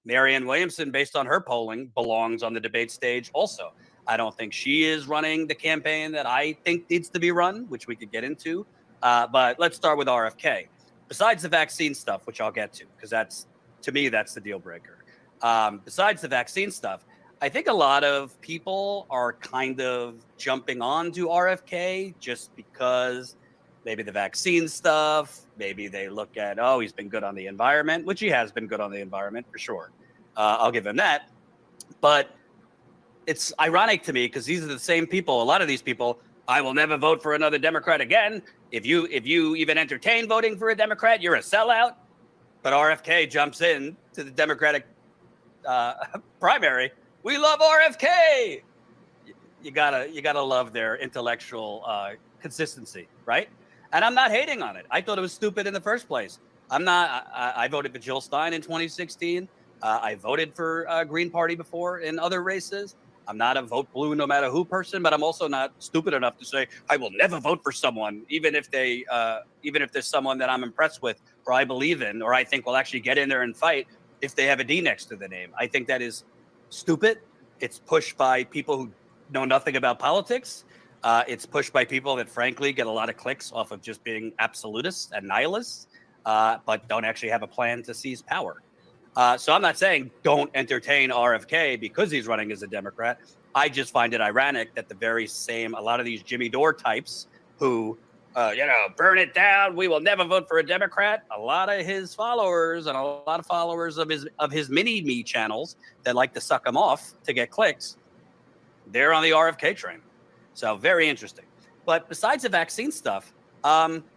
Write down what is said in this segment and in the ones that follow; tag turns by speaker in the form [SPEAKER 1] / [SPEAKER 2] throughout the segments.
[SPEAKER 1] Marianne Williamson, based on her polling, belongs on the debate stage also. I don't think she is running the campaign that I think needs to be run, which we could get into. But let's start with RFK. Besides the vaccine stuff, which I'll get to, because to me, that's the deal breaker. Besides the vaccine stuff, I think a lot of people are kind of jumping on to RFK just because maybe the vaccine stuff, maybe they look at, oh, he's been good on the environment, which he has been good on the environment for sure. I'll give him that. But it's ironic to me because these are the same people. A lot of these people, I will never vote for another Democrat again. If you even entertain voting for a Democrat, you're a sellout. But RFK jumps in to the Democratic primary. We love RFK. You gotta love their intellectual consistency, right? And I'm not hating on it. I thought it was stupid in the first place. I voted for Jill Stein in 2016. I voted for Green Party before in other races. I'm not a vote blue no matter who person, but I'm also not stupid enough to say I will never vote for someone, even if there's someone that I'm impressed with or I believe in or I think will actually get in there and fight if they have a D next to the name. I think that is stupid. It's pushed by people who know nothing about politics. It's pushed by people that, frankly, get a lot of clicks off of just being absolutists and nihilists, but don't actually have a plan to seize power. So I'm not saying don't entertain RFK because he's running as a Democrat. I just find it ironic that a lot of these Jimmy Dore types who, burn it down, we will never vote for a Democrat. A lot of his followers and a lot of followers of his mini-me channels that like to suck him off to get clicks, they're on the RFK train. So very interesting. But besides the vaccine stuff, RFK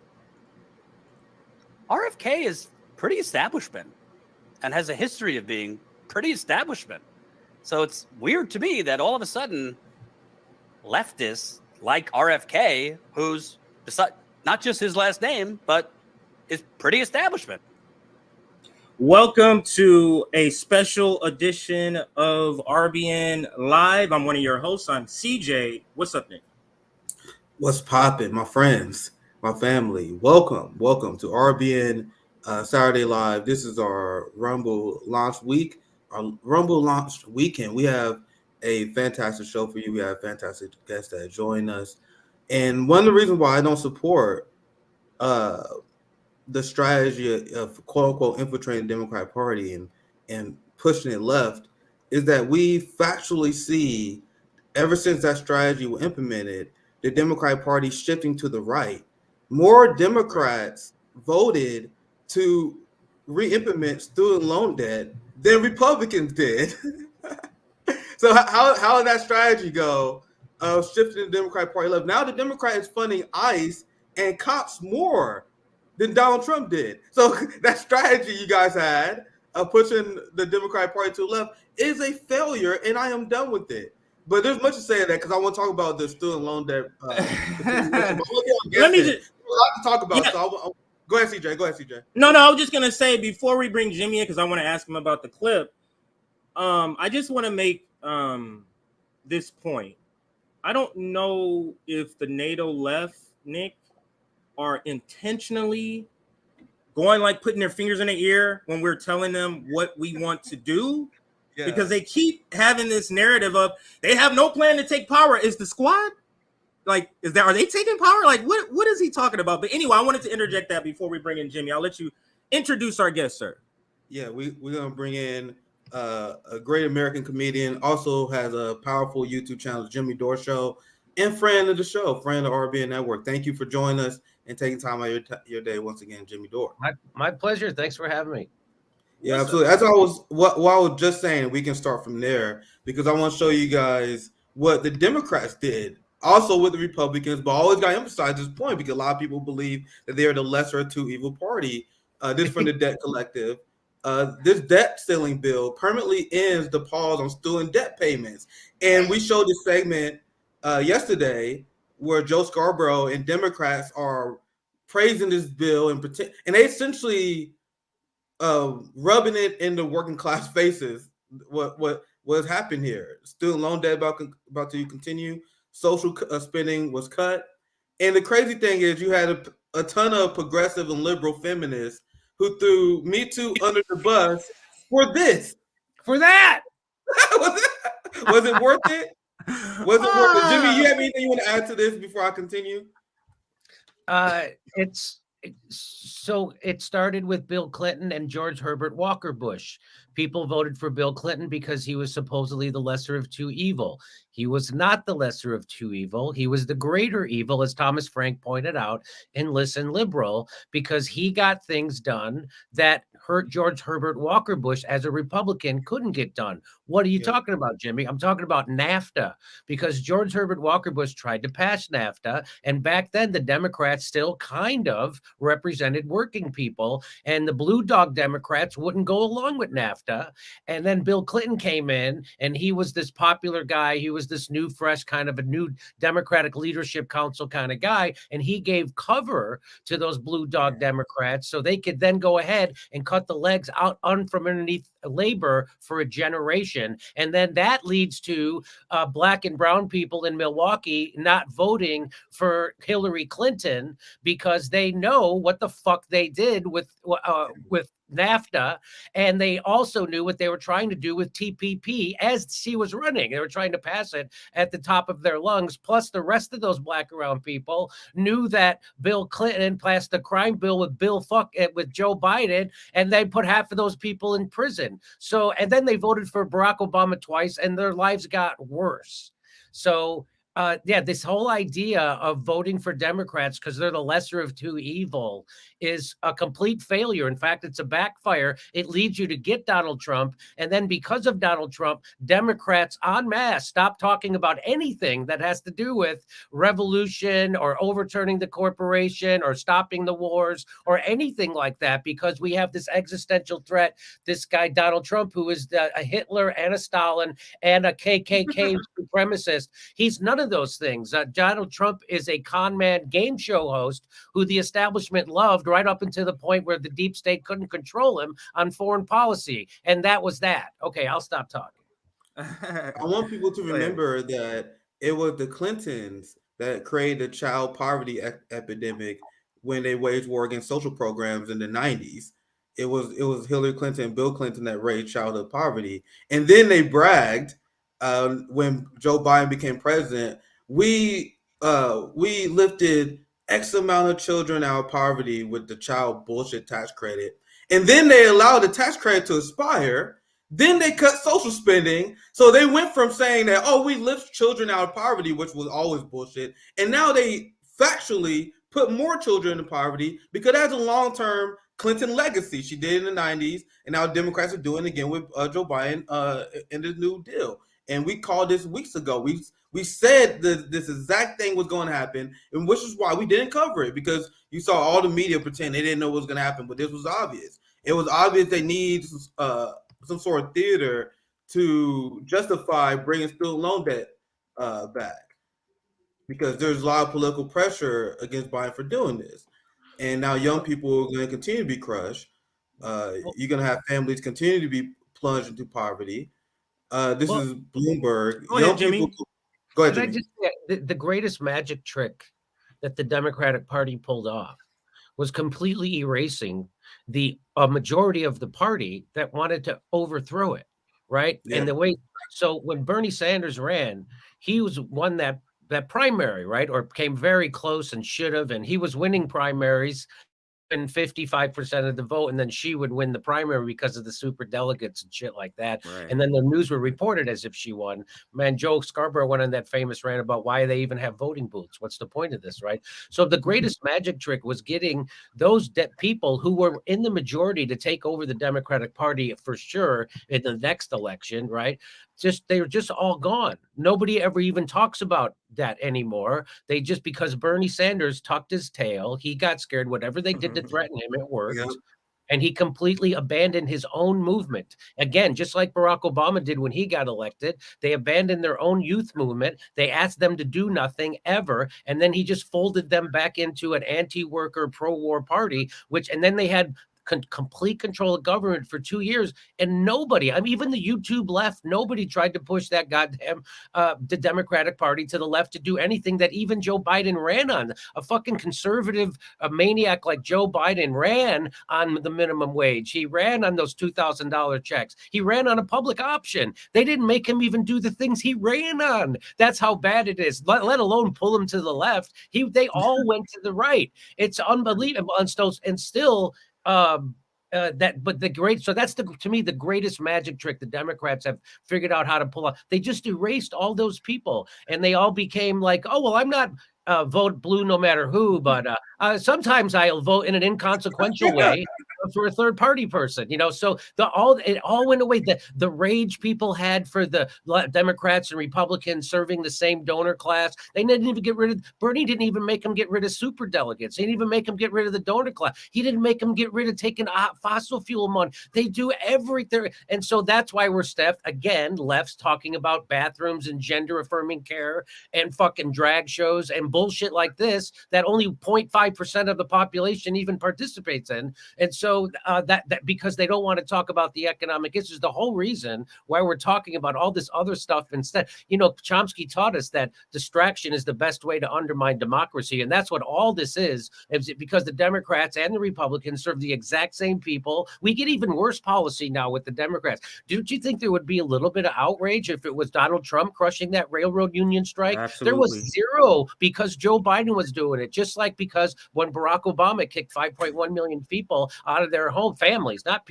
[SPEAKER 1] is pretty establishment and has a history of being pretty establishment. So it's weird to me that all of a sudden leftists like RFK, who's not just his last name, but is pretty establishment.
[SPEAKER 2] Welcome to a special edition of RBN Live. I'm one of your hosts. I'm CJ. What's up, Nick?
[SPEAKER 3] What's poppin', my friends, my family? Welcome to RBN Saturday Live. This is our Rumble launch week, our Rumble launch weekend. We have a fantastic show for you. We have fantastic guests that join us. And one of the reasons why I don't support the strategy of quote unquote infiltrating the Democratic Party and pushing it left is that we factually see ever since that strategy was implemented, the Democratic Party shifting to the right. More Democrats voted to re-implement student loan debt than Republicans did. So how did that strategy go of shifting the Democratic Party left? Now the Democrat is funding ICE and cops more than Donald Trump did. So that strategy you guys had of pushing the Democratic Party to the left is a failure, and I am done with it. But there's much to say that because I want to talk about the student loan debt.
[SPEAKER 2] Let me just
[SPEAKER 3] a lot to talk about.
[SPEAKER 2] Yeah.
[SPEAKER 3] So go ahead, CJ.
[SPEAKER 2] No, I was just gonna say before we bring Jimmy in, because I want to ask him about the clip. I just want to make this point. I don't know if the NATO left, Nick, are intentionally going like putting their fingers in their ear when we're telling them what we want to do. Yeah. Because they keep having this narrative of they have no plan to take power. Is the squad like are they taking power? Like what is he talking about? But anyway, I wanted to interject that before we bring in Jimmy. I'll let you introduce our guest, sir.
[SPEAKER 3] Yeah, we're gonna bring in a great American comedian, also has a powerful YouTube channel, Jimmy Dore Show, and friend of the show, friend of RBN Network. Thank you for joining us and taking time out of your day once again, Jimmy Dore.
[SPEAKER 4] My pleasure. Thanks for having me.
[SPEAKER 3] Yeah, absolutely. As I was just saying, we can start from there because I want to show you guys what the Democrats did, also with the Republicans, but I always got to emphasize this point because a lot of people believe that they are the lesser of two evil party. This from the Debt Collective. This debt ceiling bill permanently ends the pause on student debt payments. And we showed this segment yesterday where Joe Scarborough and Democrats are praising this bill and they essentially rubbing it in the working class faces. What's happened here? Student loan debt about to continue. Social spending was cut. And the crazy thing is you had a ton of progressive and liberal feminists who threw Me Too under the bus for this.
[SPEAKER 4] for that.
[SPEAKER 3] Was it worth it? Was it worth it? Jimmy, you have anything you want to add to this before I continue?
[SPEAKER 4] So it started with Bill Clinton and George Herbert Walker Bush. People voted for Bill Clinton because he was supposedly the lesser of two evil. He was not the lesser of two evil. He was the greater evil, as Thomas Frank pointed out in Listen Liberal, because he got things done that George Herbert Walker Bush, as a Republican, couldn't get done. What are you talking about, Jimmy? I'm talking about NAFTA, because George Herbert Walker Bush tried to pass NAFTA, and back then the Democrats still kind of represented working people, and the blue dog Democrats wouldn't go along with NAFTA. And then Bill Clinton came in, and he was this popular guy. He was this new, fresh kind of a new Democratic Leadership Council kind of guy, and he gave cover to those blue dog Democrats so they could then go ahead and cut the legs out from underneath labor for a generation. And then that leads to black and brown people in Milwaukee not voting for Hillary Clinton because they know what the fuck they did with NAFTA, and they also knew what they were trying to do with TPP as she was running. They were trying to pass it at the top of their lungs. Plus, the rest of those black and brown people knew that Bill Clinton passed the crime bill with with Joe Biden, and they put half of those people in prison. So, and then they voted for Barack Obama twice, and their lives got worse. So, this whole idea of voting for Democrats because they're the lesser of two evil is a complete failure. In fact, it's a backfire. It leads you to get Donald Trump. And then because of Donald Trump, Democrats en masse stop talking about anything that has to do with revolution or overturning the corporation or stopping the wars or anything like that, because we have this existential threat. This guy, Donald Trump, who is a Hitler and a Stalin and a KKK supremacist. He's none of those things. Donald Trump is a con man game show host who the establishment loved right up until the point where the deep state couldn't control him on foreign policy. And that was that. Okay, I'll stop talking.
[SPEAKER 3] I want people to remember that it was the Clintons that created the child poverty epidemic when they waged war against social programs in the 90s. It was Hillary Clinton and Bill Clinton that raised childhood poverty. And then they bragged when Joe Biden became president, we lifted X amount of children out of poverty with the child bullshit tax credit. And then they allowed the tax credit to expire. Then they cut social spending. So they went from saying that, oh, we lift children out of poverty, which was always bullshit. And now they factually put more children in poverty because that's a long-term Clinton legacy. She did it in the 90s, and now Democrats are doing it again with Joe Biden in the New Deal. And we called this weeks ago. We said that this exact thing was going to happen, and which is why we didn't cover it, because you saw all the media pretend they didn't know what was going to happen, but this was obvious. It was obvious they need some sort of theater to justify bringing student loan debt back, because there's a lot of political pressure against Biden for doing this. And now young people are going to continue to be crushed. You're going to have families continue to be plunged into poverty. This is Bloomberg.
[SPEAKER 2] Go ahead, Jimmy.
[SPEAKER 3] Go ahead, Jimmy.
[SPEAKER 4] The greatest magic trick that the Democratic Party pulled off was completely erasing a majority of the party that wanted to overthrow it, right?
[SPEAKER 3] Yeah.
[SPEAKER 4] And so when Bernie Sanders ran, he won that primary, right? Or came very close and should have, and he was winning primaries and 55% of the vote, and then she would win the primary because of the super delegates and shit like that.
[SPEAKER 2] Right.
[SPEAKER 4] And then the news were reported as if she won. Man, Joe Scarborough went on that famous rant about why they even have voting booths. What's the point of this, right? So the greatest magic trick was getting those people who were in the majority to take over the Democratic Party for sure in the next election, right? They were just all gone. Nobody ever even talks about that anymore. They just, because Bernie Sanders tucked his tail, he got scared. Whatever they did to threaten him, it worked. Yeah. And he completely abandoned his own movement. Again, just like Barack Obama did when he got elected, they abandoned their own youth movement. They asked them to do nothing ever. And then he just folded them back into an anti-worker, pro-war party, and then they had complete control of government for 2 years, and nobody, I mean, even the YouTube left, nobody tried to push that goddamn the Democratic Party to the left to do anything that even Joe Biden ran on. A fucking conservative maniac like Joe Biden ran on the minimum wage. He ran on those $2,000 checks. He ran on a public option. They didn't make him even do the things he ran on. That's how bad it is. Let alone pull him to the left. They all went to the right. It's unbelievable. And still, so that's to me the greatest magic trick the Democrats have figured out how to pull off. They just erased all those people, and they all became like, oh well, I'm not vote blue no matter who, but sometimes I'll vote in an inconsequential way for a third party person, so it all went away. The rage people had for the Democrats and Republicans serving the same donor class, they didn't even get rid of. Bernie didn't even make them get rid of super delegates. He didn't even make them get rid of the donor class. He didn't make them get rid of taking fossil fuel money. They do everything, and so that's why we're left's talking about bathrooms and gender affirming care and fucking drag shows and bullshit like this that only 0.5% of the population even participates in. And so that because they don't want to talk about the economic issues, the whole reason why we're talking about all this other stuff instead. Chomsky taught us that distraction is the best way to undermine democracy. And that's what all this is because the Democrats and the Republicans serve the exact same people. We get even worse policy now with the Democrats. Don't you think there would be a little bit of outrage if it was Donald Trump crushing that railroad union strike?
[SPEAKER 5] Absolutely.
[SPEAKER 4] There was zero because Joe Biden was doing it, just like because when Barack Obama kicked 5.1 million people out of their home, families out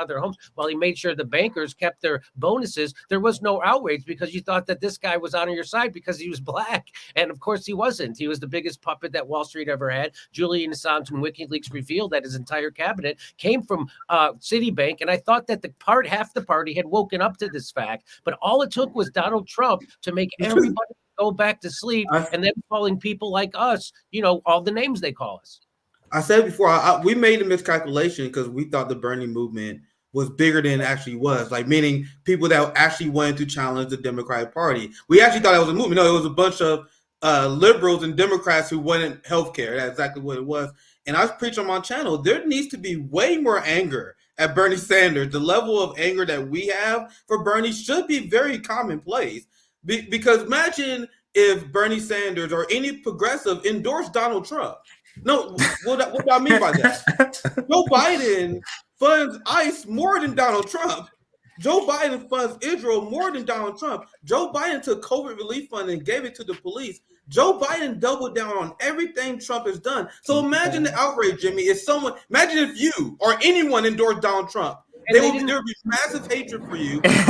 [SPEAKER 4] of their homes, while he made sure the bankers kept their bonuses, there was no outrage because you thought that this guy was on your side because he was black. And of course he wasn't. He was the biggest puppet that Wall Street ever had. Julian Assange and WikiLeaks revealed that his entire cabinet came from Citibank. And I thought that half the party had woken up to this fact, but all it took was Donald Trump to make everybody go back to sleep, and then calling people like us, all the names they call us.
[SPEAKER 3] I said before, we made a miscalculation because we thought the Bernie movement was bigger than it actually was, like meaning people that actually wanted to challenge the Democratic Party. We actually thought it was a movement. No, it was a bunch of liberals and Democrats who wanted healthcare. That's exactly what it was. And I was preaching on my channel, there needs to be way more anger at Bernie Sanders. The level of anger that we have for Bernie should be very commonplace. Because imagine if Bernie Sanders or any progressive endorsed Donald Trump. No, what do I mean by that? Joe Biden funds ICE more than Donald Trump. Joe Biden funds Israel more than Donald Trump. Joe Biden took COVID relief fund and gave it to the police. Woe Biden doubled down on everything Trump has done. So imagine the outrage, Jimmy. Imagine if you or anyone endorsed Donald Trump. There would be massive hatred for you. Biden,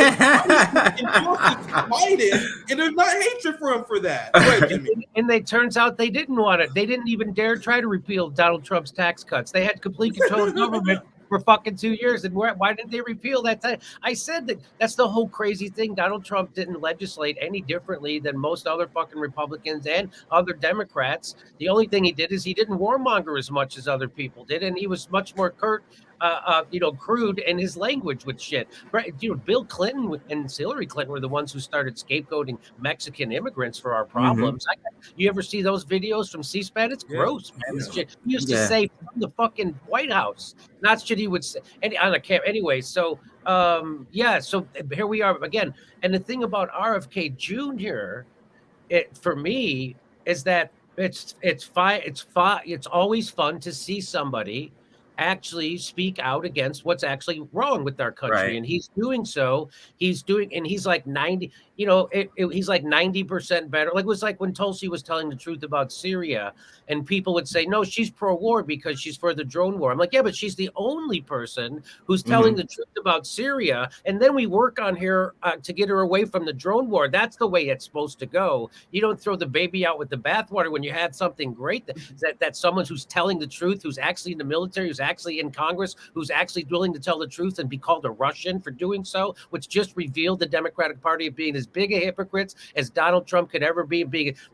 [SPEAKER 3] and there's not hatred for him for that. Right, Jimmy.
[SPEAKER 4] And it turns out they didn't want it. They didn't even dare try to repeal Donald Trump's tax cuts. They had complete control of government for fucking 2 years. And why didn't they repeal that? I said that's the whole crazy thing. Donald Trump didn't legislate any differently than most other fucking Republicans and other Democrats. The only thing he did is he didn't warmonger as much as other people did. And he was much more curt, crude in his language with shit. Right? Bill Clinton and Hillary Clinton were the ones who started scapegoating Mexican immigrants for our problems. Mm-hmm. You ever see those videos from C-SPAN? It's gross, man. It's shit. He used to say from the fucking White House. Not shit he would say on a camera. Anyway, so so here we are again. And the thing about RFK Jr., for me, is that it's always fun to see somebody actually speak out against what's actually wrong with our country. Right. And he's doing so. He's like 90, he's like 90% better. Like it was like when Tulsi was telling the truth about Syria and people would say, no, she's pro-war because she's for the drone war. I'm like, yeah, but she's the only person who's telling the truth about Syria. And then we work on her to get her away from the drone war. That's the way it's supposed to go. You don't throw the baby out with the bathwater when you have something great that someone who's telling the truth, who's actually in the military, who's actually in Congress, who's actually willing to tell the truth and be called a Russian for doing so, which just revealed the Democratic Party of being as big a hypocrites as Donald Trump could ever be.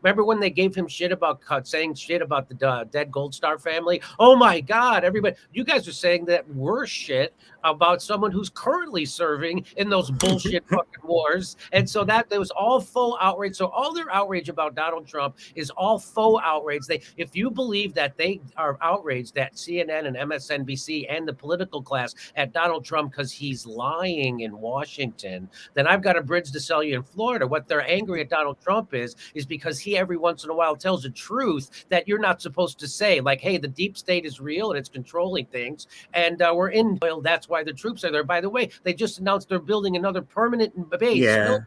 [SPEAKER 4] Remember when they gave him shit about saying shit about the dead Gold Star family? Oh my God, everybody, you guys are saying that worse shit about someone who's currently serving in those bullshit fucking wars. And so that there was all faux outrage. So all their outrage about Donald Trump is all faux outrage. If you believe that they are outraged, that CNN and MSNBC and the political class at Donald Trump because he's lying in Washington, then I've got a bridge to sell you in Florida. What they're angry at Donald Trump is because he every once in a while tells a truth that you're not supposed to say, like, hey, the deep state is real and it's controlling things, and we're in oil. That's why the troops are there. By the way, they just announced they're building another permanent base.
[SPEAKER 2] Yeah.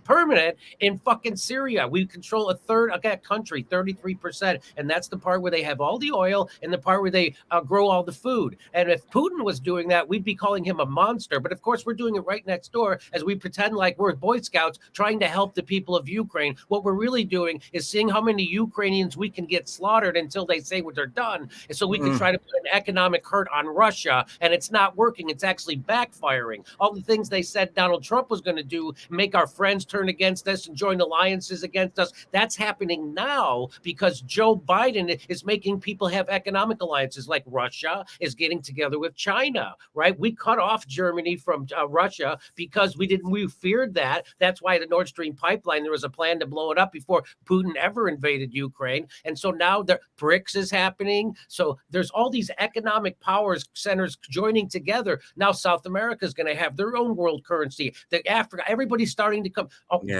[SPEAKER 4] Permanent in fucking Syria. We control a third of that country, 33%. And that's the part where they have all the oil and the part where they grow all the food. And if Putin was doing that, we'd be calling him a monster. But of course, we're doing it right next door as we pretend like we're Boy Scouts trying to help the people of Ukraine. What we're really doing is seeing how many Ukrainians we can get slaughtered until they say what they're done. And so we can try to put an economic hurt on Russia. And it's not working. It's actually backfiring. All the things they said Donald Trump was going to do, make our friends turn against us and join alliances against us. That's happening now because Joe Biden is making people have economic alliances, like Russia is getting together with China, right? We cut off Germany from Russia because we feared that. That's why the Nord Stream pipeline, there was a plan to blow it up before Putin ever invaded Ukraine. And so now the BRICS is happening. So there's all these economic powers centers joining together. Now South America is going to have their own world currency. Africa, everybody's starting to come.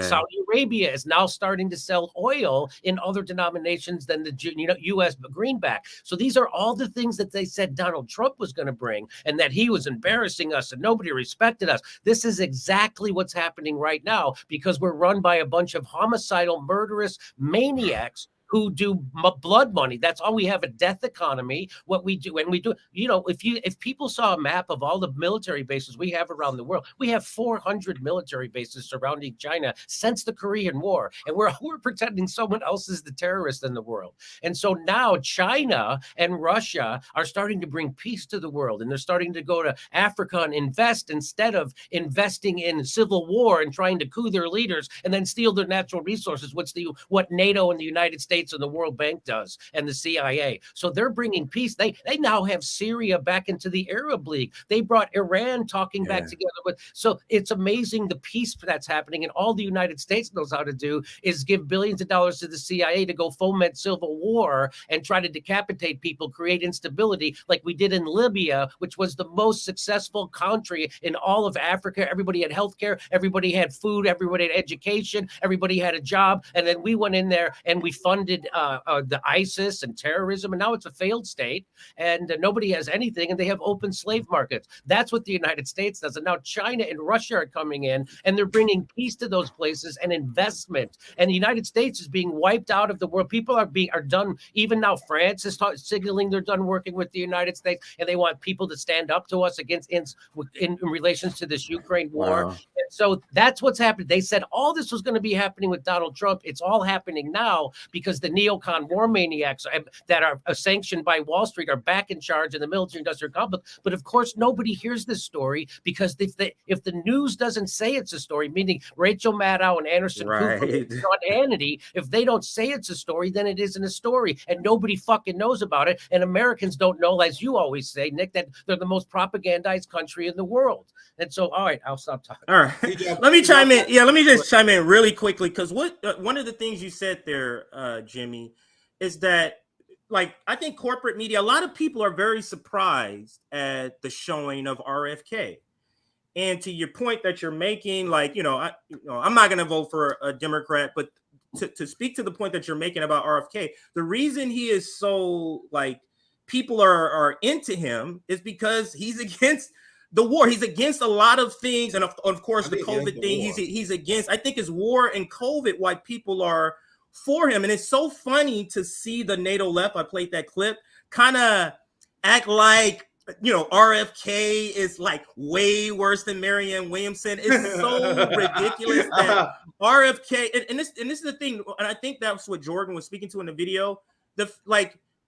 [SPEAKER 4] Saudi Arabia is now starting to sell oil in other denominations than the U.S. greenback. So these are all the things that they said Donald Trump was going to bring, and that he was embarrassing us and nobody respected us. This is exactly what's happening right now because we're run by a bunch of homicidal, murderous maniacs who do blood money. That's all we have, a death economy. What we do, and we do, if people saw a map of all the military bases we have around the world, we have 400 military bases surrounding China since the Korean War. And we're pretending someone else is the terrorist in the world. And so now China and Russia are starting to bring peace to the world. And they're starting to go to Africa and invest instead of investing in civil war and trying to coup their leaders and then steal their natural resources, what NATO and the United States and the World Bank does, and the CIA. So they're bringing peace. They now have Syria back into the Arab League. They brought Iran talking back together with. So it's amazing the peace that's happening, and all the United States knows how to do is give billions of dollars to the CIA to go foment civil war and try to decapitate people, create instability, like we did in Libya, which was the most successful country in all of Africa. Everybody had healthcare, everybody had food, everybody had education, everybody had a job, and then we went in there and we funded the ISIS and terrorism, and now it's a failed state, and nobody has anything, and they have open slave markets. That's what the United States does, and now China and Russia are coming in, and they're bringing peace to those places and investment. And the United States is being wiped out of the world. People are done. Even now, France is signaling they're done working with the United States, and they want people to stand up to us against in relations to this Ukraine war. Wow. And so that's what's happening. They said all this was going to be happening with Donald Trump. It's all happening now because the neocon war maniacs that are sanctioned by Wall Street are back in charge in the military-industrial complex. But of course, nobody hears this story because if the news doesn't say it's a story, meaning Rachel Maddow and Anderson Cooper and Sean Hannity, if they don't say it's a story, then it isn't a story, and nobody fucking knows about it. And Americans don't know, as you always say, Nick, that they're the most propagandized country in the world. And so, all right, I'll stop talking.
[SPEAKER 2] All right, let me chime in. Yeah, let me just chime in really quickly because one of the things you said there, Jimmy, is that, like, I think corporate media, a lot of people are very surprised at the showing of RFK. And to your point that you're making, like, I'm not going to vote for a Democrat, but to speak to the point that you're making about RFK, the reason he is so, like, people are into him is because he's against the war. He's against a lot of things. And of course, the COVID thing, he's against. I think it's war and COVID why people are for him. And it's so funny to see the NATO left, I played that clip, kind of act like, RFK is like way worse than Marianne Williamson. It's so ridiculous that RFK, and this is the thing, and I think that's what Jordan was speaking to in the video.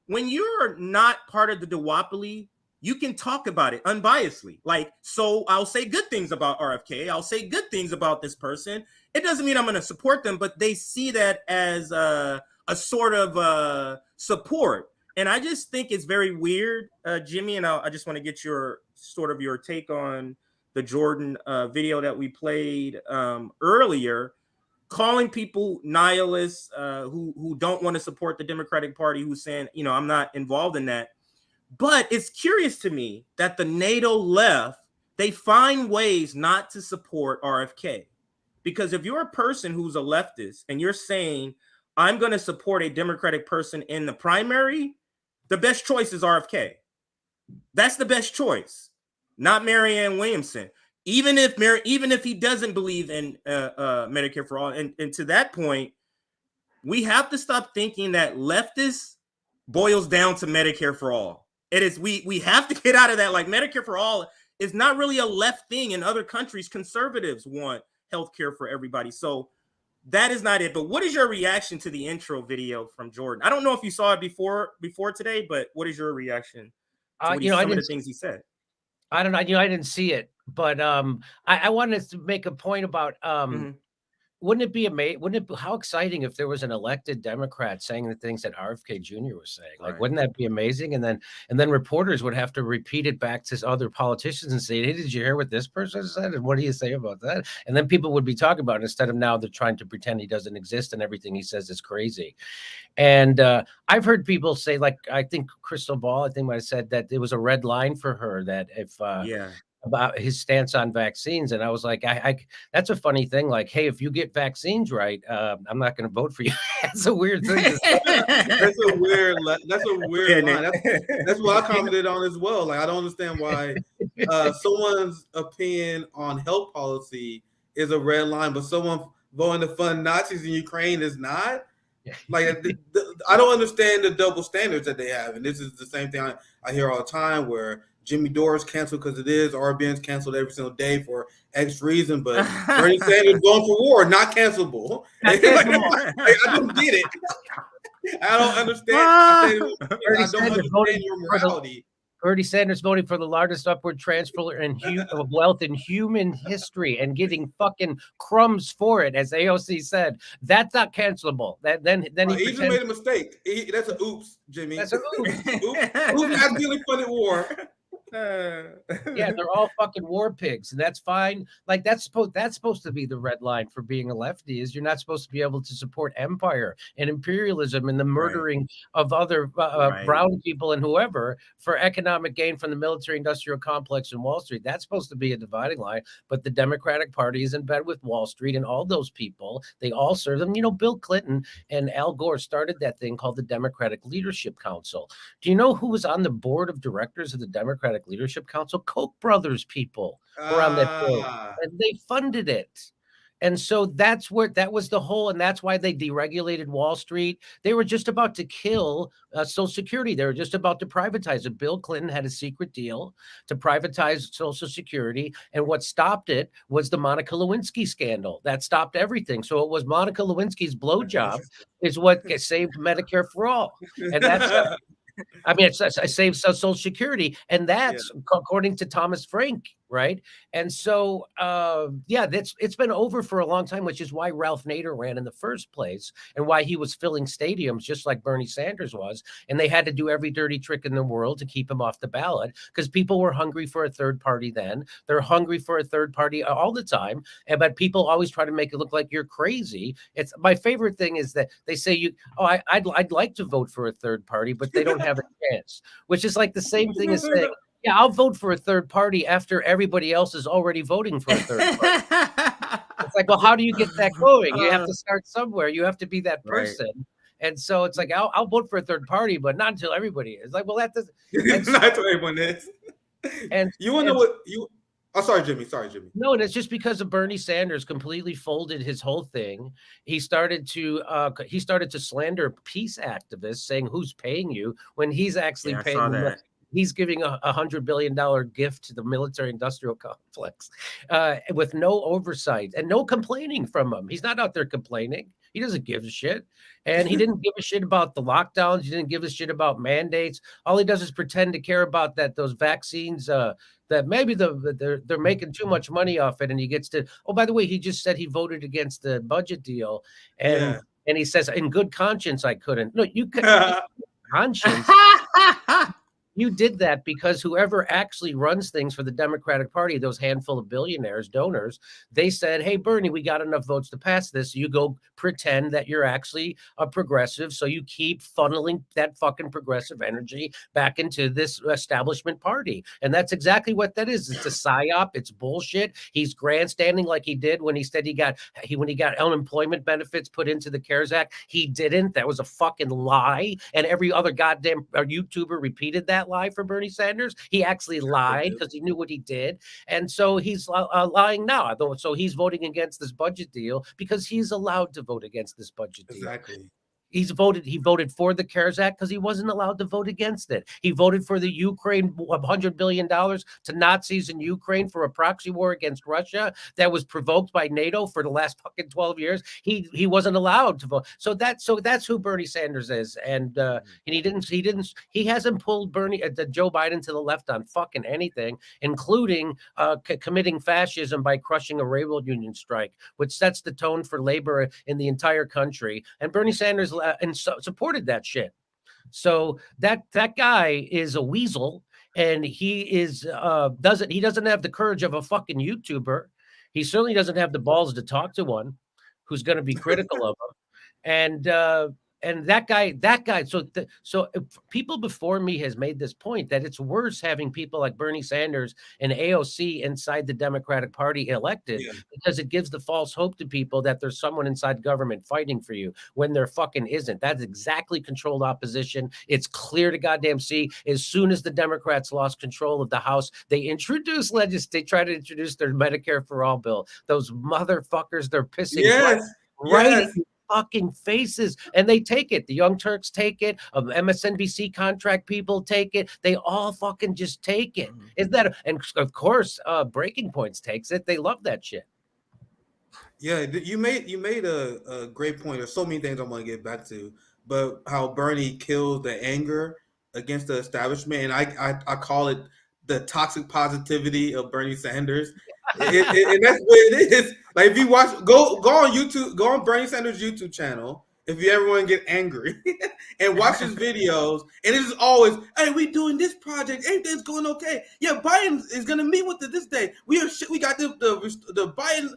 [SPEAKER 2] When you're not part of the duopoly, you can talk about it unbiasedly. Like, so I'll say good things about RFK. I'll say good things about this person. It doesn't mean I'm going to support them, but they see that as a sort of support. And I just think it's very weird, Jimmy, and I just want to get your take on the Jordan video that we played earlier, calling people nihilists who don't want to support the Democratic Party, who's saying, I'm not involved in that. But it's curious to me that the NATO left, they find ways not to support RFK. Because if you're a person who's a leftist and you're saying, I'm going to support a Democratic person in the primary, the best choice is RFK. That's the best choice, not Marianne Williamson. Even if he doesn't believe in Medicare for all. And to that point, we have to stop thinking that leftist boils down to Medicare for all. It is, we have to get out of that. Like, Medicare for all is not really a left thing. In other countries, conservatives want healthcare for everybody. So that is not it. But what is your reaction to the intro video from Jordan? I don't know if you saw it before today, but what is your reaction to some of the things he said?
[SPEAKER 4] I don't know. I didn't see it, but I wanted to make a point about wouldn't it be amazing? How exciting if there was an elected Democrat saying the things that RFK Jr. was saying? Like,
[SPEAKER 2] Right.
[SPEAKER 4] wouldn't that be amazing? And then reporters would have to repeat it back to other politicians and say, "Hey, did you hear what this person said? And what do you say about that?" And then people would be talking about it, instead of now they're trying to pretend he doesn't exist and everything he says is crazy. And I've heard people say, like, I think Crystal Ball, might have said that it was a red line for her, that if about his stance on vaccines. And I was like, I that's a funny thing. Like, hey, if you get vaccines right, I'm not going to vote for you. That's a weird thing to say.
[SPEAKER 3] That's a weird line. That's what I commented on as well. Like, I don't understand why someone's opinion on health policy is a red line, but someone voting to fund Nazis in Ukraine is not. Like, I don't understand the double standards that they have. And this is the same thing I hear all the time, where Jimmy Dore is canceled because it is. RBN's canceled every single day for X reason, but Bernie Sanders going for war, not cancelable. I don't get it. I don't understand. I don't understand your morality.
[SPEAKER 4] Bernie Sanders voting for the largest upward transfer of wealth in human history and getting fucking crumbs for it, as AOC said. That's not cancelable. Then
[SPEAKER 3] he just made a mistake. That's an oops, Jimmy.
[SPEAKER 4] That's an oops.
[SPEAKER 3] Oops, accidentally funded war.
[SPEAKER 4] Yeah, they're all fucking war pigs, and that's fine. Like, that's supposed to be the red line for being a lefty, is you're not supposed to be able to support empire and imperialism and the murdering of other brown people and whoever for economic gain from the military industrial complex in Wall Street. That's supposed to be a dividing line. But the Democratic Party is in bed with Wall Street and all those people. They all serve them. Bill Clinton and Al Gore started that thing called the Democratic Leadership Council. Do you know who was on the board of directors of the Democratic Leadership Council? Koch brothers people were on that board, and they funded it. And so that was the whole, and that's why they deregulated Wall Street. They were just about to kill Social Security. They were just about to privatize it. Bill Clinton had a secret deal to privatize Social Security, and what stopped it was the Monica Lewinsky scandal. That stopped everything. So it was Monica Lewinsky's blowjob is what saved Medicare for all, and that's. I saved Social Security, and that's according to Thomas Frank, right? And so, it's been over for a long time, which is why Ralph Nader ran in the first place, and why he was filling stadiums just like Bernie Sanders was. And they had to do every dirty trick in the world to keep him off the ballot, because people were hungry for a third party then. They're hungry for a third party all the time, but people always try to make it look like you're crazy. It's my favorite thing is that they say I'd like to vote for a third party, but they don't have a chance, which is like the same thing as saying, yeah, I'll vote for a third party after everybody else is already voting for a third party. It's like, well, how do you get that going? You have to start somewhere. You have to be that person. Right. And so it's like, I'll vote for a third party, but not until everybody is. Like, well, that doesn't.
[SPEAKER 3] Not until everyone is. And you want to know what you. Oh, sorry, Jimmy.
[SPEAKER 4] No, and it's just because of Bernie Sanders completely folded his whole thing. He started to slander peace activists, saying, "Who's paying you?" when he's actually paying them. He's giving a $100 billion gift to the military-industrial complex with no oversight and no complaining from him. He's not out there complaining. He doesn't give a shit. And he didn't give a shit about the lockdowns. He didn't give a shit about mandates. All he does is pretend to care about those vaccines that maybe they're making too much money off it. And he gets to, oh, by the way, he just said he voted against the budget deal. And he says, in good conscience, I couldn't. No, you could. Conscience. You did that because whoever actually runs things for the Democratic Party, those handful of billionaires, donors, they said, hey, Bernie, we got enough votes to pass this. So you go pretend that you're actually a progressive. So you keep funneling that fucking progressive energy back into this establishment party. And that's exactly what that is. It's a psyop. It's bullshit. He's grandstanding like he did when he said when he got unemployment benefits put into the CARES Act. He didn't. That was a fucking lie. And every other goddamn YouTuber repeated that lie for Bernie Sanders. He actually lied because he knew what he did. And so he's lying now. So he's voting against this budget deal because he's allowed to vote against this budget deal.
[SPEAKER 3] Exactly.
[SPEAKER 4] He voted for the CARES Act because he wasn't allowed to vote against it. He voted for the Ukraine $100 billion to Nazis in Ukraine for a proxy war against Russia that was provoked by NATO for the last fucking 12 years. He wasn't allowed to vote. So that's who Bernie Sanders is. And he hasn't pulled Joe Biden to the left on fucking anything, including committing fascism by crushing a railroad union strike, which sets the tone for labor in the entire country. And Bernie Sanders supported that shit. So that guy is a weasel, and he doesn't have the courage of a fucking YouTuber. He certainly doesn't have the balls to talk to one who's going to be critical of him. And that guy. So people before me has made this point that it's worse having people like Bernie Sanders and AOC inside the Democratic Party elected because it gives the false hope to people that there's someone inside government fighting for you when there fucking isn't. That's exactly controlled opposition. It's clear to goddamn see. As soon as the Democrats lost control of the House, they try to introduce their Medicare for All bill. Those motherfuckers, they're pissing right in fucking faces, and they take it. The Young Turks take it. MSNBC contract people take it. They all fucking just take it. And of course, Breaking Points takes it. They love that shit.
[SPEAKER 3] Yeah, you made a great point. There's so many things I want to get back to, but how Bernie kills the anger against the establishment, and I call it the toxic positivity of Bernie Sanders. And that's what it is. Like if you go on YouTube, go on Bernie Sanders' YouTube channel if you ever want to get angry and watch his videos. And it's always, hey, we doing this project, everything's going okay. Yeah, Biden is gonna meet with it this day. We got the Biden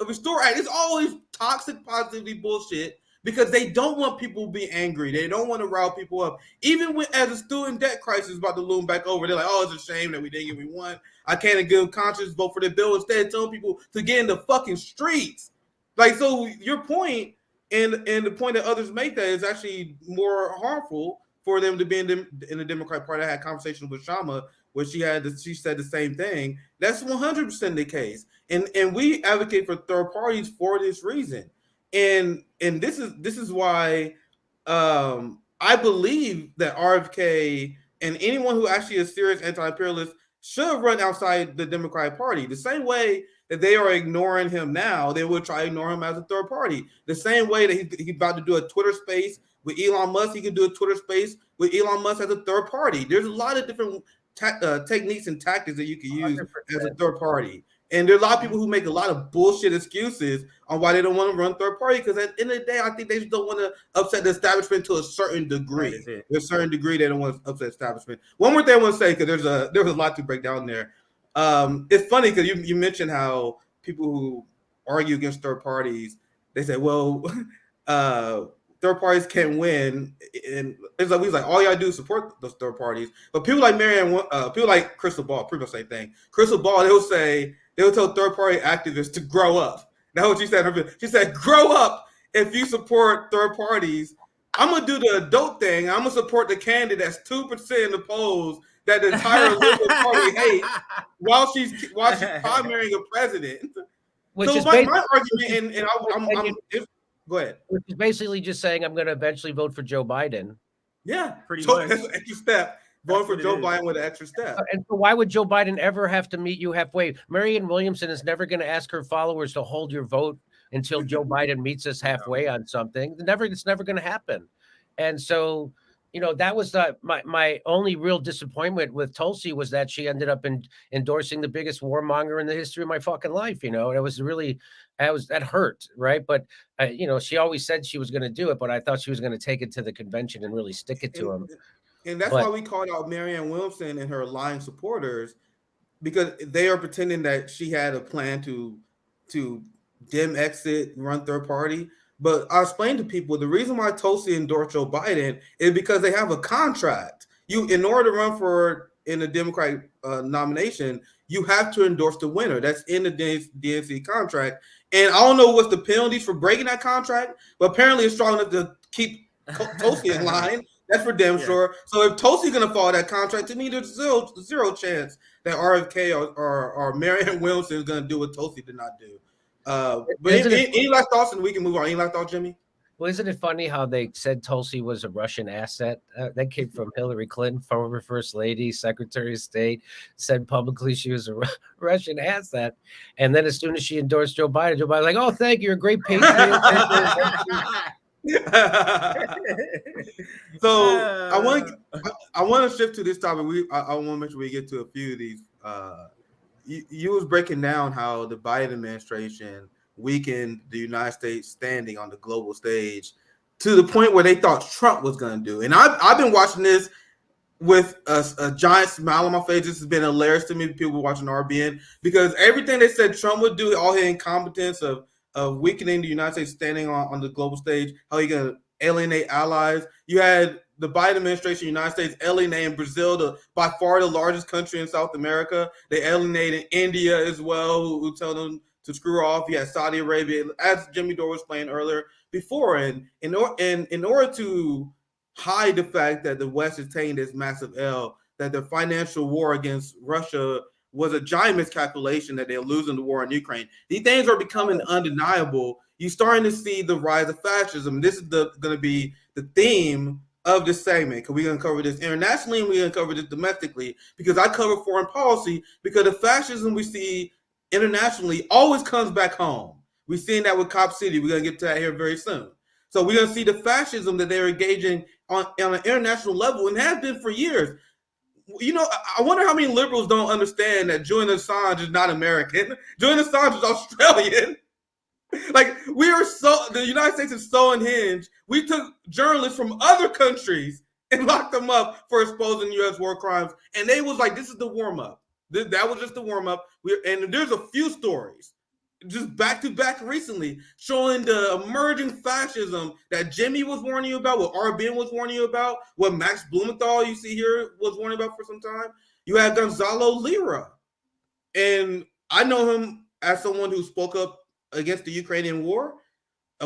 [SPEAKER 3] Restore Act. It's always toxic positivity bullshit because they don't want people to be angry. They don't want to rile people up. Even when as a student debt crisis is about to loom back over, they're like, oh, it's a shame that we didn't get what we want. I can't in good conscience vote for the bill. Instead, telling people to get in the fucking streets. Like, so your point and the point that others make that is actually more harmful for them to be in the Democratic Party. I had a conversation with Shama where she said the same thing. That's 100% the case. And we advocate for third parties for this reason. And this is why I believe that RFK and anyone who actually is serious anti-imperialist should run outside the Democratic Party. The same way that they are ignoring him now, they will try to ignore him as a third party. The same way that he's about to do a Twitter space with Elon Musk, he can do a Twitter space with Elon Musk as a third party. There's a lot of different techniques and tactics that you can use 100%. As a third party. And there are a lot of people who make a lot of bullshit excuses on why they don't want to run third party, because at the end of the day, I think they just don't want to upset the establishment to a certain degree. To a certain degree, they don't want to upset the establishment. One more thing I want to say, because there was a lot to break down there. It's funny because you mentioned how people who argue against third parties, they say, well, third parties can't win. And it's like, we like, all you gotta do is support those third parties. But people like people like Crystal Ball, pretty much the same thing. Crystal Ball, they'll tell third party activists to grow up. That's what she said. She said, grow up if you support third parties. I'm gonna do the adult thing. I'm gonna support the candidate that's 2% in the polls that the entire Liberal Party hates while she's primarying a president.
[SPEAKER 4] Which
[SPEAKER 3] so
[SPEAKER 4] is
[SPEAKER 3] my argument, go ahead.
[SPEAKER 4] Which is basically just saying I'm going to eventually vote for Joe Biden.
[SPEAKER 3] Yeah,
[SPEAKER 2] pretty much.
[SPEAKER 3] That's an extra step. voting for
[SPEAKER 2] what it
[SPEAKER 3] Joe
[SPEAKER 2] is.
[SPEAKER 3] Biden with an extra step.
[SPEAKER 4] And so why would Joe Biden ever have to meet you halfway? Marianne Williamson is never going to ask her followers to hold your vote until Joe Biden meets us halfway on something. It's never going to happen. And so, that was my only real disappointment with Tulsi was that she ended up endorsing the biggest warmonger in the history of my fucking life. And it was really, that hurt, right? But she always said she was going to do it, but I thought she was going to take it to the convention and really stick it to him.
[SPEAKER 3] And that's why we called out Marianne Williamson and her lying supporters, because they are pretending that she had a plan to dim exit, run third party. But I explained to people the reason why Tulsi endorsed Joe Biden is because they have a contract. In order to run in a Democratic nomination, you have to endorse the winner. That's in the DNC contract. And I don't know what's the penalties for breaking that contract, but apparently it's strong enough to keep Tulsi in line. That's for damn sure. So if Tulsi's going to follow that contract, to me, there's zero chance that RFK or Marianne Williamson is going to do what Tulsi did not do. But any last thoughts, and we can move on. Any last thoughts, Jimmy?
[SPEAKER 4] Well, isn't it funny how they said Tulsi was a Russian asset? That came from Hillary Clinton, former First Lady, Secretary of State, said publicly she was a Russian asset. And then as soon as she endorsed Joe Biden was like, oh, thank you, you're a great patriot.
[SPEAKER 3] So I want to shift to this topic. I want to make sure we get to a few of these. You was breaking down how the Biden administration weakened the United States standing on the global stage to the point where they thought Trump was going to do. And I've been watching this with a giant smile on my face. This has been hilarious to me, people watching RBN, because everything they said Trump would do, all his incompetence of weakening the United States standing on the global stage, how he going to alienate allies. You had the Biden administration, United States, alienating Brazil, by far the largest country in South America. They alienated India as well, who told them to screw off. You had Saudi Arabia, as Jimmy Dore was playing earlier before. And in order to hide the fact that the West is taking this massive L, that the financial war against Russia was a giant miscalculation, that they're losing the war in Ukraine. These things are becoming undeniable. You're starting to see the rise of fascism. This is going to be the theme of this segment, because we're going to cover this internationally and we're going to cover this domestically, because I cover foreign policy, because the fascism we see internationally always comes back home. We've seen that with Cop City. We're going to get to that here very soon. So we're going to see the fascism that they're engaging on an international level, and have been for years. I wonder how many liberals don't understand that Julian Assange is not American. Julian Assange is Australian. Like, the United States is so unhinged. We took journalists from other countries and locked them up for exposing U.S. war crimes. And they was like, this is the warm-up. That was just the warm-up. And there's a few stories just back to back recently showing the emerging fascism that Jimmy was warning you about, what RBN was warning you about, what Max Blumenthal, you see here, was warning about for some time. You had Gonzalo Lira. And I know him as someone who spoke up against the Ukrainian war.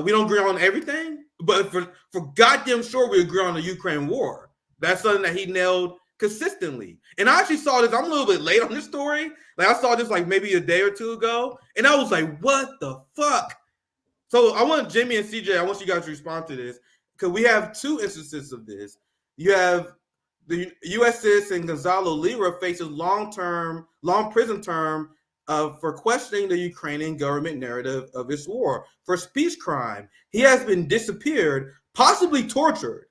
[SPEAKER 3] We don't agree on everything, but for goddamn sure we agree on the Ukraine war. That's something that he nailed consistently. And I actually saw this, I'm a little bit late on this story. Like, I saw this like maybe a day or two ago, and I was like, what the fuck? So I want Jimmy and CJ, I want you guys to respond to this, because we have two instances of this. You have the U.S. citizen Gonzalo Lira faces long prison term for questioning the Ukrainian government narrative of its war for speech crime. He has been disappeared, possibly tortured,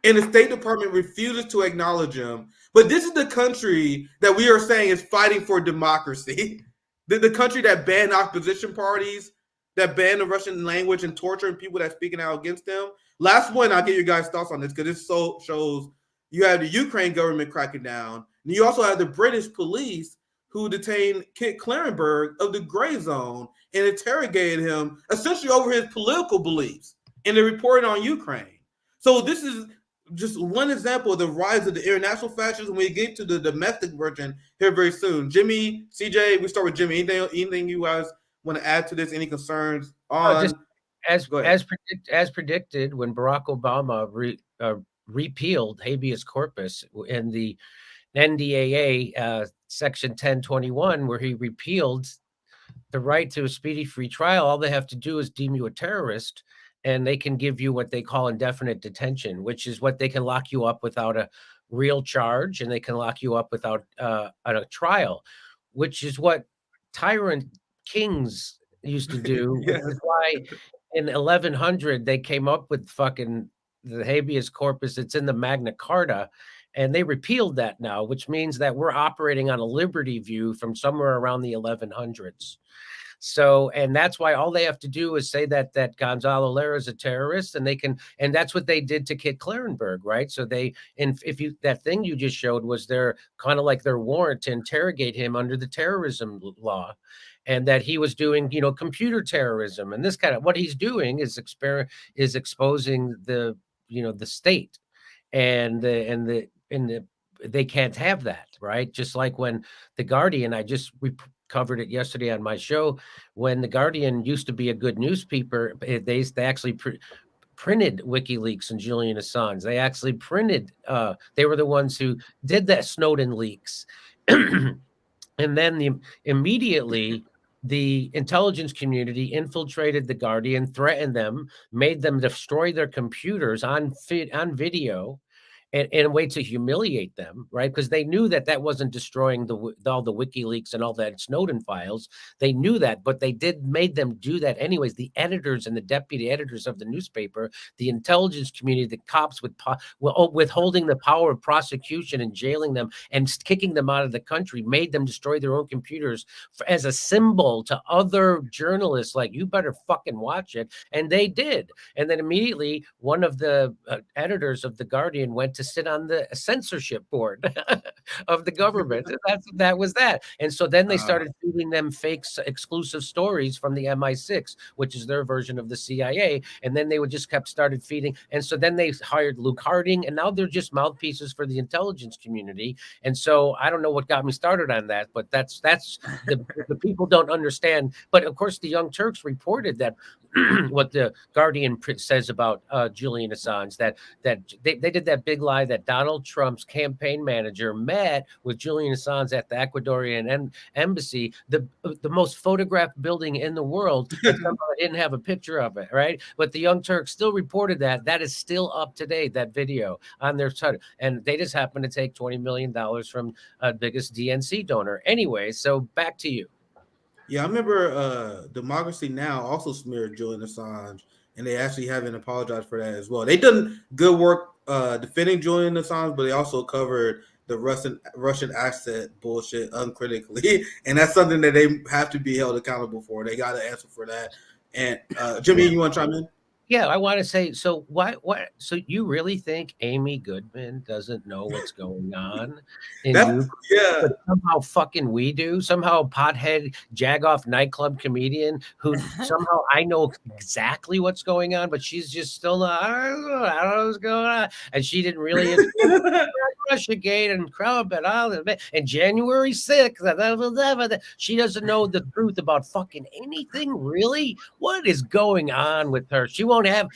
[SPEAKER 3] and the State Department refuses to acknowledge him. But this is the country that we are saying is fighting for democracy. The country that banned opposition parties, that banned the Russian language and torturing people that speaking out against them. Last one, I'll get you guys' thoughts on this, because this shows you have the Ukraine government cracking down, and you also have the British police who detained Kit Clarenberg of the Gray Zone and interrogated him essentially over his political beliefs in the report on Ukraine. So this is just one example of the rise of the international fascism. We get to the domestic version here very soon. Jimmy, CJ, we start with Jimmy. Anything you guys want to add to this? Any concerns on?
[SPEAKER 4] As predicted, when Barack Obama repealed habeas corpus in the NDAA Section 1021, where he repealed the right to a speedy free trial, all they have to do is deem you a terrorist, and they can give you what they call indefinite detention, which is what they can lock you up without real charge and they can lock you up without a trial, which is what tyrant kings used to do, which
[SPEAKER 3] Yes.
[SPEAKER 4] is why in 1100 they came up with fucking the habeas corpus. It's in the Magna Carta, and they repealed that now, which means that we're operating on a liberty view from somewhere around the 1100s. So, and that's why all they have to do is say that Gonzalo Lara is a terrorist, and they can, and that's what they did to Kit Clarenberg, right? So they, and if you, that thing you just showed was their kind of like their warrant to interrogate him under the terrorism law, and that he was doing, you know, computer terrorism, and this kind of what he's doing is exposing the, you know, the state, and the they can't have that, right? Just like when the Guardian, we covered it yesterday on my show, when the Guardian used to be a good newspaper, they actually printed WikiLeaks and Julian Assange. They actually printed, they were the ones who did that Snowden leaks. And then immediately the intelligence community infiltrated the Guardian, threatened them, made them destroy their computers on video, and a way to humiliate them, right? Because they knew that wasn't destroying all the WikiLeaks and all that Snowden files. They knew that, but they made them do that anyways. The editors and the deputy editors of the newspaper, the intelligence community, the cops withholding the power of prosecution and jailing them and kicking them out of the country, made them destroy their own computers as a symbol to other journalists, like, you better fucking watch it. And they did. And then immediately one of the editors of the Guardian went to sit on the censorship board of the government. That was that. And so then they started feeding them fake exclusive stories from the MI6, which is their version of the CIA. And then they would just started feeding. And so then they hired Luke Harding, and now they're just mouthpieces for the intelligence community. And so I don't know what got me started on that, but that's the people don't understand. But of course, the Young Turks reported that what the Guardian says about Julian Assange, that they did that big lie that Donald Trump's campaign manager met with Julian Assange at the Ecuadorian embassy, the most photographed building in the world, and somehow didn't have a picture of it, right? But the Young Turks still reported that is still up to date, that video on their site, and they just happened to take $20 million from biggest DNC donor. Anyway, so back to you.
[SPEAKER 3] Yeah, I remember Democracy Now! Also smeared Julian Assange, and they actually haven't apologized for that as well. They done good work defending Julian Assange, but they also covered the Russian asset bullshit uncritically, and that's something that they have to be held accountable for. They got to answer for that. And Jimmy, you want to chime in?
[SPEAKER 4] Yeah, I want to say, so so you really think Amy Goodman doesn't know what's going on in Ukraine?
[SPEAKER 3] Yeah.
[SPEAKER 4] But somehow fucking we do. Somehow pothead jagoff nightclub comedian who somehow I know exactly what's going on, but she's just still not, I don't know what's going on. And she didn't really Russiagate and Crump and all that. And January 6th, she doesn't know the truth about fucking anything, really. What is going on with her? She won't have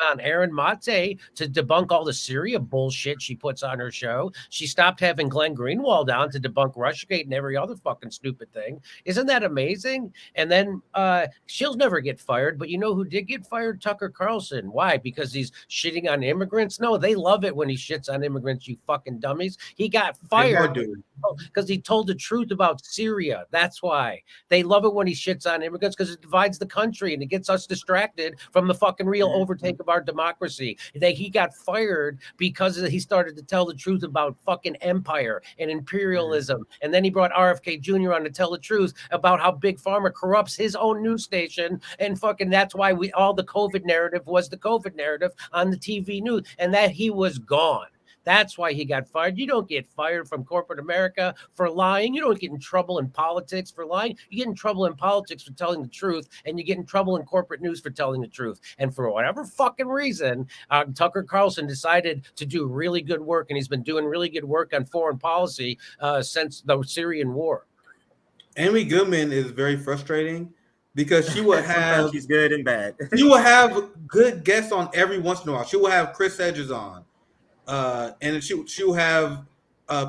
[SPEAKER 4] on Aaron Mate to debunk all the Syria bullshit she puts on her show. She stopped having Glenn Greenwald on to debunk Russiagate and every other fucking stupid thing. Isn't that amazing? And then she'll never get fired, but you know who did get fired? Tucker Carlson. Why? Because he's shitting on immigrants? No, they love it when he shits on immigrants, you fucking dummies. He got fired because he told the truth about Syria. That's why. They love it when he shits on immigrants, because it divides the country and it gets us distracted from the fucking real overtake of our democracy. He got fired because he started to tell the truth about fucking empire and imperialism. And then he brought RFK Jr. on to tell the truth about how Big Pharma corrupts his own news station. And fucking that's why all the COVID narrative was the COVID narrative on the TV news, and that he was gone. That's why he got fired. You don't get fired from corporate America for lying. You don't get in trouble in politics for lying. You get in trouble in politics for telling the truth, and you get in trouble in corporate news for telling the truth. And for whatever fucking reason, Tucker Carlson decided to do really good work, and he's been doing really good work on foreign policy since the Syrian war.
[SPEAKER 3] Amy Goodman is very frustrating because she would have
[SPEAKER 2] she's good and bad.
[SPEAKER 3] She will have good guests on every once in a while. She will have Chris Hedges on. And she'll have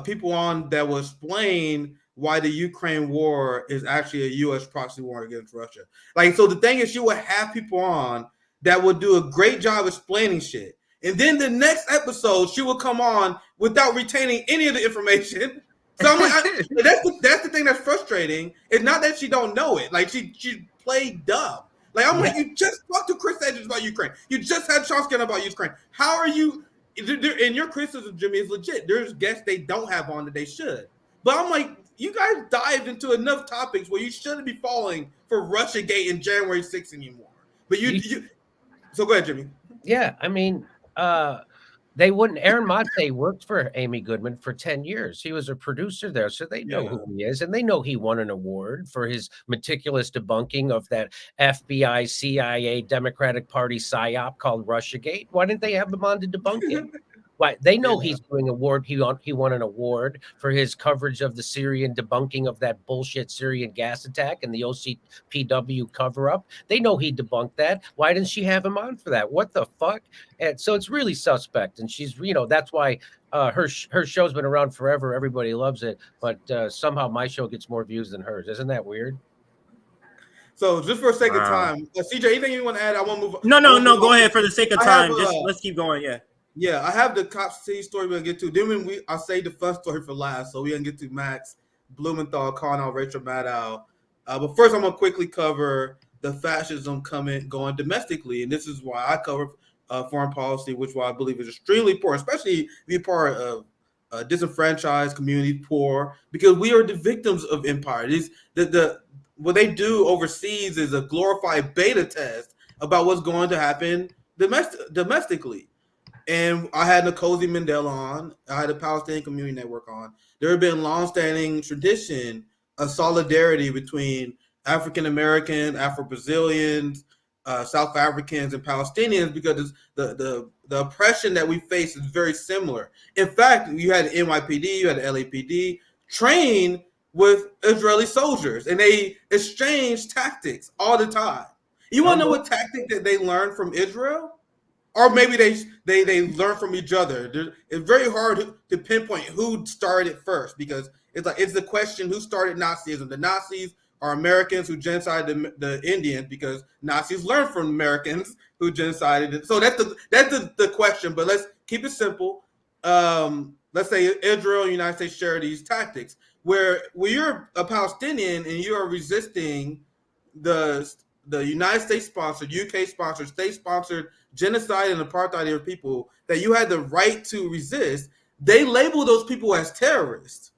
[SPEAKER 3] people on that will explain why the Ukraine war is actually a U.S. proxy war against Russia. Like, so the thing is, she will have people on that will do a great job explaining shit. And then the next episode, she will come on without retaining any of the information. So I'm like, that's the thing that's frustrating. It's not that she don't know it. Like she played dumb. Like I'm like, you just talked to Chris Edges about Ukraine. You just had Sean Skinner about Ukraine. How are you? And your criticism, Jimmy, is legit. There's guests they don't have on that they should. But I'm like, you guys dived into enough topics where you shouldn't be falling for Russiagate and January 6th anymore. But you so go ahead, Jimmy.
[SPEAKER 4] Yeah, I mean, they wouldn't. Aaron Mate worked for Amy Goodman for 10 years. He was a producer there, so they know who he is, and they know he won an award for his meticulous debunking of that FBI, CIA, Democratic Party psyop called Russiagate. Why didn't they have him on to debunk it? Why they know he's doing award. He won an award for his coverage of the Syrian debunking of that bullshit Syrian gas attack and the OCPW cover up. They know he debunked that. Why didn't she have him on for that? What the fuck? And so it's really suspect. And she's, that's why her show's been around forever. Everybody loves it, but somehow my show gets more views than hers. Isn't that weird?
[SPEAKER 3] So just for the sake of time, CJ, anything you want to add? I want to move.
[SPEAKER 2] No. Go ahead for the sake of time. Let's keep going. Yeah.
[SPEAKER 3] Yeah, I have the Cop City story we're gonna get to. Then I saved the fun story for last, so we're gonna get to Max Blumenthal, calling out Rachel Maddow. But first, I'm gonna quickly cover the fascism going domestically, and this is why I cover foreign policy, which I believe is extremely important, especially be part of disenfranchised community, poor, because we are the victims of empire. What they do overseas is a glorified beta test about what's going to happen domestically. And I had Nkosi Mandela on. I had the Palestinian Community Network on. There have been longstanding tradition of solidarity between African Americans, Afro-Brazilians, South Africans, and Palestinians because the oppression that we face is very similar. In fact, you had NYPD, you had LAPD train with Israeli soldiers, and they exchange tactics all the time. You want to know what tactic that they learned from Israel? Or maybe they learn from each other. It's very hard to pinpoint who started first because it's the question who started Nazism. The Nazis are Americans who genocided the Indians because Nazis learned from Americans who genocided it. So that's the question. But let's keep it simple. Let's say Israel and the United States share these tactics where you're a Palestinian and you are resisting the United States sponsored, UK sponsored, state sponsored genocide and apartheid of people that you had the right to resist, they label those people as terrorists.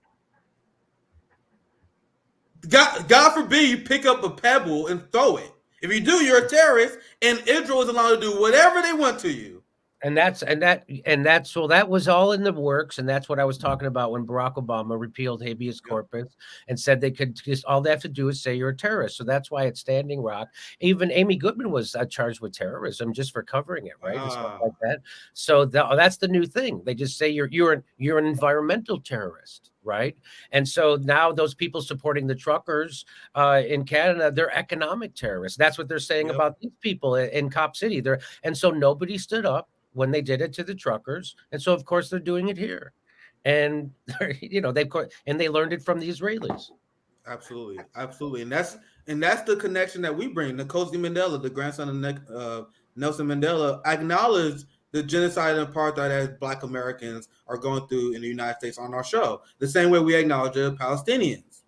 [SPEAKER 3] God forbid you pick up a pebble and throw it. If you do, you're a terrorist, and Israel is allowed to do whatever they want to you.
[SPEAKER 4] And that was all in the works, and that's what I was talking about when Barack Obama repealed habeas corpus and said they could just all they have to do is say you're a terrorist. So that's why it's Standing Rock. Even Amy Goodman was charged with terrorism just for covering it, right? And stuff like that. So that's the new thing. They just say you're an environmental terrorist, right? And so now those people supporting the truckers in Canada, they're economic terrorists. That's what they're saying about these people in Cop City. And so nobody stood up when they did it to the truckers, and so of course they're doing it here, and they learned it from the Israelis.
[SPEAKER 3] Absolutely, and that's the connection that we bring. Nkosi Mandela, the grandson of Nelson Mandela, acknowledged the genocide and apartheid as Black Americans are going through in the United States on our show, the same way we acknowledge the Palestinians.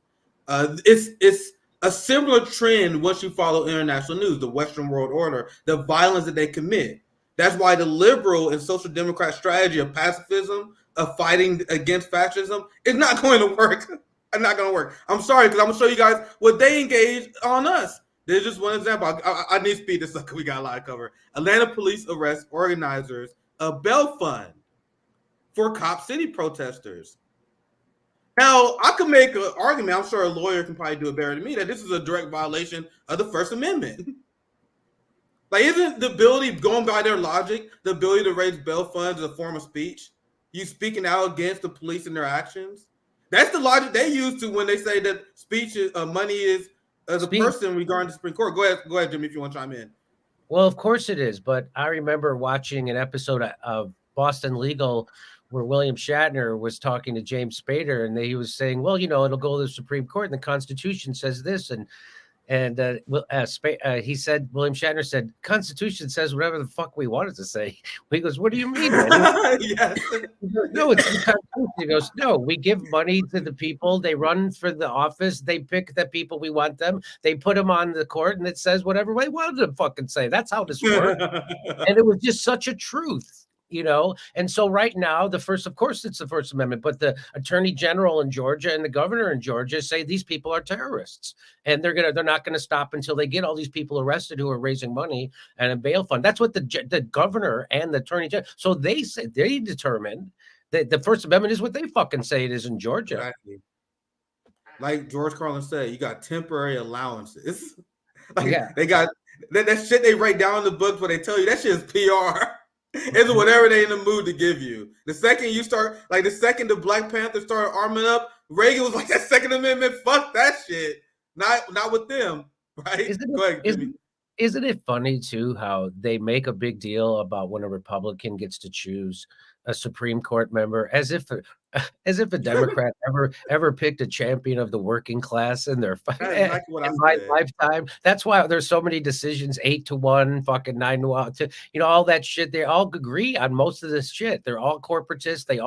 [SPEAKER 3] It's a similar trend once you follow international news, the Western world order, the violence that they commit. That's why the liberal and social democrat strategy of pacifism, of fighting against fascism, is not going to work. It's not going to work. I'm sorry, because I'm going to show you guys what they engaged on us. There's just one example. I need to speed this up because we got a lot to cover. Atlanta police arrest organizers of bail fund for Cop City protesters. Now, I could make an argument, I'm sure a lawyer can probably do it better than me, that this is a direct violation of the First Amendment. Like, isn't the ability, going by their logic, the ability to raise bail funds is a form of speech? You speaking out against the police and their actions? That's the logic they use to when they say that speech is money is as a person regarding the Supreme Court. Go ahead, Jimmy, if you want to chime in.
[SPEAKER 4] Well, of course it is, but I remember watching an episode of Boston Legal where William Shatner was talking to James Spader, and he was saying, well, it'll go to the Supreme Court, and the Constitution says this, and And he said, William Shatner said, Constitution says whatever the fuck we want it to say. He goes, what do you mean, man?
[SPEAKER 3] Yes.
[SPEAKER 4] He goes, no, it's the Constitution. He goes, no, we give money to the people. They run for the office. They pick the people we want them. They put them on the court, and it says whatever they wanted to fucking say. That's how this works. And it was just such a truth. And so right now, of course, it's the First Amendment, but the Attorney General in Georgia and the governor in Georgia say these people are terrorists, and they're not gonna stop until they get all these people arrested who are raising money and a bail fund. That's what the governor and the Attorney General. So they said they determined that the First Amendment is what they fucking say it is in Georgia.
[SPEAKER 3] Exactly. Like George Carlin said, you got temporary allowances. Like they got that shit they write down in the books, but they tell you that shit is PR. It's whatever they in the mood to give you. The second the Black Panthers started arming up, Reagan was like, that Second Amendment, fuck that shit. Not with them, right? Go ahead, Jimmy.
[SPEAKER 4] Isn't it funny too how they make a big deal about when a Republican gets to choose a Supreme Court member, as if a Democrat ever picked a champion of the working class in their lifetime? That's why there's so many decisions, 8-1, fucking 9-1, all that shit. They all agree on most of this shit. They're all corporatists. They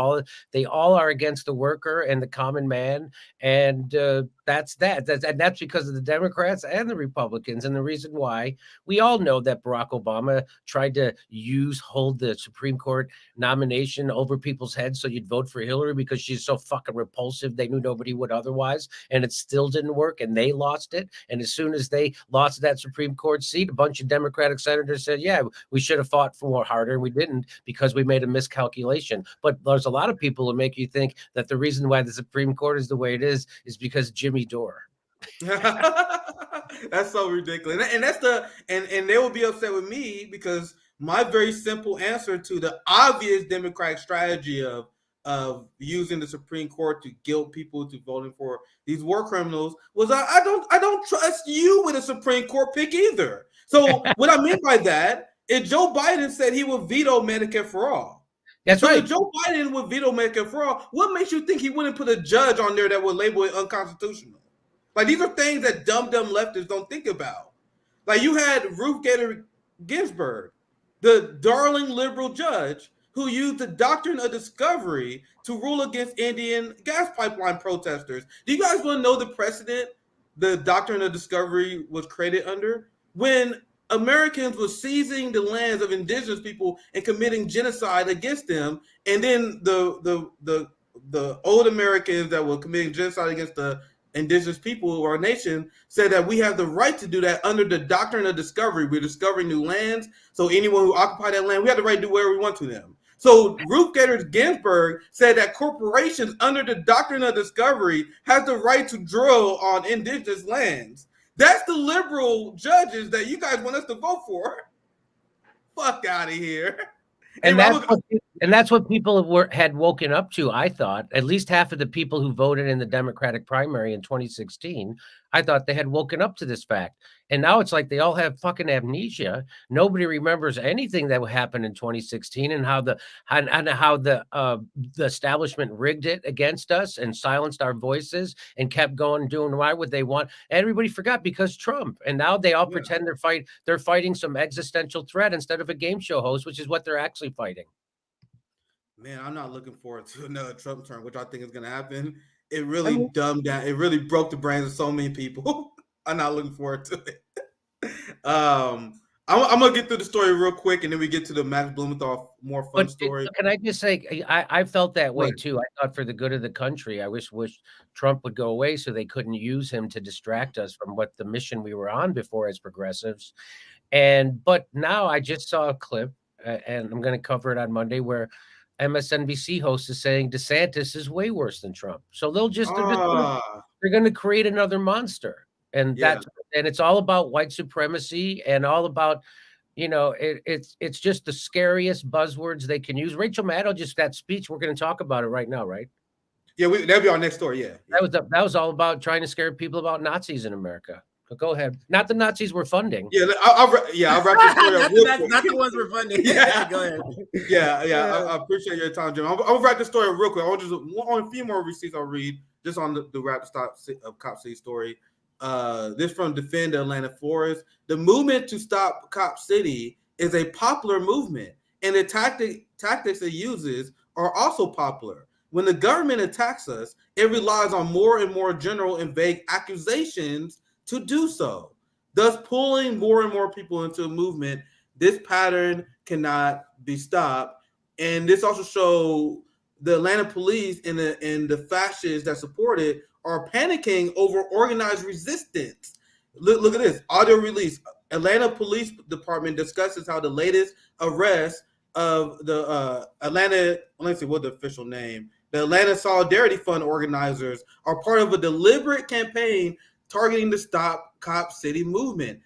[SPEAKER 4] all are against the worker and the common man, and that's because of the Democrats and the Republicans. And the reason why we all know that Barack Obama tried to hold the Supreme Court nomination over people's heads so you'd vote for Hillary because she's so fucking repulsive. They knew nobody would otherwise, and it still didn't work, and they lost it. And as soon as they lost that Supreme Court seat, a bunch of Democratic senators said, yeah, we should have fought for more harder, and we didn't because we made a miscalculation. But there's a lot of people who make you think that the reason why the Supreme Court is the way it is because Jimmy Dore.
[SPEAKER 3] That's so ridiculous. And they will be upset with me because my very simple answer to the obvious Democratic strategy of using the Supreme Court to guilt people to voting for these war criminals was I don't trust you with a Supreme Court pick either. So what I mean by that is Joe Biden said he would veto Medicare for all.
[SPEAKER 4] That's right.
[SPEAKER 3] If Joe Biden would veto Medicare for all, what makes you think he wouldn't put a judge on there that would label it unconstitutional? Like, these are things that dumb leftists don't think about. Like, you had Ruth Bader Ginsburg, the darling liberal judge who used the doctrine of discovery to rule against Indian gas pipeline protesters. Do you guys want to know the precedent the doctrine of discovery was created under? When Americans were seizing the lands of indigenous people and committing genocide against them, and then the old Americans that were committing genocide against the indigenous people or our nation said that we have the right to do that under the doctrine of discovery. We're discovering new lands, so anyone who occupied that land, we have the right to do whatever we want to them. So Ruth Bader Ginsburg said that corporations under the doctrine of discovery have the right to drill on indigenous lands. That's the liberal judges that you guys want us to vote for. Fuck out of here.
[SPEAKER 4] And that's what people had woken up to. I thought at least half of the people who voted in the Democratic primary in 2016, I thought they had woken up to this fact. And now it's like they all have fucking amnesia. Nobody remembers anything that happened in 2016 and how the establishment rigged it against us and silenced our voices and kept going doing why would they want. Everybody forgot because Trump. And now they all pretend they're fighting some existential threat instead of a game show host, which is what they're actually fighting.
[SPEAKER 3] Man, I'm not looking forward to another Trump term, which I think is going to happen. It really dumbed down. It really broke the brains of so many people. I'm not looking forward to it. I'm going to get through the story real quick, and then we get to the Max Blumenthal more fun story.
[SPEAKER 4] Can I just say, I felt that way too. I thought for the good of the country, I wish Trump would go away so they couldn't use him to distract us from what the mission we were on before as progressives. But now I just saw a clip, and I'm going to cover it on Monday, where MSNBC host is saying DeSantis is way worse than Trump. So they're going to create another monster. And and it's all about white supremacy and all about, it's just the scariest buzzwords they can use. Rachel Maddow just that speech. We're going to talk about it right now, right?
[SPEAKER 3] Yeah, that'll be our next story. Yeah.
[SPEAKER 4] That was all about trying to scare people about Nazis in America. Go ahead. Not the Nazis we're funding.
[SPEAKER 3] Yeah, I'll wrap this story up.
[SPEAKER 2] Not the ones we're funding.
[SPEAKER 3] Yeah,
[SPEAKER 2] go ahead.
[SPEAKER 3] Yeah. I appreciate your time, Jim. I'll wrap this story real quick. On a few more receipts I'll read just on the Rap Stop Cop City story. this from Defend the Atlanta Forest. The movement to stop Cop City is a popular movement, and the tactics it uses are also popular. When the government attacks us, it relies on more and more general and vague accusations to do so, thus pulling more and more people into a movement. This pattern cannot be stopped. And this also shows the Atlanta police and the fascists that support it are panicking over organized resistance. Look at this audio release. Atlanta Police Department discusses how the latest arrest of the Atlanta, let's see what the official name, the Atlanta Solidarity Fund organizers are part of a deliberate campaign targeting the Stop Cop City movement.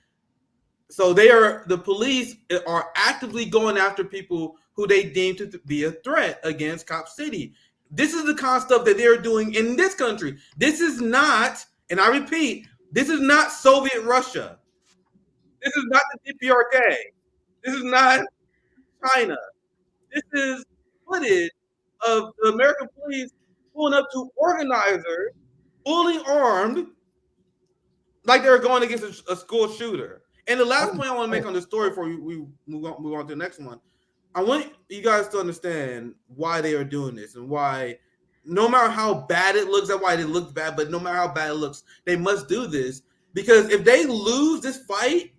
[SPEAKER 3] So the police are actively going after people who they deem to be a threat against Cop City. This is the kind of stuff that they're doing in this country. This is not, and I repeat, this is not Soviet Russia. This is not the DPRK. This is not China. This is footage of the American police pulling up to organizers, fully armed, like they're going against a school shooter. And the last point I want to make on this story before we move on to the next one, I want you guys to understand why they are doing this and why, no matter how bad it looks, that's why it looks bad, but no matter how bad it looks, they must do this. Because if they lose this fight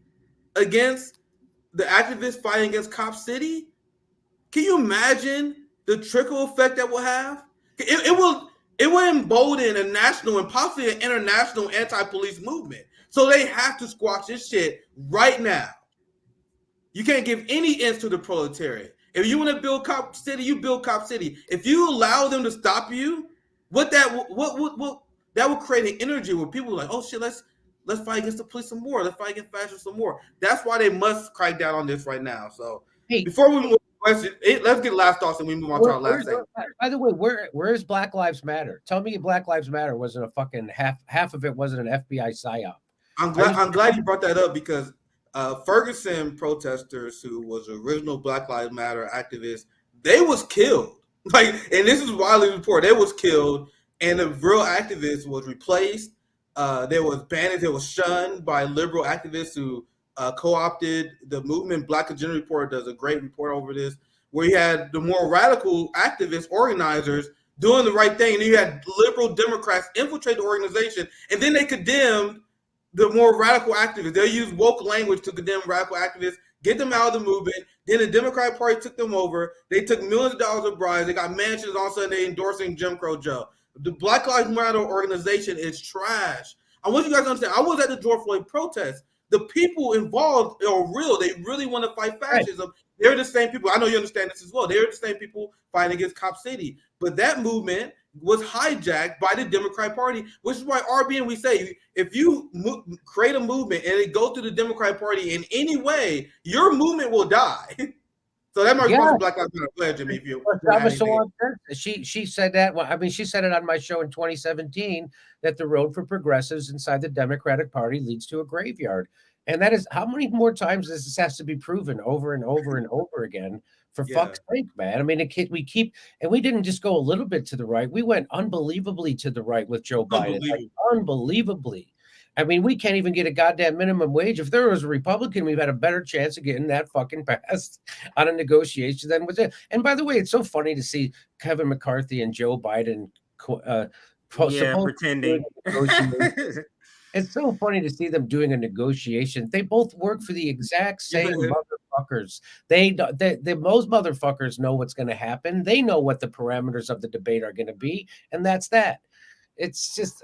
[SPEAKER 3] against the activists fighting against Cop City, can you imagine the trickle effect that will have? It will embolden a national and possibly an international anti-police movement. So they have to squash this shit right now. You can't give any inch to the proletariat. If you want to build Cop City, you build Cop City. If you allow them to stop you, that will create an energy where people are like, oh shit, let's fight against the police some more. Let's fight against fascists some more. That's why they must crack down on this right now. So before we move on, let's get last thoughts and we move on to our last segment.
[SPEAKER 4] By the way, where is Black Lives Matter? Tell me Black Lives Matter wasn't a fucking half of it wasn't an FBI psyop. I'm
[SPEAKER 3] glad you brought that up because Ferguson protesters, who was original Black Lives Matter activists, they was killed. Like, and this is widely reported, they was killed, and the real activist was replaced. There was banned, it was shunned by liberal activists who co-opted the movement. Black Agenda Report does a great report over this, where you had the more radical activists, organizers doing the right thing, and then you had liberal Democrats infiltrate the organization, and then they condemned the more radical activists. They used woke language to condemn radical activists, get them out of the movement. Then the Democratic Party took them over. They took millions of dollars of bribes. They got mansions. All of a sudden, they endorsing Jim Crow Joe. The Black Lives Matter organization is trash. I want you guys to understand. I was at the George Floyd protest. The people involved are real. They really want to fight fascism. Right. They're the same people. I know you understand this as well. They're the same people fighting against Cop City. But that movement was hijacked by the Democratic Party, which is why RBN, we say, if you create a movement and it goes through the Democratic Party in any way, your movement will die. So that might be Black Lives Matter. Go ahead, Jimmy. If you
[SPEAKER 4] she said that. Well, I mean, she said it on my show in 2017 that the road for progressives inside the Democratic Party leads to a graveyard. And that is, how many more times this has to be proven over and over and over again? For fuck's sake, man. I mean, we didn't just go a little bit to the right. We went unbelievably to the right with Joe Biden. Unbelievably. I mean, we can't even get a goddamn minimum wage. If there was a Republican, we've had a better chance of getting that fucking passed on a negotiation than with it. And by the way, it's so funny to see Kevin McCarthy and Joe Biden
[SPEAKER 2] pretending.
[SPEAKER 4] It's so funny to see them doing a negotiation. They both work for the exact same motherfuckers. Most motherfuckers know what's going to happen. They know what the parameters of the debate are going to be, and that's that. It's just,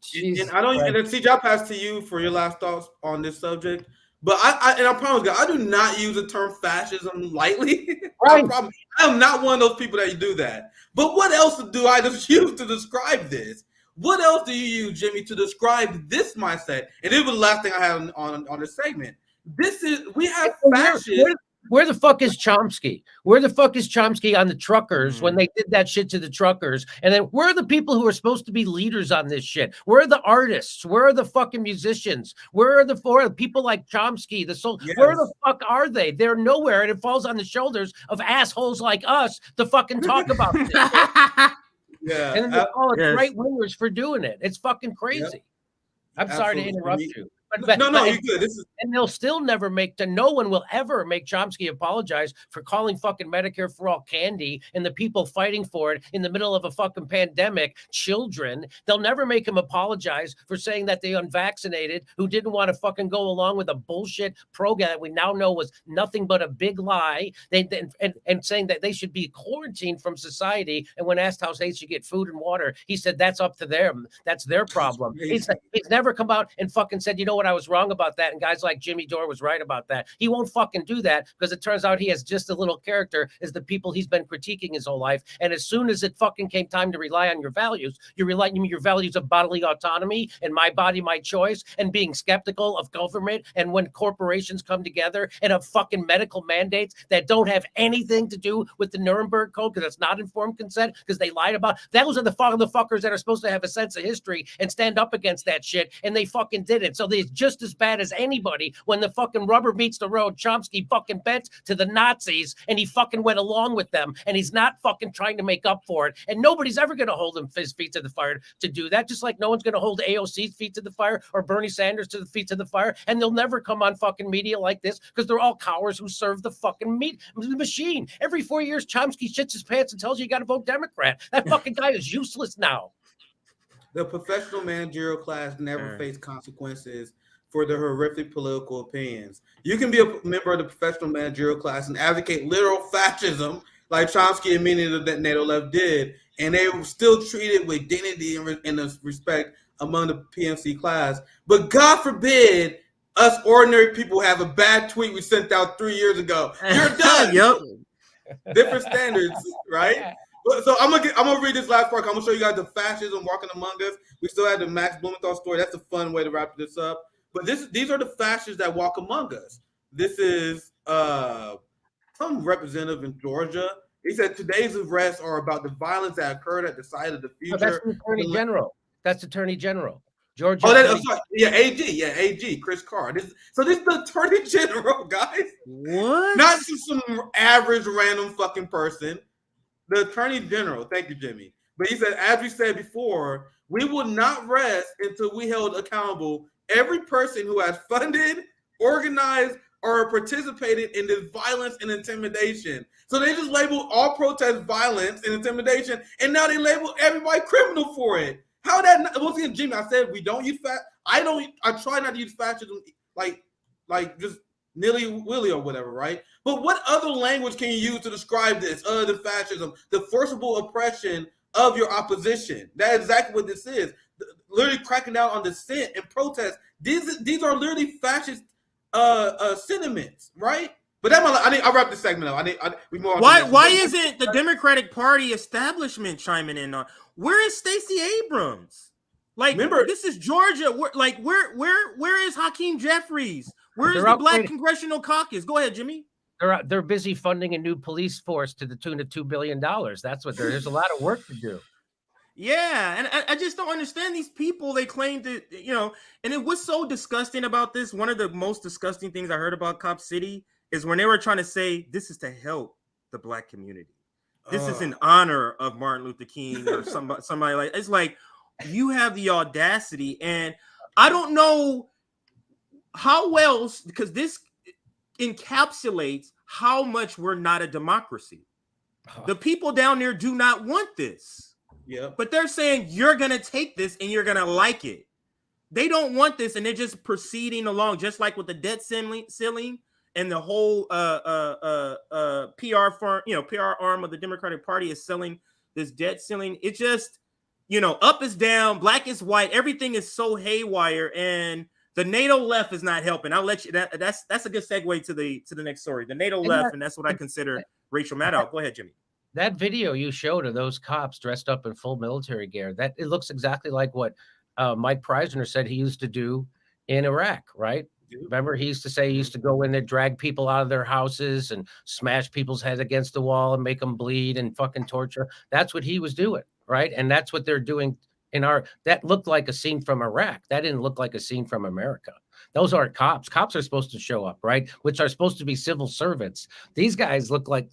[SPEAKER 3] geez. And CJ, I'll pass to you for your last thoughts on this subject. But I promise you, I do not use the term fascism lightly.
[SPEAKER 4] Right.
[SPEAKER 3] I am not one of those people that do that. But what else do I just use to describe this? What else do you use, Jimmy, to describe this mindset? And it was the last thing I had on this segment. We have fascists.
[SPEAKER 4] Where the fuck is Chomsky? Where the fuck is Chomsky on the truckers when they did that shit to the truckers? And then where are the people who are supposed to be leaders on this shit? Where are the artists? Where are the fucking musicians? Where are the people like Chomsky? Where the fuck are they? They're nowhere, and it falls on the shoulders of assholes like us to fucking talk about this shit. And then they call it right wingers for doing it. It's fucking crazy. I'm sorry to
[SPEAKER 3] Absolutely.
[SPEAKER 4] interrupt you. But,
[SPEAKER 3] No, you're good. This is
[SPEAKER 4] and they'll still never no one will ever make Chomsky apologize for calling fucking Medicare for all candy and the people fighting for it in the middle of a fucking pandemic, children. They'll never make him apologize for saying that the unvaccinated who didn't want to fucking go along with a bullshit program that we now know was nothing but a big lie. And saying that they should be quarantined from society. And when asked how they should get food and water, he said that's up to them. That's their problem. He's never come out and fucking said, you know what, I was wrong about that. And guys like Jimmy Dore was right about that. He won't fucking do that because it turns out he has just a little character as the people he's been critiquing his whole life. And as soon as it fucking came time to rely on your values, you rely on your values of bodily autonomy and my body, my choice, and being skeptical of government. And when corporations come together and have fucking medical mandates that don't have anything to do with the Nuremberg Code because it's not informed consent because they lied about. Those are the fuckers that are supposed to have a sense of history and stand up against that shit. And they fucking did it. So they're just as bad as anybody. When the fucking rubber meets the road, Chomsky fucking bent to the Nazis and he fucking went along with them. And he's not fucking trying to make up for it. And nobody's ever going to hold his feet to the fire to do that. Just like no one's going to hold AOC's feet to the fire or Bernie Sanders to the feet to the fire. And they'll never come on fucking media like this because they're all cowards who serve the fucking machine. Every 4 years, Chomsky shits his pants and tells you got to vote Democrat. That fucking guy is useless now.
[SPEAKER 3] The professional managerial class never faced consequences for their horrific political opinions. You can be a member of the professional managerial class and advocate literal fascism like Chomsky and many of the NATO left did, and they were still treated with dignity and respect among the PMC class. But God forbid us ordinary people have a bad tweet we sent out 3 years ago. You're done.
[SPEAKER 2] Yep.
[SPEAKER 3] Different standards, right? So I'm gonna read this last part. I'm gonna show you guys the fascism walking among us. We still have the Max Blumenthal story. That's a fun way to wrap this up. But these are the fascists that walk among us. This is some representative in Georgia. He said today's arrests are about the violence that occurred at the site of the future.
[SPEAKER 4] That's the Attorney General. That's Attorney General. Georgia.
[SPEAKER 3] AG. AG, Chris Carr. This is the Attorney General, guys.
[SPEAKER 2] What?
[SPEAKER 3] Not just some average random fucking person. The Attorney General. Thank you, Jimmy. But he said, as we said before, we will not rest until we held accountable every person who has funded, organized, or participated in this violence and intimidation. So they just labeled all protest violence and intimidation, and now they label everybody criminal for it. How that? Once again, Jimmy, I said we don't use I try not to use fascism like just nilly-willy or whatever, right? But what other language can you use to describe this other than fascism? The forcible oppression of your opposition. That's exactly what this is. Literally cracking down on dissent and protest. These are literally fascist sentiments, right? But I'll wrap this segment up.
[SPEAKER 2] Why isn't the Democratic Party establishment chiming in on? Where is Stacey Abrams? Like, remember, this is Georgia. Where is Hakeem Jeffries? Where is the Black Congressional Caucus? Go ahead, Jimmy.
[SPEAKER 4] They're busy funding a new police force to the tune of $2 billion. That's what there's a lot of work to do.
[SPEAKER 2] Yeah, and I just don't understand these people. They claim to, and it was so disgusting about this. One of the most disgusting things I heard about Cop City is when they were trying to say this is to help the Black community. This is in honor of Martin Luther King or somebody like. It's like you have the audacity, and I don't know how else, because this encapsulates how much we're not a democracy. The people down there do not want this.
[SPEAKER 3] Yeah,
[SPEAKER 2] but they're saying you're gonna take this and you're gonna like it. They don't want this, and they're just proceeding along, just like with the debt ceiling and the whole PR firm, PR arm of the Democratic Party is selling this debt ceiling. It's just, up is down, black is white. Everything is so haywire, and the NATO left is not helping. I'll let you. That's a good segue to the next story. The NATO left, and that's what I consider Rachel Maddow. Go ahead, Jimmy.
[SPEAKER 4] That video you showed of those cops dressed up in full military gear, that it looks exactly like what Mike Preisner said he used to do in Iraq, right? Remember, he used to say he used to go in there, drag people out of their houses and smash people's heads against the wall and make them bleed and fucking torture. That's what he was doing, right? And that's what they're doing that looked like a scene from Iraq. That didn't look like a scene from America. Those aren't cops. Cops are supposed to show up, right? Which are supposed to be civil servants. These guys look like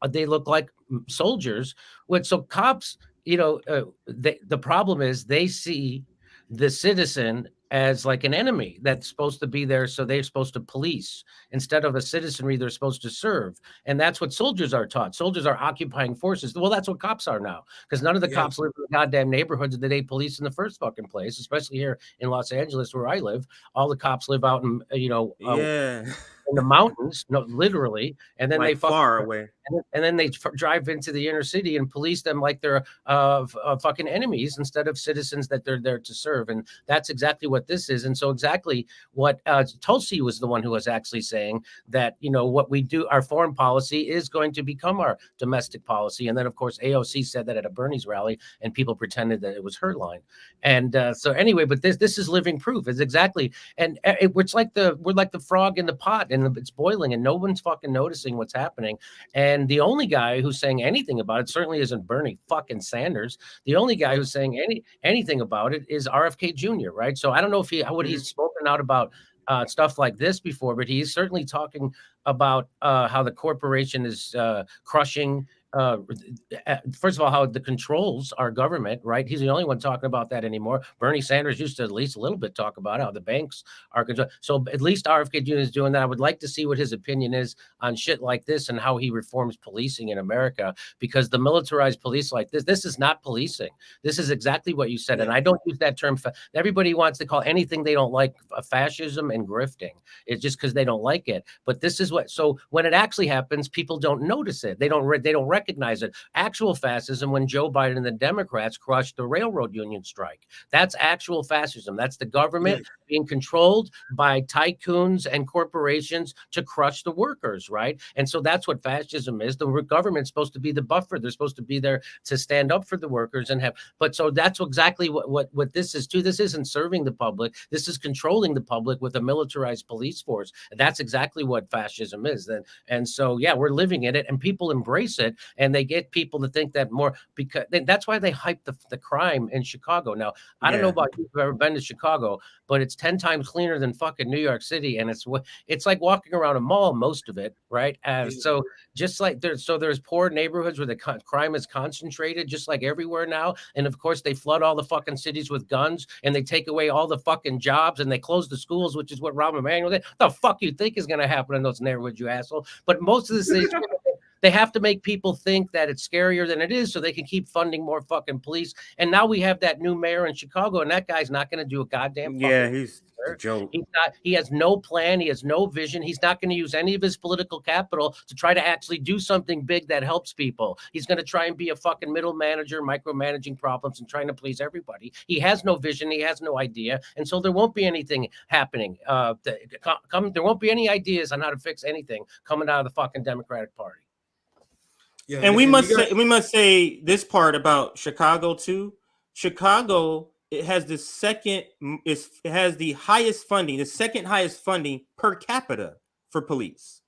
[SPEAKER 4] they look like soldiers. So cops, the problem is they see the citizen as like an enemy that's supposed to be there. So they're supposed to police instead of a citizenry they're supposed to serve. And that's what soldiers are taught. Soldiers are occupying forces. Well, that's what cops are now, because none of the cops live in the goddamn neighborhoods that they police in the first fucking place, especially here in Los Angeles where I live. All the cops live out in, in the mountains, no, literally, and then
[SPEAKER 2] like
[SPEAKER 4] they
[SPEAKER 2] far away.
[SPEAKER 4] and then they drive into the inner city and police them like they're fucking enemies instead of citizens that they're there to serve. And that's exactly what this is. And so exactly what Tulsi was the one who was actually saying that, what we do, our foreign policy is going to become our domestic policy. And then, of course, AOC said that at a Bernie's rally, and people pretended that it was her line. And so anyway, but this is living proof. It's exactly, and we're like the frog in the pot, and it's boiling, and no one's fucking noticing what's happening. And the only guy who's saying anything about it certainly isn't Bernie fucking Sanders. The only guy who's saying anything about it is RFK Jr., right? So I don't know if he's spoken out about stuff like this before, but he's certainly talking about how the corporation is crushing. First of all, how the controls our government, right? He's the only one talking about that anymore. Bernie Sanders used to at least a little bit talk about how the banks are controlled. So at least RFK Jr. is doing that. I would like to see what his opinion is on shit like this and how he reforms policing in America, because the militarized police like this is not policing. This is exactly what you said. And I don't use that term. Everybody wants to call anything they don't like fascism and grifting. It's just because they don't like it. But this is what, so when it actually happens, people don't notice it. They don't recognize it. Actual fascism, when Joe Biden and the Democrats crushed the railroad union strike. That's actual fascism. That's the government being controlled by tycoons and corporations to crush the workers, right? And so that's what fascism is. The government's supposed to be the buffer. They're supposed to be there to stand up for the workers and have, but so that's exactly what this is too. This isn't serving the public. This is controlling the public with a militarized police force. And that's exactly what fascism is. And so, yeah, we're living in it, and people embrace it. And they get people to think that more, because that's why they hype the crime in Chicago. Now, I don't know about you if you've ever been to Chicago, but it's 10 times cleaner than fucking New York City. And it's like walking around a mall, most of it, right? So just like there's poor neighborhoods where the crime is concentrated, just like everywhere now. And of course, they flood all the fucking cities with guns, and they take away all the fucking jobs, and they close the schools, which is what Rahm Emanuel did. What the fuck you think is going to happen in those neighborhoods, you asshole? But most of the cities, they have to make people think that it's scarier than it is so they can keep funding more fucking police. And now we have that new mayor in Chicago, and that guy's not going to do a goddamn
[SPEAKER 2] he's a joke.
[SPEAKER 4] He has no plan. He has no vision. He's not going to use any of his political capital to try to actually do something big that helps people. He's going to try and be a fucking middle manager, micromanaging problems and trying to please everybody. He has no vision. He has no idea. And so there won't be anything happening. There won't be any ideas on how to fix anything coming out of the fucking Democratic Party.
[SPEAKER 2] Yeah, and we must say this part about Chicago too. Chicago, it has the highest funding, the second highest funding per capita for police.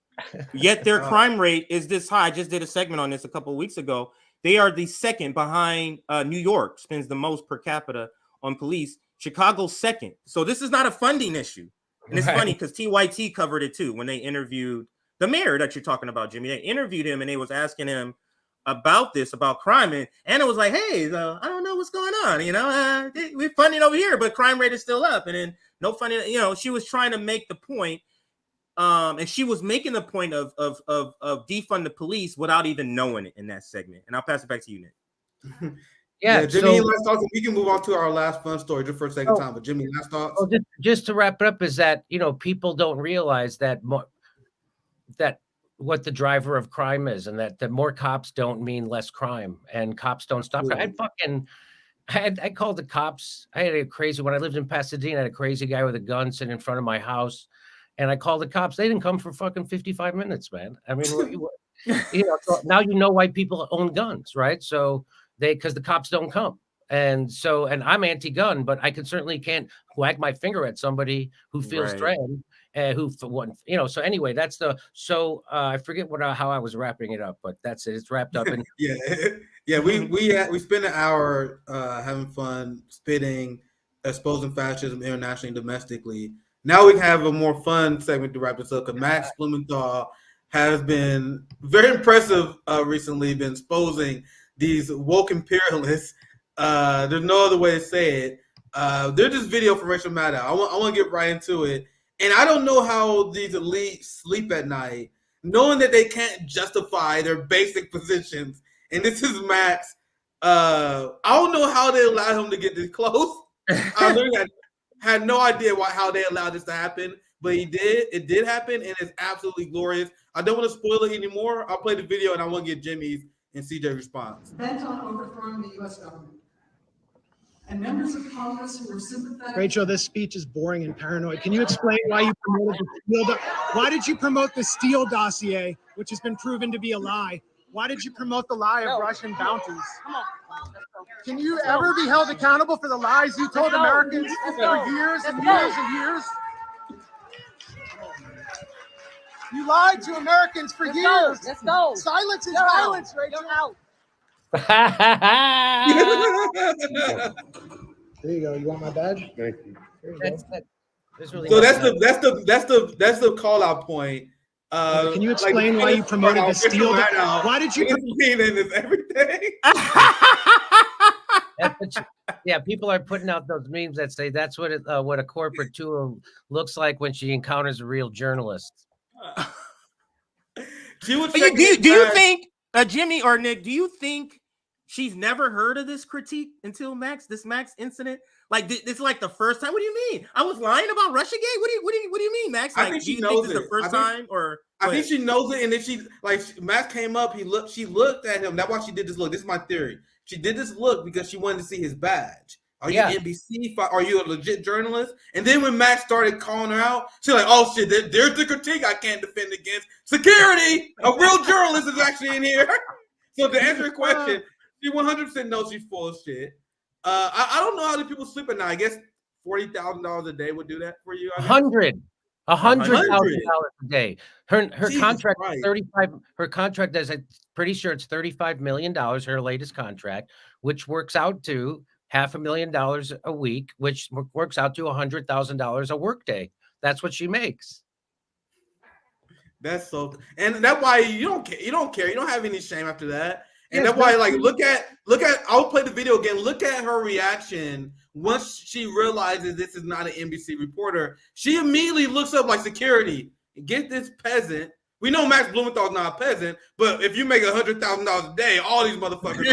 [SPEAKER 2] Yet their crime rate is this high. I just did a segment on this a couple of weeks ago. They are the second behind New York, spends the most per capita on police. Chicago's second. So this is not a funding issue. And it's funny because TYT covered it too when they interviewed the mayor that you're talking about, Jimmy. They interviewed him and they was asking him about crime. And Anna was like, hey, I don't know what's going on. We're funding over here, but crime rate is still up. And then no funding, she was trying to make the point. And she was making the point of defund the police without even knowing it in that segment. And I'll pass it back to you, Nick.
[SPEAKER 3] Yeah, Jimmy, last thoughts. We can move on to our last fun story just for a second time. But Jimmy, last thoughts.
[SPEAKER 4] Just to wrap it up is that, people don't realize that what the driver of crime is, and that more cops don't mean less crime, and cops don't stop. I called the cops. I had when I lived in Pasadena, I had a crazy guy with a gun sitting in front of my house, and I called the cops. They didn't come for fucking 55 minutes, man. I mean, so now you know why people own guns, right? So because the cops don't come. And I'm anti-gun, but I can't wag my finger at somebody who feels threatened. So anyway, I forget how I was wrapping it up, but that's it. It's wrapped up. And
[SPEAKER 3] we spent an hour having fun, spitting, exposing fascism internationally and domestically. Now we can have a more fun segment to wrap this up, because Max Blumenthal has been very impressive recently, been exposing these woke imperialists. There's no other way to say it. There's this video from Rachel Maddow. I want to get right into it. And I don't know how these elites sleep at night, knowing that they can't justify their basic positions. And this is Max. I don't know how they allowed him to get this close. I literally had no idea how they allowed this to happen, but he did. It did happen, and it's absolutely glorious. I don't want to spoil it anymore. I'll play the video, and I want to get Jimmy's and CJ's response.
[SPEAKER 5] Bent on overthrowing the U.S. government. And members of Congress who were sympathetic.
[SPEAKER 6] Rachel, this speech is boring and paranoid. Can you explain why you promoted why did you promote the Steele dossier, which has been proven to be a lie? Why did you promote the lie of Russian bounties? Can you ever be held accountable for the lies you told Americans for years and years and years? You lied to Americans for years.
[SPEAKER 7] Let's go.
[SPEAKER 6] Silence is violence, Rachel.
[SPEAKER 7] Out.
[SPEAKER 6] There you go. You want my badge? Thank you.
[SPEAKER 3] So that's the call out point.
[SPEAKER 6] Can you explain why you promoted the Steele? Why did you?
[SPEAKER 3] This everything.
[SPEAKER 4] Yeah, people are putting out those memes that say that's what a corporate tool looks like when she encounters a real journalist.
[SPEAKER 2] Do you think, Jimmy or Nick? Do you think she's never heard of this critique until this Max incident? Like this is like the first time. What do you mean? I was lying about Russiagate. What do you mean, Max? Like,
[SPEAKER 3] I think
[SPEAKER 2] do
[SPEAKER 3] she
[SPEAKER 2] you
[SPEAKER 3] knows
[SPEAKER 2] think this is the first time, or
[SPEAKER 3] I think she knows it, and then Max came up. She looked at him. That's why she did this look. This is my theory. She did this look because she wanted to see his badge. Are you NBC? Are you a legit journalist? And then when Max started calling her out, she's like, "Oh shit, there's the critique I can't defend against. Security, a real journalist is actually in here." So to answer your question, she 100% knows she's full of shit. I don't know how the people sleep at night. I guess $40,000 a day would do that for you. $100,000
[SPEAKER 4] a day. Her contract is 35. Her contract is, I'm pretty sure it's $35 million. Her latest contract, which works out to $500,000 a week, which works out to $100,000 a workday. That's what she makes.
[SPEAKER 3] That's so, and that's why you don't care. You don't care. You don't have any shame after that. And that's why, like, look at. I'll play the video again. Look at her reaction once she realizes this is not an NBC reporter. She immediately looks up like security. Get this peasant. We know Max Blumenthal's not a peasant, but if you make $100,000 a day, all these motherfuckers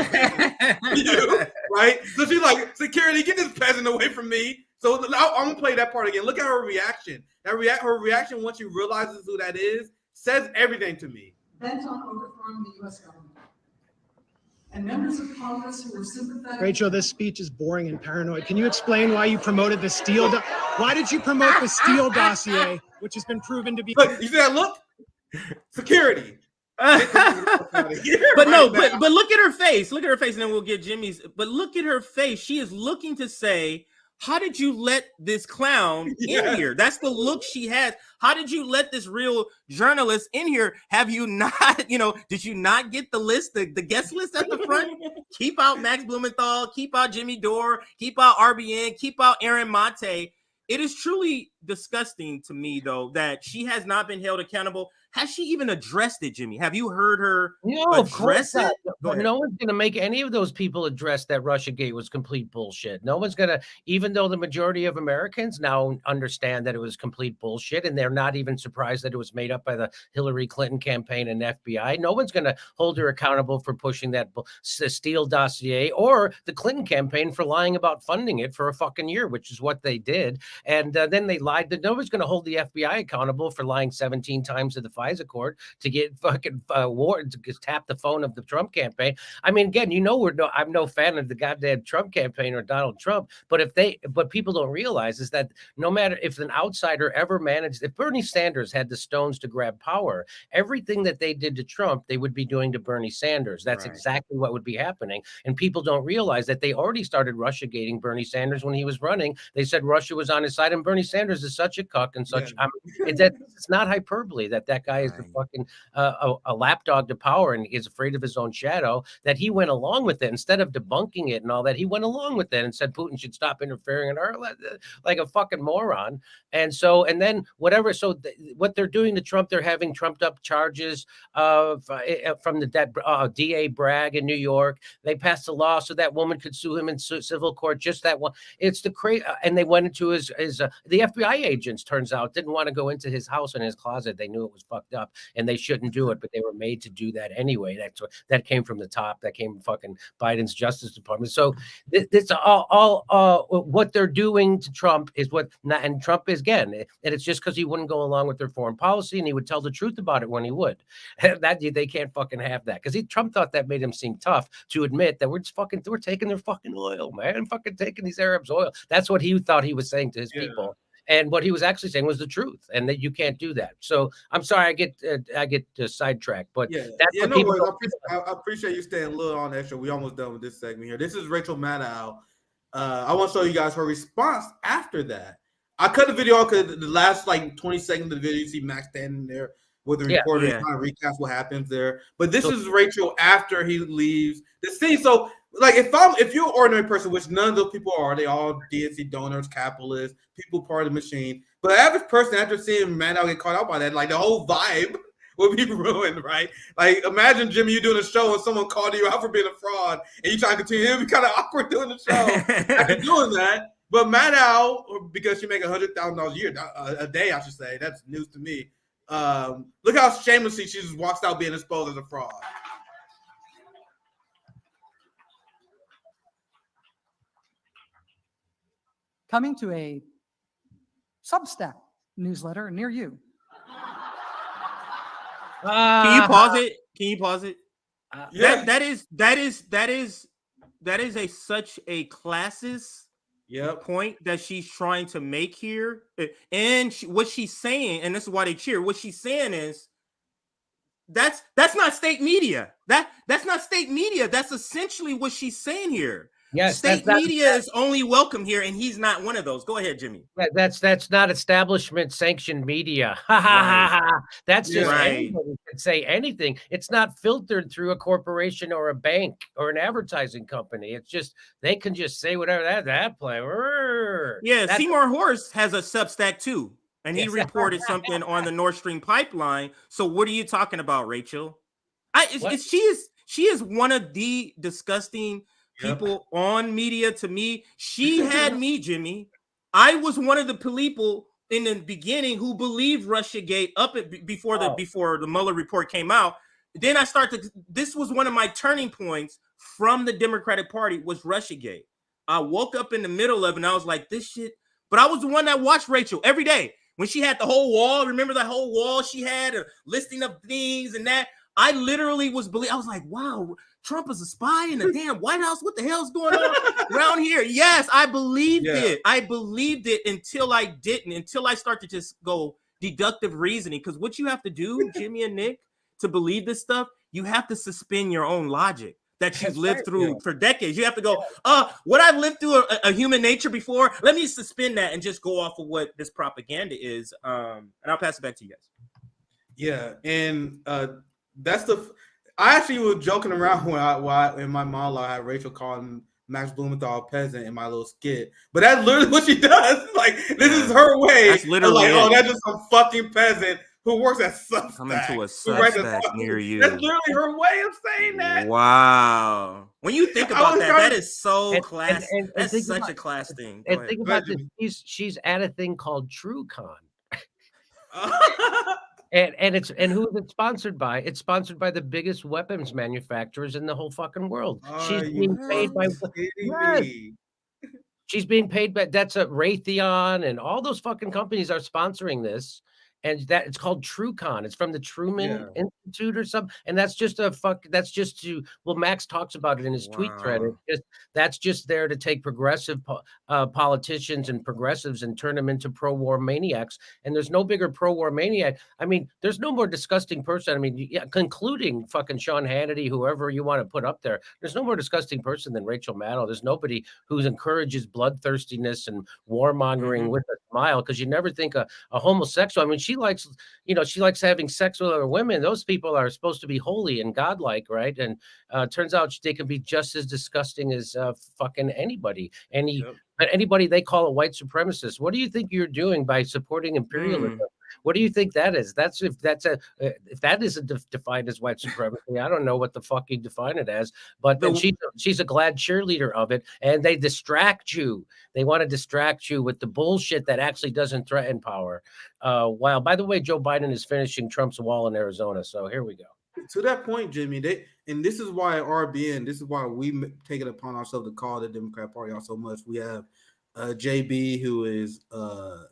[SPEAKER 3] are you, right? So she's like, security, get this peasant away from me. So I'm gonna play that part again. Look at her reaction. Her reaction once she realizes who that is says everything to me.
[SPEAKER 5] Bent on overthrowing the U.S. government. And members of Congress who were sympathetic.
[SPEAKER 6] Rachel, this speech is boring and paranoid. Can you explain why you promoted the Steele? Why did you promote the Steele dossier, which has been proven to be?
[SPEAKER 3] Look, you see that look? Security.
[SPEAKER 2] But look at her face. Look at her face, and then we'll get Jimmy's. But look at her face. She is looking to say, how did you let this clown in here? That's the look she has. How did you let this real journalist in here? Have you not, did you not get the list, the guest list at the front? Keep out Max Blumenthal, keep out Jimmy Dore, keep out RBN, keep out Aaron Mate. It is truly disgusting to me, though, that she has not been held accountable. Has she even addressed it, Jimmy? Have you heard her address it?
[SPEAKER 4] No one's going to make any of those people address that Russiagate was complete bullshit. No one's going to, even though the majority of Americans now understand that it was complete bullshit, and they're not even surprised that it was made up by the Hillary Clinton campaign and FBI. No one's going to hold her accountable for pushing that Steele dossier or the Clinton campaign for lying about funding it for a fucking year, which is what they did. And then they lied. That nobody's going to hold the FBI accountable for lying 17 times to the FISA court to get fucking warrants to tap the phone of the Trump campaign. I mean, again, I'm no fan of the goddamn Trump campaign or Donald Trump, but people don't realize is that no matter if an outsider ever managed, if Bernie Sanders had the stones to grab power, everything that they did to Trump, they would be doing to Bernie Sanders. That's exactly what would be happening. And people don't realize that they already started Russiagating Bernie Sanders when he was running. They said Russia was on his side, and Bernie Sanders is such a cuck and such. It's not hyperbole that guy is the fucking a lapdog to power and is afraid of his own shadow, that he went along with it instead of debunking it and all that. He went along with it and said Putin should stop interfering in her like a fucking moron. And so, and then whatever. So what they're doing to Trump, they're having trumped up charges of from the DA Bragg in New York. They passed a law so that woman could sue him in civil court. Just that one. It's the crazy. And they went into his the FBI agents, turns out, didn't want to go into his house and his closet. They knew it was fucked up and they shouldn't do it, but they were made to do that anyway. That came from the top. That came from fucking Biden's Justice Department. So this all what they're doing to Trump is what, and Trump is again, and it's just because he wouldn't go along with their foreign policy and he would tell the truth about it when he would. That they can't fucking have that because Trump thought that made him seem tough to admit that we're taking their fucking oil, man, fucking taking these Arabs' oil. That's what he thought he was saying to his people. And what he was actually saying was the truth, and that you can't do that. So I'm sorry, I get sidetracked, but that's what
[SPEAKER 3] no worries.
[SPEAKER 4] I
[SPEAKER 3] appreciate you staying a little on that show. We almost done with this segment here. This is Rachel Maddow. I want to show you guys her response after that. I cut the video off because the last like 20 seconds of the video, you see Max standing there with the reporter trying to recast what happens there. But this is Rachel after he leaves the scene. So like if you're an ordinary person, which none of those people are, they all DNC donors, capitalists, people part of the machine. But the average person, after seeing Maddow get caught out by that, like the whole vibe would be ruined, right? Like imagine Jimmy, you doing a show and someone called you out for being a fraud and you trying to continue. It'd be kind of awkward doing the show after doing that. But Maddow, because she make $100,000 a day, I should say, that's news to me. Look how shamelessly she just walks out being exposed as a fraud.
[SPEAKER 5] Coming to a Substack newsletter near you.
[SPEAKER 2] Can you pause it? Can you pause it?
[SPEAKER 3] Yeah.
[SPEAKER 2] That is such a classist point that she's trying to make here. And what she's saying, and this is why they cheer, what she's saying is that's not state media. That's not state media. That's essentially what she's saying here.
[SPEAKER 4] Yes,
[SPEAKER 2] state media is only welcome here, and he's not one of those. Go ahead, Jimmy.
[SPEAKER 4] That's not establishment sanctioned media. Ha ha ha. That's just anybody can say anything. It's not filtered through a corporation or a bank or an advertising company. It's just they can just say whatever that play.
[SPEAKER 2] Yeah, Seymour Horst has a Substack too, and he reported something on the Nord Stream pipeline. So what are you talking about, Rachel? She is one of the disgusting people on media. To me, she had me, Jimmy. I was one of the people in the beginning who believed Russiagate before the Mueller report came out. Then I started. This was one of my turning points from the Democratic Party was Russiagate. I woke up in the middle of it and I was like, this shit. But I was the one that watched Rachel every day when she had the whole wall. Remember that whole wall she had, a listing of things and that. I literally I was like, wow, Trump is a spy in the damn White House. What the hell's going on around here? Yes, I believed it. I believed it until I didn't, until I start to just go deductive reasoning. Because what you have to do, Jimmy and Nick, to believe this stuff, you have to suspend your own logic that you've lived through for decades. You have to go, what I've lived through a human nature before, let me suspend that and just go off of what this propaganda is. And I'll pass it back to you guys.
[SPEAKER 3] Yeah, and I actually was joking around when in my monologue I had Rachel calling Max Blumenthal a peasant in my little skit, but that's literally what she does. Like this is her way. That's literally that's just some fucking peasant who works at Substack.
[SPEAKER 2] Coming to a Substack near you.
[SPEAKER 3] That's literally her way of saying that.
[SPEAKER 2] Wow. When you think about that is so class. That's such a class thing.
[SPEAKER 4] And think about this. She's at a thing called TrueCon. And who is it sponsored by? It's sponsored by the biggest weapons manufacturers in the whole fucking world. She's being paid by she's being paid by that's a Raytheon and all those fucking companies are sponsoring this. And that it's called TrueCon. It's from the Truman Institute or something. And that's just Max talks about it in his tweet thread. That's just there to take progressive politicians and progressives and turn them into pro-war maniacs. And there's no bigger pro-war maniac. I mean, there's no more disgusting person. I mean, concluding fucking Sean Hannity, whoever you want to put up there. There's no more disgusting person than Rachel Maddow. There's nobody who encourages bloodthirstiness and warmongering with a smile because you never think a homosexual. I mean, she likes, she likes having sex with other women. Those people are supposed to be holy and godlike, right? And turns out they can be just as disgusting as fucking anybody. Anybody they call a white supremacist. What do you think you're doing by supporting imperialism? What do you think that is? If that isn't defined as white supremacy, I don't know what the fuck you define it as. But then she's a glad cheerleader of it, and they distract you. They want to distract you with the bullshit that actually doesn't threaten power. While, by the way, Joe Biden is finishing Trump's wall in Arizona. So here we go.
[SPEAKER 3] To that point, Jimmy, and this is why RBN, this is why we take it upon ourselves to call the Democrat Party out so much. We have JB, who is a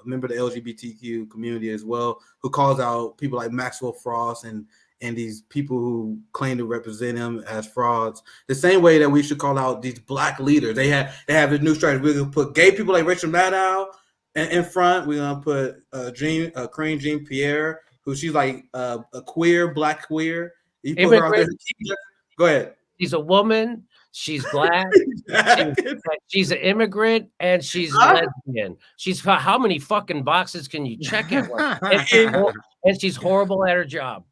[SPEAKER 3] member of the LGBTQ community as well, who calls out people like Maxwell Frost and these people who claim to represent him as frauds. The same way that we should call out these black leaders. They have the new strategy. We're gonna put gay people like Rachel Maddow in front. We're gonna put Crane Jean Pierre, who she's like a queer, black queer. You put her out there. Go ahead.
[SPEAKER 4] She's a woman. She's black. She's an immigrant, and she's lesbian. She's how many fucking boxes can you check it? And she's horrible at her job.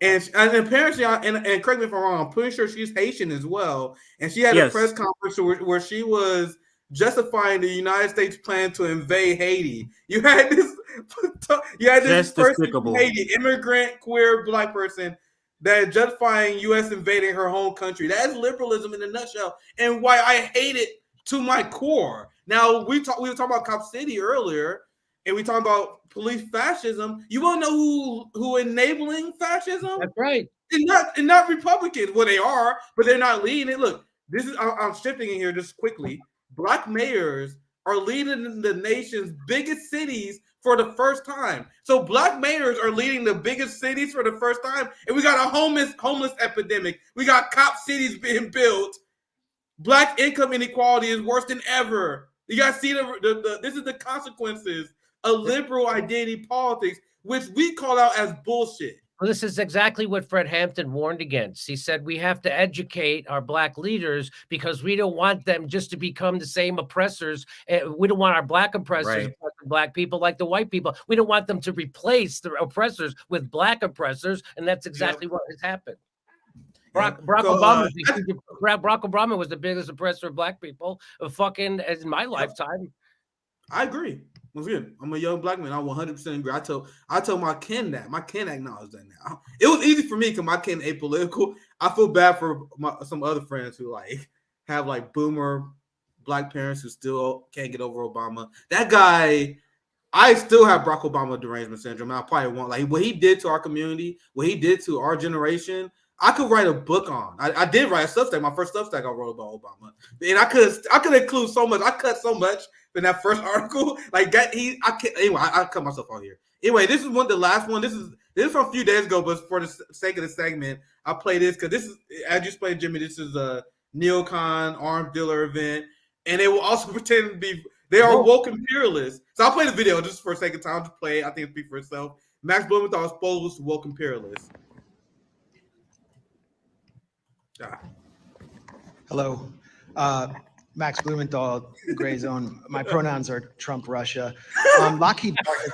[SPEAKER 3] And apparently, and correct me if I'm wrong, I'm pretty sure she's Haitian as well. And she had a press conference where she was justifying the United States plan to invade Haiti. You had this person, Haiti, immigrant, queer, black person, that is justifying U.S. invading her home country. That is liberalism in a nutshell, and why I hate it to my core. Now we were talking about Cop City earlier, and we talking about police fascism. You want to know who enabling fascism?
[SPEAKER 4] That's right.
[SPEAKER 3] And not Republicans. Well, they are, but they're not leading it. Look, I'm shifting in here just quickly. Black mayors are leading the nation's biggest cities for the first time. So black mayors are leading the biggest cities for the first time, and we got a homeless epidemic. We got cop cities being built. Black income inequality is worse than ever. You guys see this is the consequences of liberal identity politics, which we call out as bullshit.
[SPEAKER 4] Well, this is exactly what Fred Hampton warned against. He said we have to educate our black leaders because we don't want them just to become the same oppressors. We don't want our black oppressors, black people like the white people. We don't want them to replace the oppressors with black oppressors, and that's exactly what has happened. Barack Obama was the biggest oppressor of black people fucking in my lifetime.
[SPEAKER 3] I agree. Once again, I'm a young black man. I 100% agree. I told my kin that. My kin acknowledged that now. It was easy for me because my kin apolitical. I feel bad for some other friends who have boomer black parents who still can't get over Obama. That guy, I still have Barack Obama derangement syndrome. I probably won't. What he did to our community, what he did to our generation, I could write a book on. I did write a Substack. My first Substack I wrote about Obama, and I could include so much. I cut so much in that first article. I cut myself out here. Anyway, this is the last one. This is from a few days ago, but for the sake of the segment, I play this because this is, as you explained, Jimmy. This is a neocon arms dealer event, and they will also pretend to be. They are woke imperialists. So I'll play the video just for a second time to play. I think it speaks for itself. Max Blumenthal exposed to woke imperialists.
[SPEAKER 7] Hello, Max Blumenthal, Gray Zone. My pronouns are Trump Russia. Lockheed Martin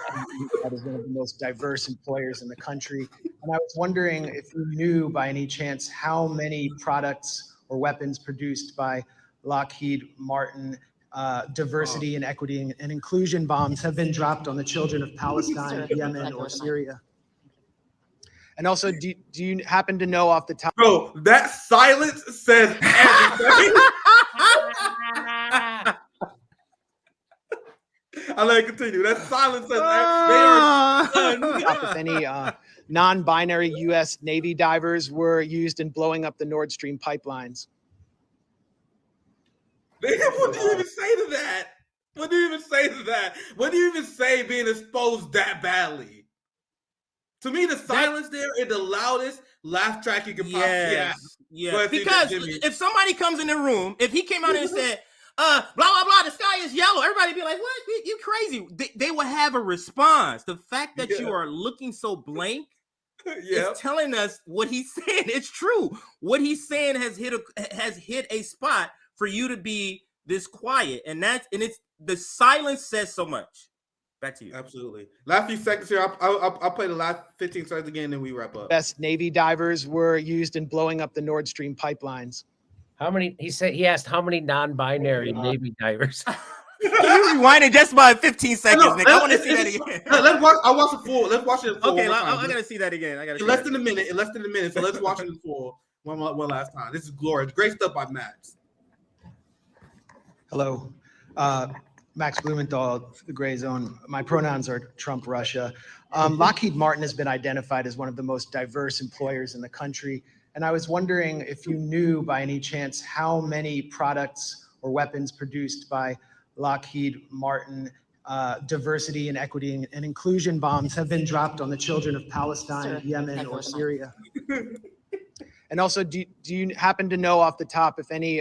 [SPEAKER 7] is one of the most diverse employers in the country, and I was wondering if you knew by any chance how many products or weapons produced by Lockheed Martin, diversity and equity and inclusion bombs have been dropped on the children of Palestine, Yemen, or Syria. And also, do you happen to know off the top?
[SPEAKER 3] Bro, that silence says everything. I'll let it continue. That silence says
[SPEAKER 7] if any non-binary U.S. Navy divers were used in blowing up the Nord Stream pipelines.
[SPEAKER 3] What do you even say to that? What do you even say to that? What do you even say being exposed that badly? To me, the silence there is the loudest laugh track you can possibly have.
[SPEAKER 2] Yeah, because if somebody comes in the room, if he came out and said, blah, blah, blah, the sky is yellow, everybody be like, what? You crazy. They will have a response. The fact that you are looking so blank is telling us what he's saying. It's true. What he's saying has hit a spot for you to be this quiet. And it's the silence says so much. Back to you.
[SPEAKER 3] Absolutely. Last few seconds here. I'll play the last 15 seconds again, then we wrap up.
[SPEAKER 7] Best Navy divers were used in blowing up the Nord Stream pipelines.
[SPEAKER 4] How many? He asked how many non-binary Navy divers.
[SPEAKER 2] Can you rewind it just by 15 seconds, Nick? I want to see that again.
[SPEAKER 3] Let's watch. I watch the full. Let's watch it in full.
[SPEAKER 2] Okay,
[SPEAKER 3] one
[SPEAKER 2] I
[SPEAKER 3] time.
[SPEAKER 2] gotta see that again. I gotta.
[SPEAKER 3] In less than a minute. In less than a minute. So let's watch it in full one last time. This is glorious. Great stuff by Max.
[SPEAKER 7] Hello. Max Blumenthal, the Gray Zone. My pronouns are Trump Russia. Lockheed Martin has been identified as one of the most diverse employers in the country. And I was wondering if you knew by any chance how many products or weapons produced by Lockheed Martin, diversity and equity and inclusion bombs have been dropped on the children of Palestine, Yemen, or Syria. And also, do you happen to know off the top if any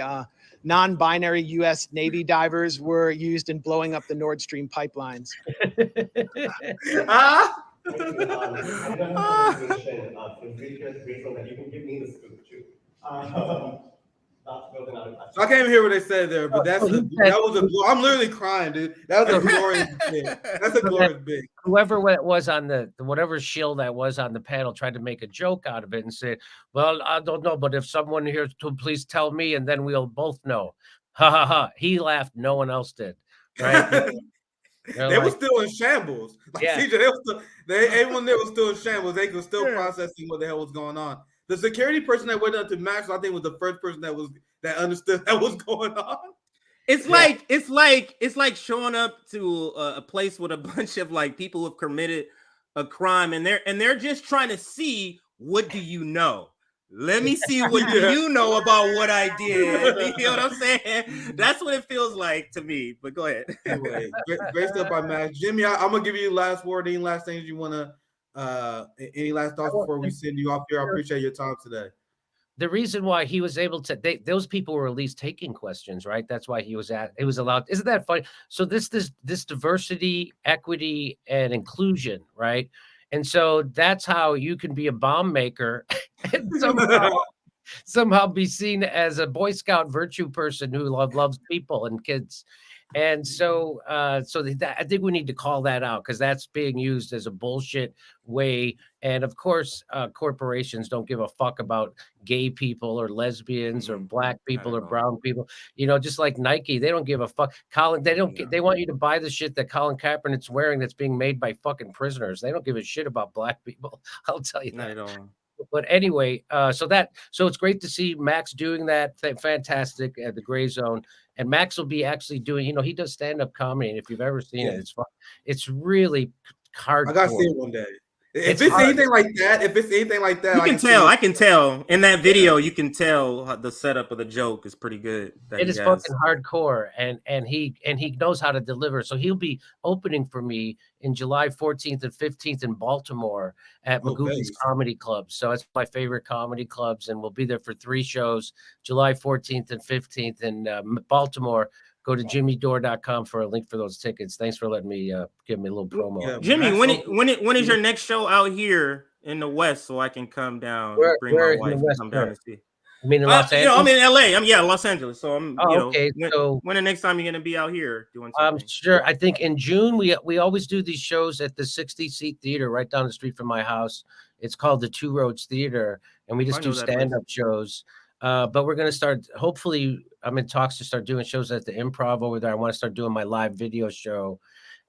[SPEAKER 7] non-binary U.S. Navy divers were used in blowing up the Nord Stream pipelines?
[SPEAKER 3] So I can't even hear what they said there, but that was a. I'm literally crying, dude. That was a glorious bit. That's a glorious bit.
[SPEAKER 4] Whoever it was on the whatever shill that was on the panel tried to make a joke out of it and said, "Well, I don't know, but if someone here to please tell me, and then we'll both know." Ha ha ha! He laughed. No one else did. Right?
[SPEAKER 3] They were still in shambles. Like,
[SPEAKER 4] Yeah.
[SPEAKER 3] CJ, everyone there was still in shambles. They were still processing what the hell was going on. The security person that went up to Max, I think, was the first person that understood that was going on.
[SPEAKER 2] It's like showing up to a place with a bunch of like people who have committed a crime, and they're just trying to see, what do you know? Let me see what you know about what I did. You know what I'm saying? That's what it feels like to me. But go ahead.
[SPEAKER 3] Anyway, great stuff by Max. Jimmy, I'm gonna give you the last word. Any last things you wanna? Any last thoughts before we send you off here? I appreciate your time today.
[SPEAKER 4] The reason why he was able to, those people were at least taking questions, right? That's why he was allowed. Isn't that funny? So this diversity, equity, and inclusion, right? And so that's how you can be a bomb maker and somehow be seen as a Boy Scout virtue person who loves people and kids. And so, I think we need to call that out because that's being used as a bullshit way. And of course, corporations don't give a fuck about gay people or lesbians or black people or brown people. You know, just like Nike, they don't give a fuck. They want you to buy the shit that Colin Kaepernick's wearing that's being made by fucking prisoners. They don't give a shit about black people. I'll tell you that. But anyway, so it's great to see Max doing that. Fantastic at the Gray Zone. And Max will be actually doing, he does stand-up comedy. And if you've ever seen it, it's fun. It's really hardcore.
[SPEAKER 3] I got to see it one day. If it's anything like that,
[SPEAKER 2] I can tell in that video. You can tell the setup of the joke is pretty good.
[SPEAKER 4] It is fucking hardcore, and he knows how to deliver. So he'll be opening for me in July 14th and 15th in Baltimore at Magoo's Comedy Club. So it's my favorite comedy clubs, and we'll be there for 3 shows, July 14th and 15th in Baltimore. Go to jimmydore.com for a link for those tickets. Thanks for letting me give me a little promo.
[SPEAKER 2] Yeah, Jimmy, when is your next show out here in the West so I can come down, bring my wife and come down and see?
[SPEAKER 4] I mean, in Los Angeles?
[SPEAKER 2] I'm in LA. Los Angeles. So
[SPEAKER 4] okay.
[SPEAKER 2] When the next time you're gonna be out here doing something?
[SPEAKER 4] I'm sure. I think in June we always do these shows at the 60-seat theater right down the street from my house. It's called the Two Roads Theater, and we just do stand-up shows. But we're going to start, hopefully, I'm in talks to start doing shows at the Improv over there. I want to start doing my live video show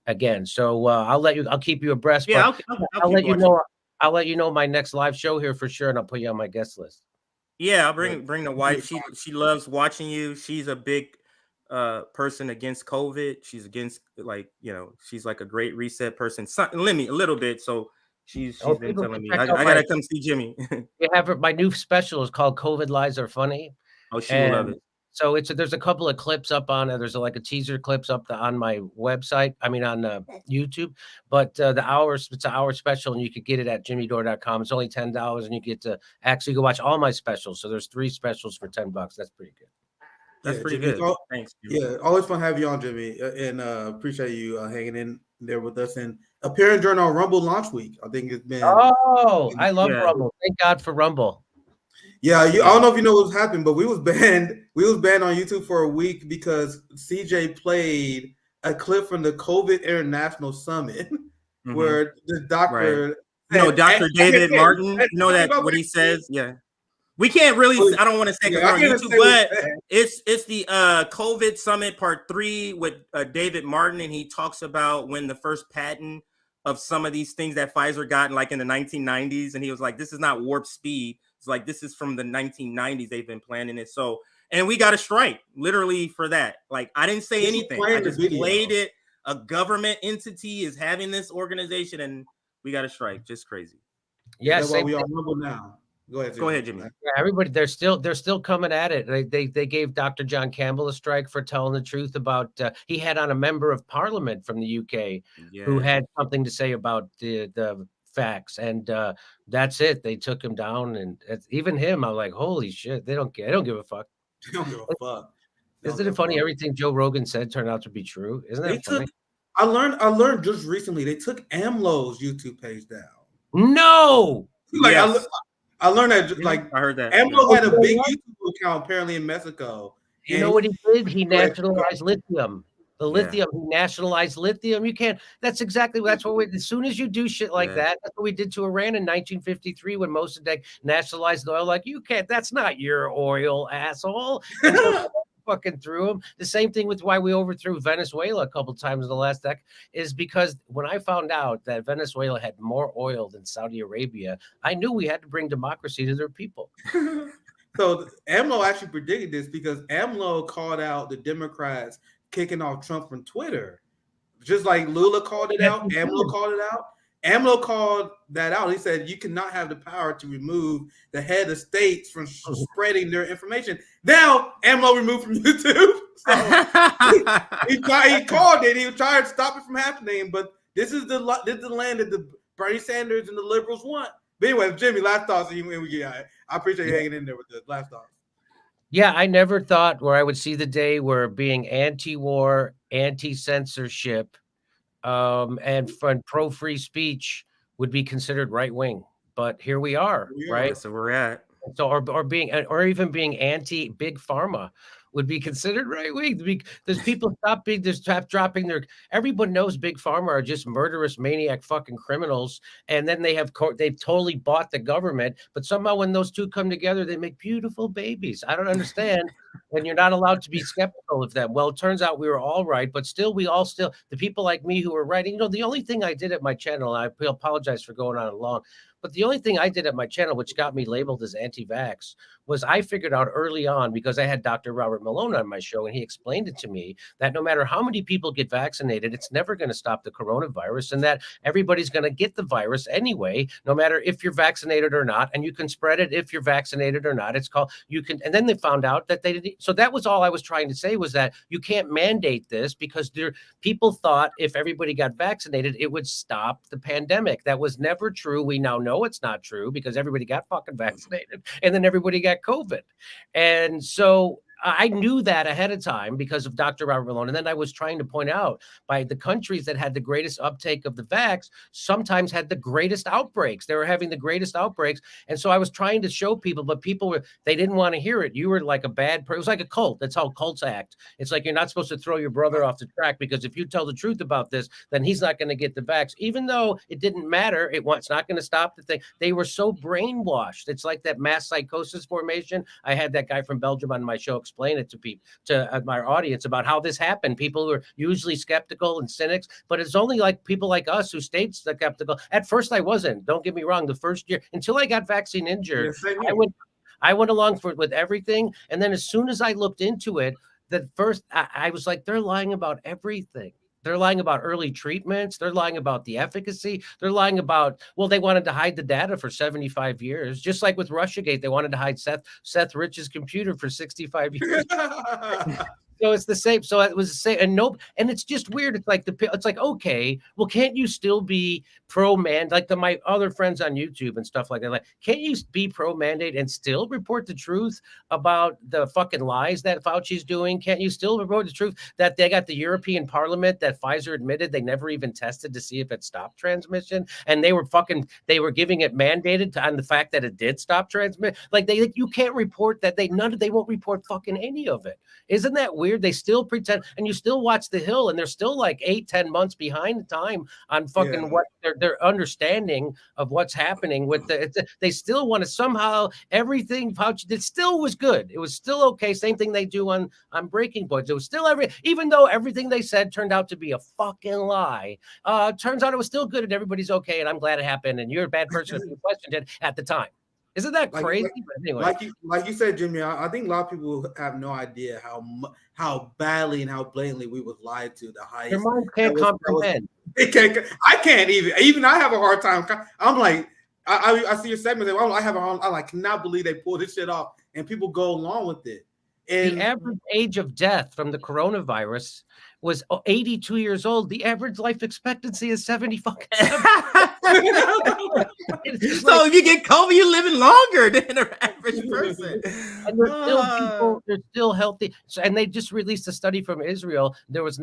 [SPEAKER 4] again. So I'll keep you abreast.
[SPEAKER 2] Yeah,
[SPEAKER 4] I'll let you know. I'll let you know my next live show here for sure, and I'll put you on my guest list.
[SPEAKER 2] Yeah, I'll bring the wife. She loves watching you. She's a big person against COVID. She's against she's like a great reset person. A little bit. So she's been telling me I gotta come see Jimmy.
[SPEAKER 4] You have my new special is called COVID Lies Are Funny.
[SPEAKER 2] Oh, she will love it.
[SPEAKER 4] So there's a couple of clips up on it. There's a teaser clips up on my website. I mean on YouTube. But it's an hour special, and you could get it at jimmydore.com. It's only $10, and you get to actually go watch all my specials. So there's 3 specials for $10. That's pretty good.
[SPEAKER 2] That's pretty good. Thanks.
[SPEAKER 3] Jimmy. Yeah, always fun to have you on, Jimmy, and appreciate you hanging in there with us and appearing during our Rumble launch week. I think it's been.
[SPEAKER 4] Oh, I love Rumble. Thank God for Rumble.
[SPEAKER 3] Yeah, I don't know if you know what's happened, but we was banned on YouTube for a week because CJ played a clip from the COVID International Summit where the doctor,
[SPEAKER 2] Dr. David Martin, that what he says, we can't really. I don't want to say because we're on YouTube, but it's the COVID Summit Part 3 with David Martin, and he talks about when the first patent of some of these things that Pfizer got in the 1990s, and he was like, "This is not warp speed. It's like this is from the 1990s. They've been planning it." So, and we got a strike literally for that. Like, I didn't say anything. I just played it. A government entity is having this organization, and we got a strike. Just crazy.
[SPEAKER 4] Yeah,
[SPEAKER 3] that's why we all rumble now. Go ahead, Jimmy.
[SPEAKER 4] Yeah, everybody, they're still coming at it. They gave Dr. John Campbell a strike for telling the truth about. He had on a member of Parliament from the UK who had something to say about the facts, and that's it. They took him down, and even him, I'm like, holy shit, they don't give a fuck.
[SPEAKER 3] They don't give a fuck.
[SPEAKER 4] Isn't it funny? Everything Joe Rogan said turned out to be true. Isn't that funny?
[SPEAKER 3] I learned just recently they took AMLO's YouTube page down.
[SPEAKER 4] No,
[SPEAKER 3] I learned that I heard that AMLO had a big YouTube account apparently in Mexico.
[SPEAKER 4] You know what he did? He nationalized lithium. The lithium, he nationalized lithium. You can't. That's what we. As soon as you do shit like that, that's what we did to Iran in 1953 when Mossadegh nationalized oil. Like, you can't. That's not your oil, asshole. Fucking through them. The same thing with why we overthrew Venezuela a couple times in the last decade is because when I found out that Venezuela had more oil than Saudi Arabia, I knew we had to bring democracy to their people.
[SPEAKER 3] So AMLO actually predicted this because AMLO called out the Democrats kicking off Trump from Twitter. Just like Lula called it out, AMLO called it out. AMLO called that out. He said, you cannot have the power to remove the head of states from spreading their information. Now, AMLO removed from YouTube. So he called it. He was trying to stop it from happening. But this is the land that the Bernie Sanders and the liberals want. But anyway, Jimmy, last thoughts. I appreciate you hanging in there with the last thoughts.
[SPEAKER 4] Yeah, I never thought where I would see the day where being anti-war, anti-censorship, and pro-free speech would be considered right-wing, but here we are, right?
[SPEAKER 2] So we're at.
[SPEAKER 4] So, or even being anti-big pharma would be considered right-wing. There's people dropping their. Everyone knows big pharma are just murderous, maniac, fucking criminals, and then they've totally bought the government. But somehow, when those two come together, they make beautiful babies. I don't understand. And you're not allowed to be skeptical of them. Well, it turns out we were all right, but still, the people like me who were right. You know, the only thing I did at my channel, I apologize for going on long, but the only thing I did at my channel, which got me labeled as anti-vax, was I figured out early on, because I had Dr. Robert Malone on my show, and he explained it to me that no matter how many people get vaccinated, it's never going to stop the coronavirus, and that everybody's going to get the virus anyway, no matter if you're vaccinated or not, and you can spread it if you're vaccinated or not. And then they found out that they didn't. So that was all I was trying to say, was that you can't mandate this because people thought if everybody got vaccinated, it would stop the pandemic. That was never true. We now know it's not true because everybody got fucking vaccinated and then everybody got COVID. And so I knew that ahead of time because of Dr. Robert Malone. And then I was trying to point out by the countries that had the greatest uptake of the vax sometimes had the greatest outbreaks. They were having the greatest outbreaks. And so I was trying to show people, but they didn't want to hear it. You were like a bad person. It was like a cult. That's how cults act. It's like you're not supposed to throw your brother off the track because if you tell the truth about this, then he's not going to get the vax. Even though it didn't matter, it's not going to stop the thing. They were so brainwashed. It's like that mass psychosis formation. I had that guy from Belgium on my show explain it to people, to my audience, about how this happened. People who are usually skeptical and cynics, but it's only like people like us who stayed skeptical. At first, I wasn't. Don't get me wrong. The first year, until I got vaccine injured, I went along with everything. And then as soon as I looked into it, I was like, they're lying about everything. They're lying about early treatments. They're lying about the efficacy. They're lying about, they wanted to hide the data for 75 years. Just like with Russiagate, they wanted to hide Seth Rich's computer for 65 years. So it's the same. So it was the same. And it's just weird. It's like, okay, well, can't you still be pro-mandate? Like my other friends on YouTube and stuff like that. Like, can't you be pro-mandate and still report the truth about the fucking lies that Fauci's doing? Can't you still report the truth that they got the European Parliament that Pfizer admitted they never even tested to see if it stopped transmission? And they were giving it mandated on the fact that it did stop transmission. Like you can't report that they won't report fucking any of it. Isn't that weird? weird. They still pretend, and you still watch The Hill, and they're still like 8-10 months behind the time on fucking what their understanding of what's happening with they still want to somehow everything Fauci did still was good. It was still okay. Same thing they do on Breaking Points. It was still even though everything they said turned out to be a fucking lie. Turns out it was still good and everybody's okay. And I'm glad it happened. And you're a bad person if you questioned it at the time. Isn't that crazy? Anyway.
[SPEAKER 3] Like you said, Jimmy, I think a lot of people have no idea how badly and how blatantly we was lied to. The highest.
[SPEAKER 4] Your mind can't comprehend.
[SPEAKER 3] I can't even I have a hard time. I'm like, I see your segment. I cannot believe they pulled this shit off, and people go along with it. And
[SPEAKER 4] the average age of death from the coronavirus was 82 years old. The average life expectancy is 70 fucking.
[SPEAKER 2] So if you get COVID, you're living longer than an average person.
[SPEAKER 4] And there's still people, they're still healthy. So, and they just released a study from Israel. There was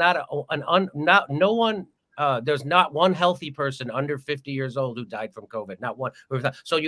[SPEAKER 4] there's not one healthy person under 50 years old who died from COVID. Not one. So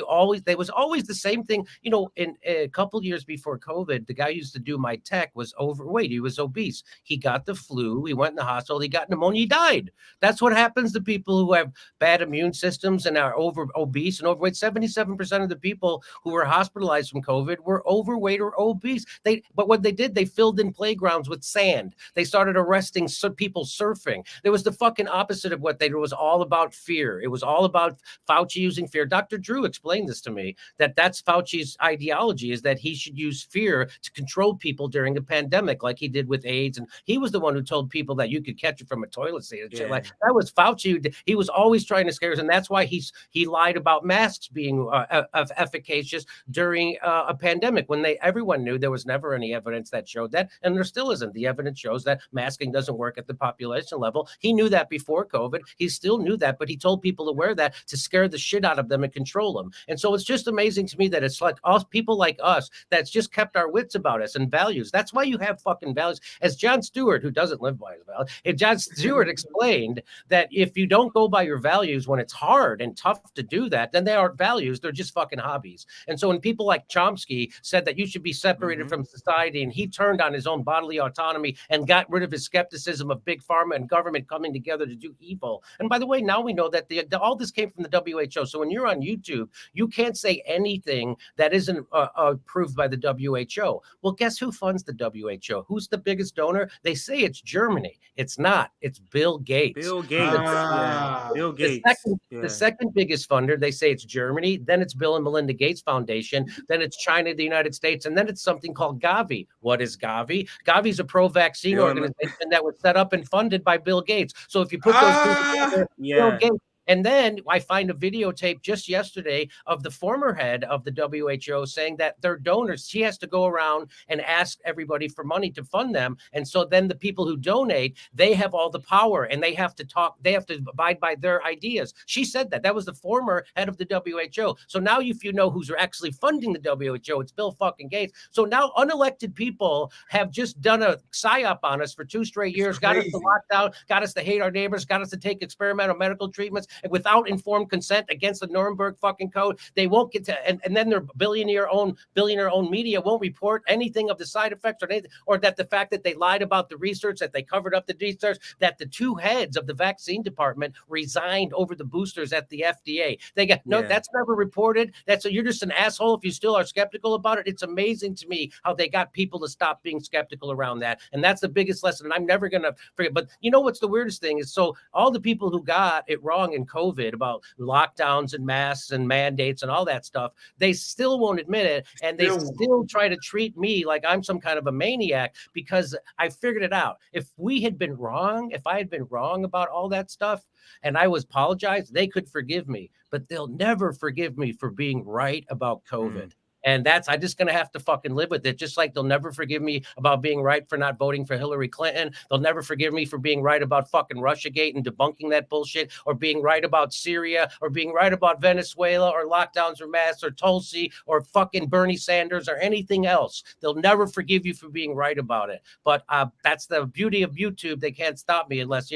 [SPEAKER 4] there was always the same thing. You know, in a couple years before COVID, the guy who used to do my tech was overweight. He was obese. He got the flu. He went in the hospital. He got pneumonia. He died. That's what happens to people who have bad immune systems and are obese and overweight. 77% of the people who were hospitalized from COVID were overweight or obese. But what they did, they filled in playgrounds with sand. They started arresting people surfing. There was the fucking opposite of what they did. It was all about fear. It was all about Fauci using fear. Dr. Drew explained this to me, that's Fauci's ideology, is that he should use fear to control people during a pandemic like he did with AIDS. And he was the one who told people that you could catch it from a toilet seat. Yeah. Like that was Fauci. He was always trying to scare us. And that's why he lied about masks being efficacious during a pandemic when everyone knew there was never any evidence that showed that. And there still isn't. The evidence shows that masking doesn't work at the population level. He knew that before COVID. He still knew that, but he told people to wear that to scare the shit out of them and control them. And so it's just amazing to me that it's like all people like us that's just kept our wits about us and values. That's why you have fucking values. As Jon Stewart, who doesn't live by his values, Jon Stewart explained that if you don't go by your values when it's hard and tough to do that, then they aren't values. They're just fucking hobbies. And so when people like Chomsky said that you should be separated from society, and he turned on his own bodily autonomy and got rid of his skepticism of big pharma and government coming together to do evil. And by the way, now we know that all this came from the WHO. So when you're on YouTube, you can't say anything that isn't approved by the WHO. Well, guess who funds the WHO? Who's the biggest donor? They say it's Germany. It's not. It's Bill Gates.
[SPEAKER 2] Bill Gates. Bill Gates.
[SPEAKER 4] The second biggest funder, they say it's Germany. Then it's Bill and Melinda Gates Foundation. Then it's China, the United States. And then it's something called Gavi. What is Gavi? Gavi's a pro-vaccine organization that was set up and funded by Bill Gates. So if you put those two together, Bill Gates. And then I find a videotape just yesterday of the former head of the WHO saying that their donors, she has to go around and ask everybody for money to fund them. And so then the people who donate, they have all the power and they have to talk, they have to abide by their ideas. She said that. That was the former head of the WHO. So now if you know who's actually funding the WHO, it's Bill fucking Gates. So now unelected people have just done a psyop on us for 2 straight years, got us to lock down, got us to hate our neighbors, got us to take experimental medical treatments without informed consent against the Nuremberg fucking code. They won't get to, and then their billionaire owned media won't report anything of the side effects or anything, or that the fact that they lied about the research, that they covered up the research, that the 2 heads of the vaccine department resigned over the boosters at the FDA. They got that's never reported. You're just an asshole if you still are skeptical about it. It's amazing to me how they got people to stop being skeptical around that. And that's the biggest lesson. And I'm never going to forget. But you know what's the weirdest thing is, so all the people who got it wrong in COVID about lockdowns and masks and mandates and all that stuff, they still won't admit it. And they still try to treat me like I'm some kind of a maniac because I figured it out. If I had been wrong about all that stuff and I was apologized, they could forgive me, but they'll never forgive me for being right about COVID. And I'm just going to have to fucking live with it. Just like they'll never forgive me about being right for not voting for Hillary Clinton. They'll never forgive me for being right about fucking Russiagate and debunking that bullshit, or being right about Syria, or being right about Venezuela, or lockdowns or masks, or Tulsi, or fucking Bernie Sanders, or anything else. They'll never forgive you for being right about it. But that's the beauty of YouTube. They can't stop me unless,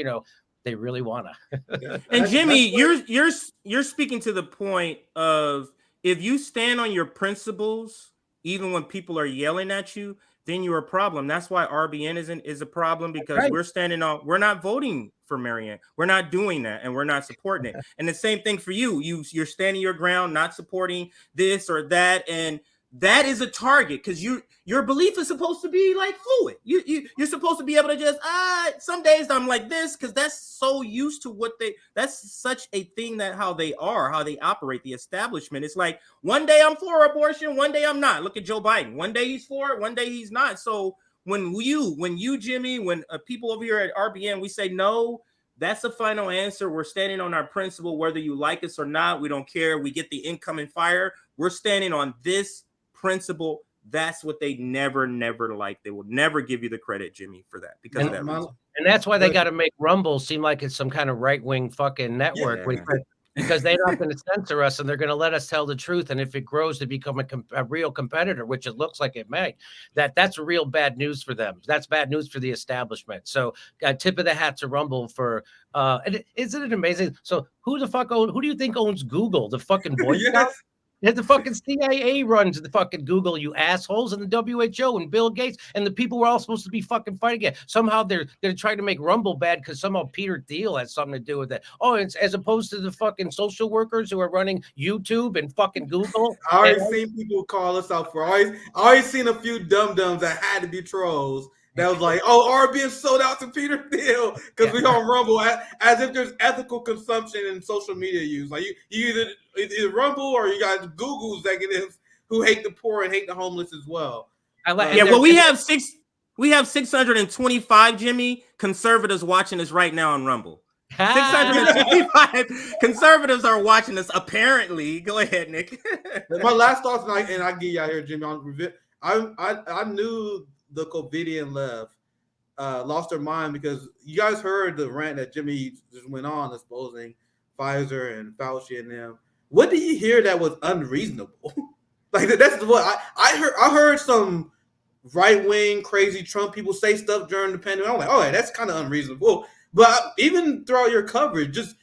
[SPEAKER 4] they really want to.
[SPEAKER 2] And Jimmy, you're speaking to the point of, if you stand on your principles, even when people are yelling at you, then you're a problem. That's why RBN is a problem, because
[SPEAKER 4] Right.
[SPEAKER 2] we're not voting for Marianne. We're not doing that, and we're not supporting it. And the same thing for you. You're standing your ground, not supporting this or that, and that is a target, because your belief is supposed to be like fluid. You're supposed to be able to just some days I'm like this, because that's so used to that's such a thing, that how they operate, the establishment. It's like one day I'm for abortion, one day I'm not. Look at Joe Biden. One day he's for it, one day he's not. So when you Jimmy, when people over here at RBN, we say no, that's the final answer. We're standing on our principle, whether you like us or not. We don't care. We get the incoming fire. We're standing on this principle. That's what they never like. They will never give you the credit, Jimmy, for that, because of that reason.
[SPEAKER 4] And that's why they got to make Rumble seem like it's some kind of right-wing fucking network, because they're not going to censor us, and they're going to let us tell the truth. And if it grows to become a real competitor, which it looks like it may, that's real bad news for them. That's bad news for the establishment. So tip of the hat to Rumble for isn't it amazing? So who do you think owns Google? The fucking Boy Scouts? The fucking CIA runs the fucking Google, you assholes, and the WHO and Bill Gates and the people we're all supposed to be fucking fighting against. Somehow they're trying to make Rumble bad because somehow Peter Thiel has something to do with it. Oh, it's as opposed to the fucking social workers who are running YouTube and fucking Google.
[SPEAKER 3] I already seen people call us out for. I already seen a few dum-dums that had to be trolls. That was like, oh, RBN sold out to Peter Thiel because we on Rumble, as if there's ethical consumption in social media use. Like you either Rumble or you got Google executives who hate the poor and hate the homeless as well.
[SPEAKER 2] We have 625, Jimmy, conservatives watching us right now on Rumble. 625 conservatives are watching us, apparently. Go ahead, Nick.
[SPEAKER 3] My last thoughts, and I get you out here, Jimmy. I knew the COVIDian left lost their mind, because you guys heard the rant that Jimmy just went on exposing Pfizer and Fauci and them. What did you hear that was unreasonable? Like that's what I heard. I heard some right-wing crazy Trump people say stuff during the pandemic. I'm like, oh, that's kind of unreasonable. But even throughout your coverage, just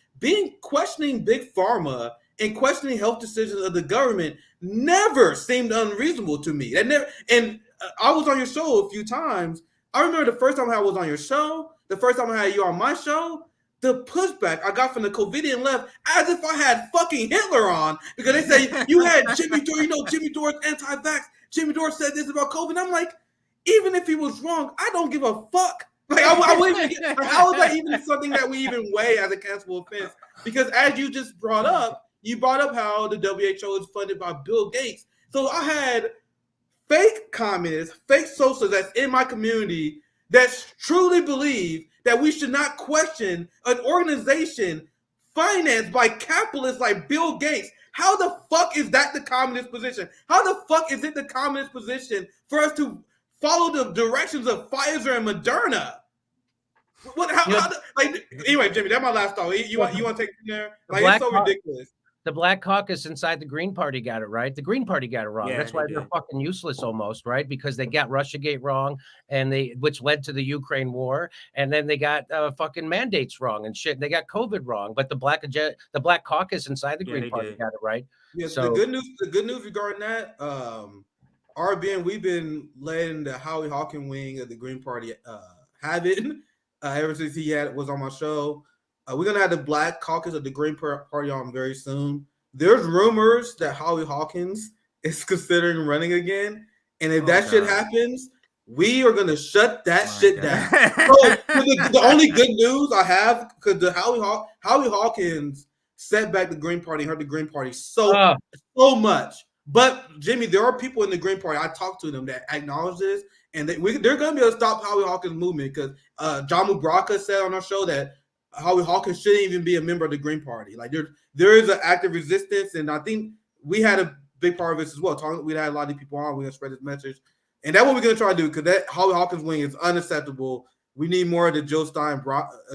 [SPEAKER 3] questioning big pharma and questioning health decisions of the government never seemed unreasonable to me. I was on your show a few times. I remember the first time I was on your show, the first time I had you on my show, the pushback I got from the COVIDian left, as if I had fucking Hitler on, because they say you had Jimmy Dore, Jimmy Dore's anti-vax. Jimmy Dore said this about COVID. And I'm like, even if he was wrong, I don't give a fuck. Like, I wouldn't even, how is that even something that we even weigh as a cancelable offense? Because as you just brought up how the WHO is funded by Bill Gates. So I had fake communists, fake socialists that's in my community that truly believe that we should not question an organization financed by capitalists like Bill Gates. How the fuck is that the communist position? How the fuck is it the communist position for us to follow the directions of Pfizer and Moderna? Anyway, Jimmy, that's my last thought. You want to take it from there? Like, it's so ridiculous.
[SPEAKER 4] The Black Caucus inside the Green Party got it right. The Green Party got it wrong. That's why they're fucking useless almost, right? Because they got Russiagate wrong, which led to the Ukraine war, and then they got fucking mandates wrong and shit. They got COVID wrong, but the Black Caucus inside the Green Party got it right.
[SPEAKER 3] Yeah. So the good news regarding that, RBN, we've been letting the Howie Hawkins wing of the Green Party have it ever since he was on my show. We're going to have the Black Caucus of the Green Party on very soon. There's rumors that Howie Hawkins is considering running again. And if that shit happens, we are going to shut that shit down. So the only good news I have, because the Howie Hawkins set back the Green Party, hurt the Green Party so much. But, Jimmy, there are people in the Green Party, I talked to them, that acknowledge this. And they're going to be able to stop Howie Hawkins' movement, because John Mubraka said on our show that Howie Hawkins shouldn't even be a member of the Green Party. Like there is an active resistance, and I think we had a big part of this as well. We had a lot of people on. We're gonna spread this message, and that's what we're gonna try to do, because that Howie Hawkins wing is unacceptable. We need more of the Joe Stein,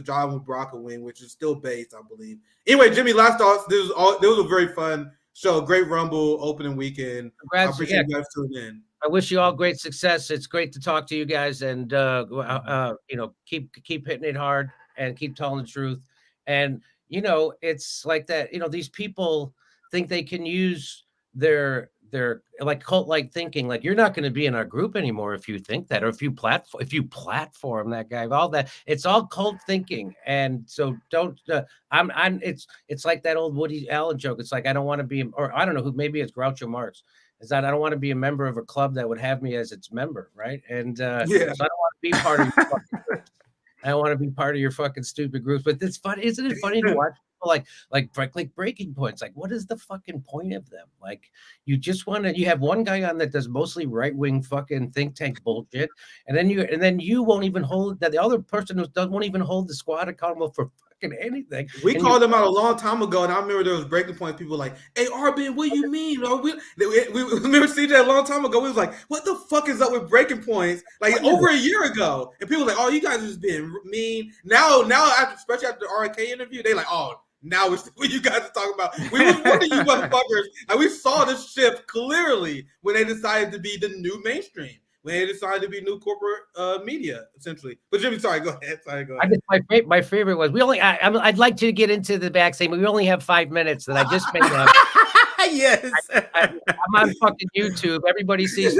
[SPEAKER 3] John Mubraka wing, which is still based, I believe. Anyway, Jimmy, last thoughts. This was a very fun show. Great Rumble opening weekend. I appreciate you guys tuning in.
[SPEAKER 4] I wish you all great success. It's great to talk to you guys, and keep hitting it hard and keep telling the truth. And it's like that. These people think they can use their they're like cult-like thinking, like you're not going to be in our group anymore if you think that, or if you platform that guy, all that. It's all cult thinking, and so don't. It's like that old Woody Allen joke. It's like I don't want to be, or I don't know who. Maybe it's Groucho Marx. Is that I don't want to be a member of a club that would have me as its member, right? And so I don't want to be part of your fucking groups. I don't want to be part of your fucking stupid groups. But it's fun, isn't it funny to watch people like breaking points? Like, what is the fucking point of them? Like, you just want to. You have one guy on that does mostly right wing fucking think tank bullshit, and then you won't even hold that. The other person won't even hold the squad accountable for fucking anything.
[SPEAKER 3] We called them out a long time ago, and I remember there was breaking points. People were like, "Hey, RBN, what do you mean?" We remember CJ a long time ago. We was like, "What the fuck is up with breaking points?" Like over a year ago, and people were like, "Oh, you guys are just being mean." Now, especially after the RK interview, they like, "Oh, now it's what you guys are talking about." We was one of you motherfuckers, and we saw this shift clearly when they decided to be the new mainstream. When they decided to be new corporate media, essentially. But Jimmy, sorry, go ahead.
[SPEAKER 4] My favorite was I'd like to get into the vaccine, but we only have 5 minutes that I just made up.
[SPEAKER 2] Yes.
[SPEAKER 4] I'm on fucking YouTube. Everybody sees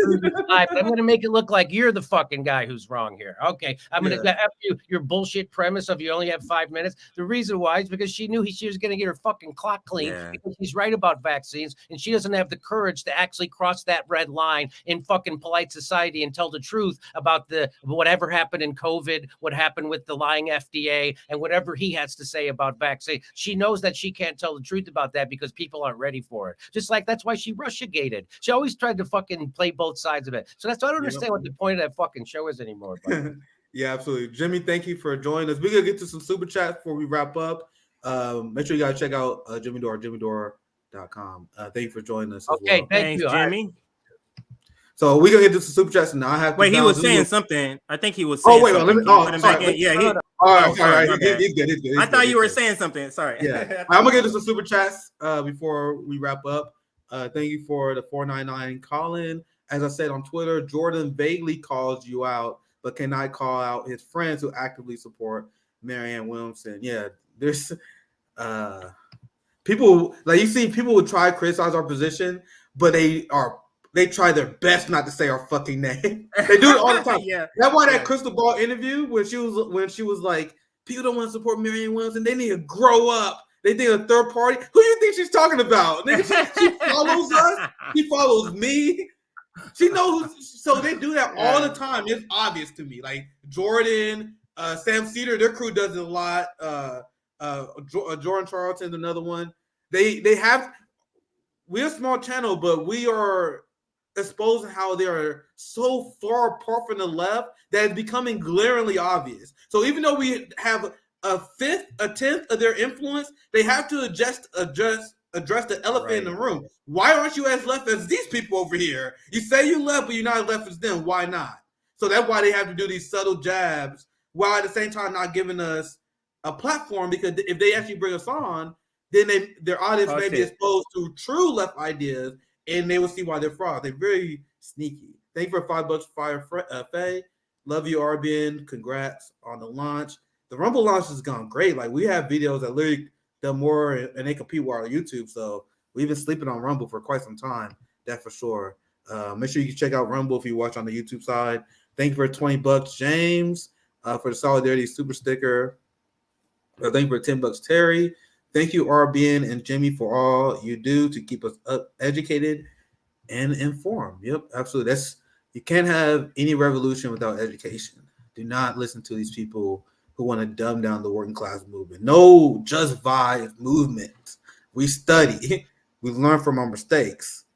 [SPEAKER 4] live. I'm going to make it look like you're the fucking guy who's wrong here. Okay. I'm going to after your bullshit premise of you only have 5 minutes. The reason why is because she knew she was going to get her fucking clock clean because he's right about vaccines and she doesn't have the courage to actually cross that red line in fucking polite society and tell the truth about whatever happened in COVID, what happened with the lying FDA, and whatever he has to say about vaccine. She knows that she can't tell the truth about that because people aren't ready for it. Just like that's why she Russiagated. She always tried to fucking play both sides of it. So that's why I don't understand what the point of that fucking show is anymore.
[SPEAKER 3] Yeah, absolutely. Jimmy, thank you for joining us. We're gonna get to some super chats before we wrap up. Make sure you guys check out Jimmy Dore, jimmydore.com. Thank you for joining us.
[SPEAKER 4] Okay,
[SPEAKER 2] thanks, Jimmy.
[SPEAKER 3] So we're gonna get to some super chats, and now I have to.
[SPEAKER 2] Wait, he was saying something. I think he was saying something. Let me.
[SPEAKER 3] Sorry.
[SPEAKER 2] Yeah.
[SPEAKER 3] All right, sorry. He's good.
[SPEAKER 2] I thought you were saying something. Sorry.
[SPEAKER 3] Yeah. I'm gonna get to some super chats before we wrap up. Thank you for the 499 call-in. As I said on Twitter, Jordan vaguely calls you out, but cannot call out his friends who actively support Marianne Williamson. Yeah, there's people like you see people would try to criticize our position, but they try their best not to say our fucking name. They do it all the time. That's why that Crystal Ball interview when she was like, people don't want to support Marianne Williamson, they need to grow up. They think a third party. Who do you think she's talking about? Nigga, she follows us. She follows me. She knows. So they do that all the time. It's obvious to me. Like Jordan, Sam Cedar, their crew does it a lot. Jordan Charlton's another one. They have. We're a small channel, but we are exposing how they are so far apart from the left that it's becoming glaringly obvious. So even though we have a tenth of their influence, they have to address the elephant in the room. Why aren't you as left as these people over here? You say you left, but you're not as left as them. Why not? So that's why they have to do these subtle jabs, while at the same time not giving us a platform. Because if they actually bring us on, then their audience may be exposed to true left ideas, and they will see why they're fraud. They're very sneaky. Thank you for $5 Fire Faye. Love you, RBN. Congrats on the launch. The Rumble launch has gone great. Like we have videos that literally done more, and they compete with our YouTube. So we've been sleeping on Rumble for quite some time. That for sure. Make sure you can check out Rumble if you watch on the YouTube side. Thank you for $20, James, for the Solidarity Super Sticker. Thank you for $10, Terry. Thank you, RBN and Jimmy, for all you do to keep us educated and informed. Yep, absolutely. You can't have any revolution without education. Do not listen to these people who want to dumb down the working class movement. No just vibes movement. We study. We learn from our mistakes,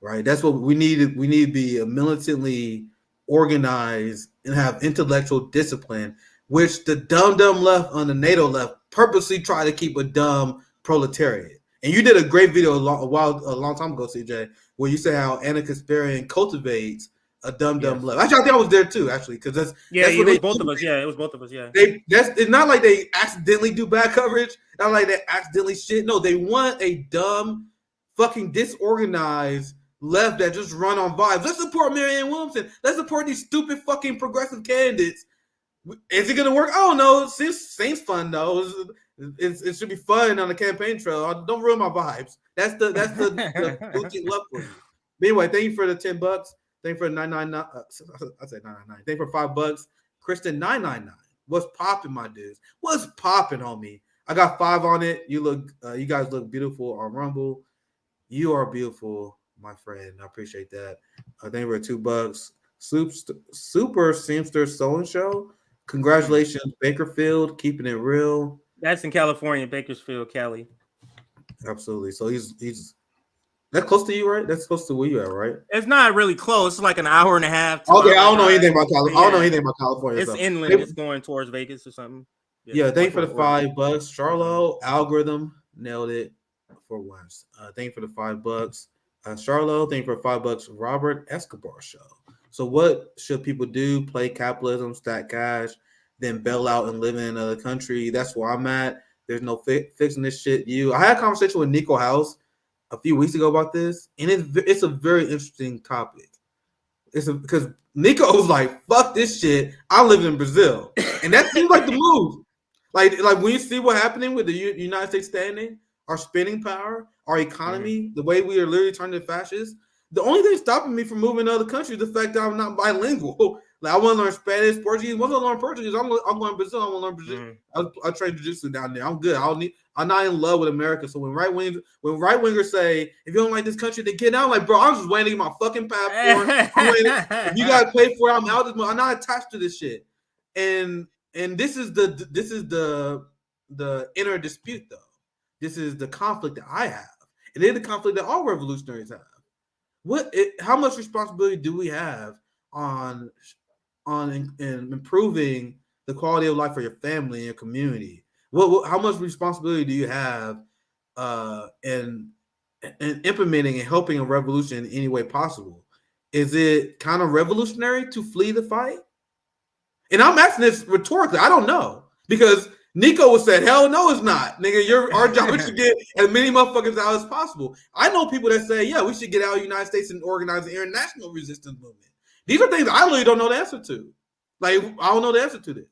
[SPEAKER 3] right? That's what we need. We need to be militantly organized and have intellectual discipline, which the dumb left on the NATO left purposely try to keep a dumb proletariat. And you did a great video a long time ago, CJ, where you say how Anna Kasparian cultivates a dumb left. Actually, I think I was there too, actually, because that's
[SPEAKER 2] it
[SPEAKER 3] what
[SPEAKER 2] was both of us. Yeah, it was both of us. Yeah,
[SPEAKER 3] it's not like they accidentally do bad coverage. Not like they accidentally shit. No, they want a dumb, fucking disorganized left that just run on vibes. Let's support Marianne Williamson. Let's support these stupid fucking progressive candidates. Is it gonna work? I don't know. It seems fun though. It should be fun on the campaign trail. Don't ruin my vibes. That's the left for you. But anyway, thank you for the $10. Thank you for 999. I said 999. Thank you for $5. Kristen 999. What's popping, my dudes? What's popping, homie? I got 5 on it. You guys look beautiful on Rumble. You are beautiful, my friend. I appreciate that. Thank you for $2. Super Seamster Sewing Show. Congratulations, Bakerfield, keeping it real.
[SPEAKER 2] That's in California, Bakersfield, Cali.
[SPEAKER 3] Absolutely. So he's that's close to you, right? That's close to where you at, right?
[SPEAKER 2] It's not really close. It's like an hour and a half.
[SPEAKER 3] Okay, I don't know anything about California. I don't know anything about California.
[SPEAKER 2] It's
[SPEAKER 3] so.
[SPEAKER 2] inland. It's going towards Vegas or something.
[SPEAKER 3] Yeah, thank you for the $5. Charlo algorithm nailed it for once. Thank you for the $5. Charlo, thank you for $5. Robert Escobar show. So what should people do? Play capitalism, stack cash, then bail out and live in another country? That's where I'm at. There's no fixing this shit. I had a conversation with Nico House a few weeks ago about this, and it's a very interesting topic. Because Nico was like, "Fuck this shit. I live in Brazil," and that seems like the move. Like when you see what's happening with the United States standing, our spending power, our economy, the way we are literally turning to fascists. The only thing stopping me from moving to other countries is the fact that I'm not bilingual. Like I want to learn Spanish, Portuguese. Once I learn Portuguese, I'm going to Brazil. I want to learn Brazil. I train jiu-jitsu down there. I'm good. I'm not in love with America. So when right wingers say, if you don't like this country, then get out. I'm like, bro, I'm just waiting to get my fucking passport. If you gotta pay for it, I'm out. I'm not attached to this shit. And this is the inner dispute though. This is the conflict that I have. It is the conflict that all revolutionaries have. How much responsibility do we have on improving the quality of life for your family and your community? How much responsibility do you have in implementing and helping a revolution in any way possible? Is it kind of revolutionary to flee the fight? And I'm asking this rhetorically. I don't know because Nico was said, hell no, it's not. Nigga, our job is to get as many motherfuckers out as possible. I know people that say, yeah, we should get out of the United States and organize an international resistance movement. These are things I really don't know the answer to. Like, I don't know the answer to this.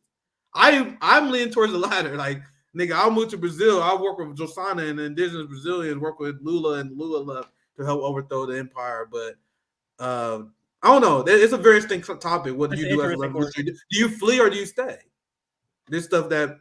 [SPEAKER 3] I'm leaning towards the latter. Like, nigga, I'll move to Brazil. I'll work with Josana and the indigenous Brazilians, work with Lula and Lula to help overthrow the empire. But I don't know. It's a very interesting topic. What do you do as a revolutionary? Do you flee or do you stay? This stuff that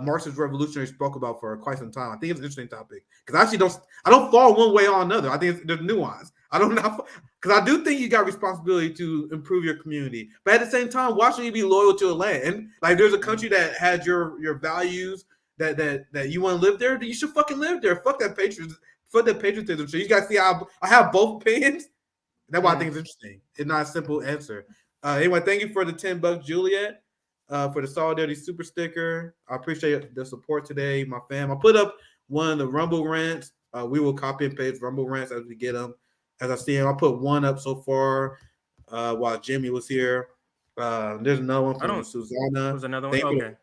[SPEAKER 3] Marxist revolutionaries spoke about for quite some time. I think it's an interesting topic because I don't fall one way or another. I think there's nuance. I don't know because I do think you got responsibility to improve your community, but at the same time, why should you be loyal to a land? Like there's a country that has your values that you want to live there. You should fucking live there. Fuck that patriotism. So you guys see how I have both opinions. That's why I think it's interesting. It's not a simple answer. Anyway, thank you for the $10, Juliet. For the Solidarity Super Sticker. I appreciate the support today, my fam. I put up one of the Rumble rants. We will copy and paste Rumble rants as we get them. As I see them, I put one up so far while Jimmy was here. There's another one from Susanna.
[SPEAKER 2] There's another one? Okay.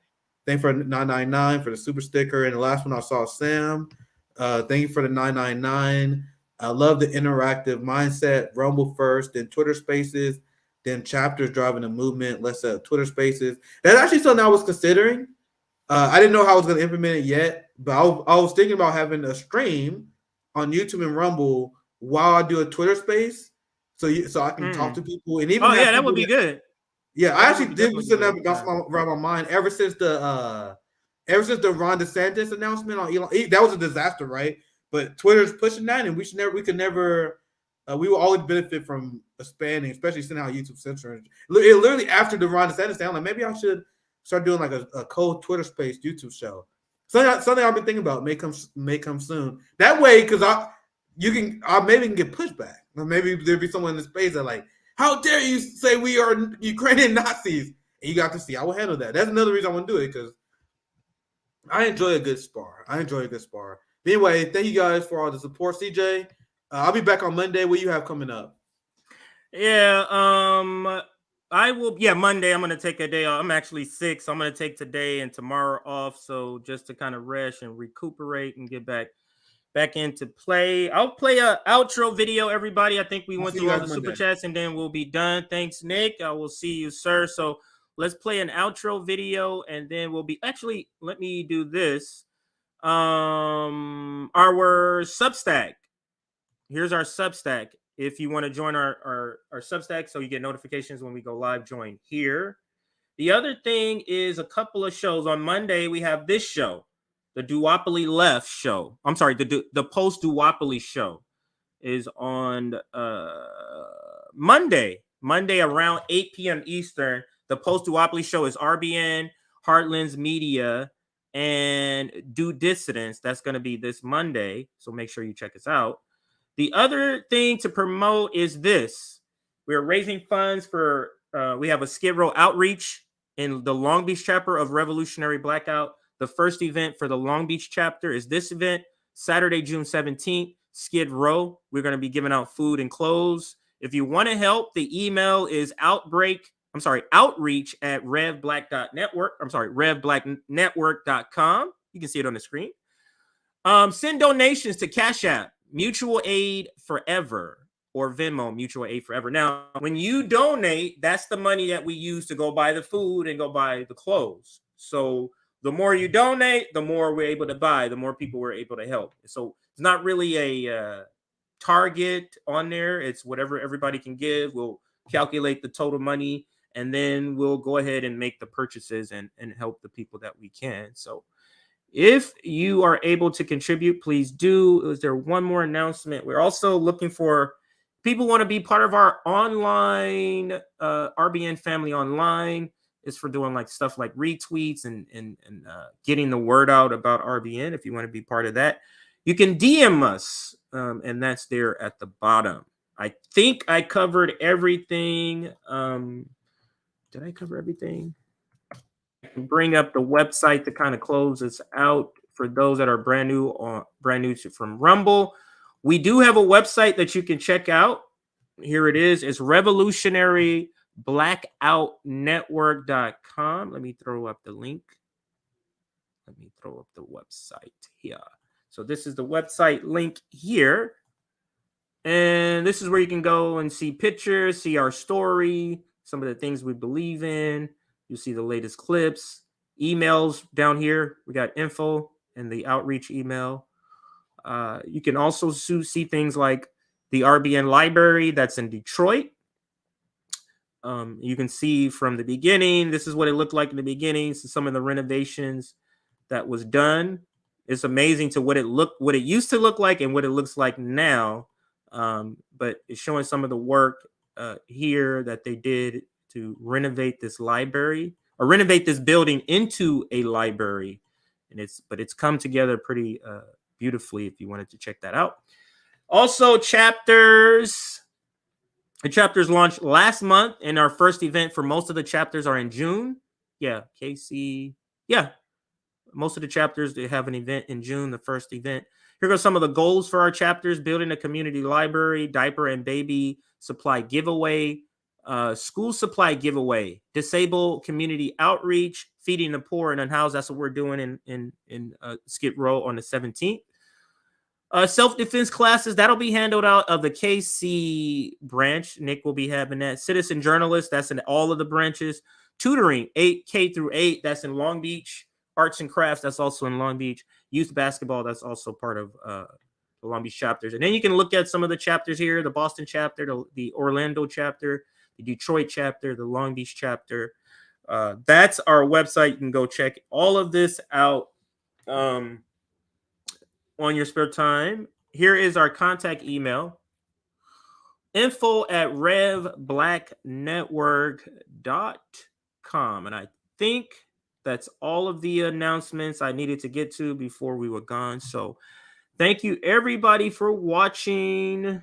[SPEAKER 3] Thank you for 999 for the super sticker. And the last one I saw Sam. Thank you for the 999. I love the interactive mindset. Rumble first, then Twitter Spaces, then chapters driving the movement. Let's Twitter Spaces. That's actually something I was considering. I didn't know how I was going to implement it yet, but I was thinking about having a stream on YouTube and Rumble while I do a Twitter Space, so I can talk to people. And even
[SPEAKER 2] that would be good.
[SPEAKER 3] Yeah, I actually did send that around my mind ever since the Ron DeSantis announcement on Elon. That was a disaster, right? But Twitter's pushing that, and we will always benefit from expanding, especially seeing how YouTube censoring. Literally after the Ron DeSantis, I'm like, maybe I should start doing like a cold Twitter Space YouTube show. Something I've been thinking about may come soon. That way, because I maybe can get pushback. Or maybe there'll be someone in the space that like, how dare you say we are Ukrainian Nazis? And you got to see I will handle that. That's another reason I want to do it because I enjoy a good spar. But anyway, thank you guys for all the support, CJ. I'll be back on Monday. What do you have coming up?
[SPEAKER 2] Yeah, I will. Yeah, Monday I'm gonna take a day off. I'm actually sick, so I'm gonna take today and tomorrow off. So just to kind of rest and recuperate and get back into play. I'll play a outro video, everybody. I think we went through all the super chats and then we'll be done. Thanks, Nick. I will see you, sir. So let's play an outro video and then we'll be actually. Let me do this. Our Substack. Here's our Substack. if you want to join our Substack so you get notifications when we go live, join here. The other thing is a couple of shows. On Monday, we have this show, the Duopoly Left show. I'm sorry, the Post Duopoly show is on Monday around 8 p.m. Eastern. The Post Duopoly show is RBN, Heartlands Media, and Due Dissidence. That's going to be this Monday, so make sure you check us out. The other thing to promote is this. We're raising funds for, we have a Skid Row outreach in the Long Beach chapter of Revolutionary Blackout. The first event for the Long Beach chapter is this event, Saturday, June 17th, Skid Row. We're going to be giving out food and clothes. If you want to help, the email is outreach at revblacknetwork.com. You can see it on the screen. Send donations to Cash App, Mutual Aid Forever, or Venmo, Mutual Aid Forever. Now, when you donate, that's the money that we use to go buy the food and go buy the clothes. So the more you donate, the more we're able to buy, the more people we're able to help. So it's not really a target on there. It's whatever everybody can give. We'll calculate the total money, and then we'll go ahead and make the purchases and help the people that we can. So if you are able to contribute, please do. Is there one more announcement? We're also looking for people who want to be part of our online RBN family online. Is for doing like stuff like retweets and getting the word out about RBN. If you want to be part of that, you can DM us, and that's there at the bottom. I think I covered everything. Did I cover everything? Bring up the website to kind of close us out for those that are brand new from Rumble. We do have a website that you can check out. Here it is. It's revolutionaryblackoutnetwork.com. Let me throw up the link. Let me throw up the website here. So this is the website link here. And this is where you can go and see pictures, see our story, some of the things we believe in. You see the latest clips, emails down here. We got info and the outreach email. You can also see things like the RBN library that's in Detroit. You can see from the beginning, this is what it looked like in the beginning. So some of the renovations that was done. It's amazing to what it used to look like and what it looks like now. But it's showing some of the work here that they did to renovate this library or renovate this building into a library. And it's come together pretty beautifully if you wanted to check that out. Also, chapters. The chapters launched last month, and our first event for most of the chapters are in June. Yeah, Casey. Yeah, most of the chapters, they have an event in June, the first event. Here go some of the goals for our chapters: building a community library, diaper and baby supply giveaway, school supply giveaway, disabled community outreach, feeding the poor and unhoused. That's what we're doing in Skid Row on the 17th. Self-defense classes, that'll be handled out of the KC branch. Nick will be having that. Citizen journalists, that's in all of the branches. Tutoring, 8K through 8, that's in Long Beach. Arts and crafts, that's also in Long Beach. Youth basketball, that's also part of the Long Beach chapters. And then you can look at some of the chapters here: the Boston chapter, the Orlando chapter, the Detroit chapter, the Long Beach chapter. That's our website. You can go check all of this out on your spare time. Here is our contact email: info@revblacknetwork.com. And I think that's all of the announcements I needed to get to before we were gone. So thank you everybody for watching. Let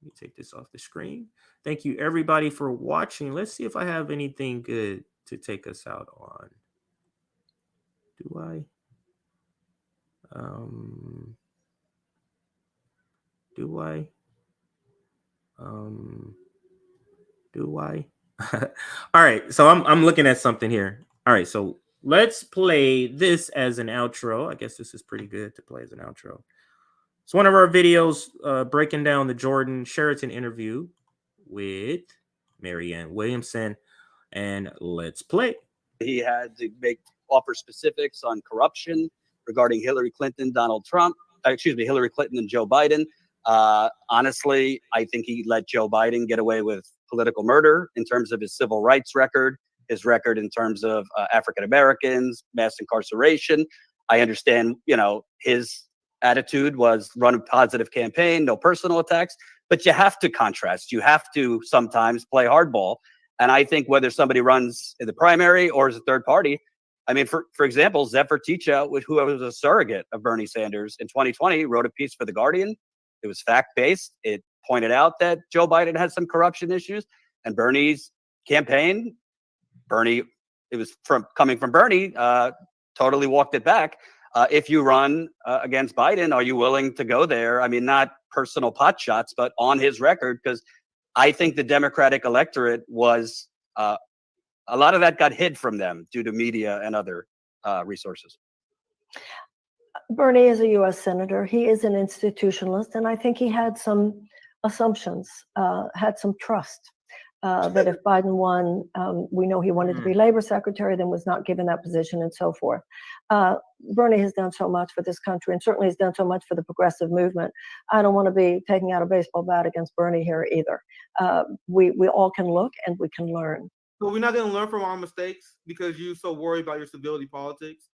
[SPEAKER 2] me take this off the screen. Thank you everybody for watching. Let's see if I have anything good to take us out on. Do I? All right, so I'm looking at something here. All right, so let's play this as an outro. I guess this is pretty good to play as an outro. It's one of our videos breaking down the Jordan Sheraton interview with Marianne Williamson, and let's play.
[SPEAKER 1] He had to offer specifics on corruption regarding Hillary Clinton and Joe Biden. Honestly, I think he let Joe Biden get away with political murder in terms of his civil rights record, his record in terms of African Americans, mass incarceration. I understand, his attitude was run a positive campaign, no personal attacks, but you have to contrast. You have to sometimes play hardball. And I think whether somebody runs in the primary or as a third party, I mean, for example, Zephyr Teachout, who was a surrogate of Bernie Sanders in 2020, wrote a piece for The Guardian. It was fact-based. It pointed out that Joe Biden had some corruption issues, and Bernie's campaign, it was coming from Bernie, totally walked it back. If you run against Biden, are you willing to go there? I mean, not personal pot shots, but on his record, because I think the Democratic electorate was a lot of that got hid from them due to media and other resources.
[SPEAKER 8] Bernie is a U.S. senator. He is an institutionalist, and I think he had some assumptions, had some trust that if Biden won, we know he wanted to be labor secretary, then was not given that position and so forth. Bernie has done so much for this country and certainly has done so much for the progressive movement. I don't want to be taking out a baseball bat against Bernie here either. We all can look and we can learn.
[SPEAKER 3] So we're not going to learn from our mistakes because you're so worried about your stability politics.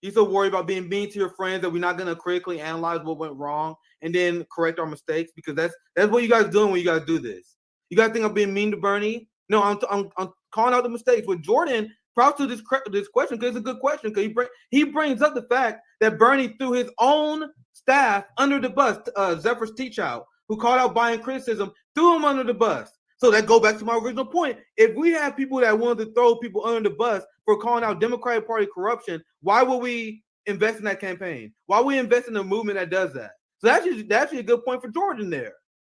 [SPEAKER 3] You're so worried about being mean to your friends that we're not going to critically analyze what went wrong and then correct our mistakes, because that's what you guys are doing when you guys do this. You guys think I'm being mean to Bernie? No, I'm calling out the mistakes. With Jordan, proud to this question, because it's a good question, because he brings up the fact that Bernie threw his own staff under the bus. Zephyr Teachout, who called out Biden criticism, threw him under the bus. So that goes back to my original point. If we have people that wanted to throw people under the bus for calling out Democratic Party corruption, why would we invest in that campaign? Why would we invest in a movement that does that? So that's actually a good point for Jordan there.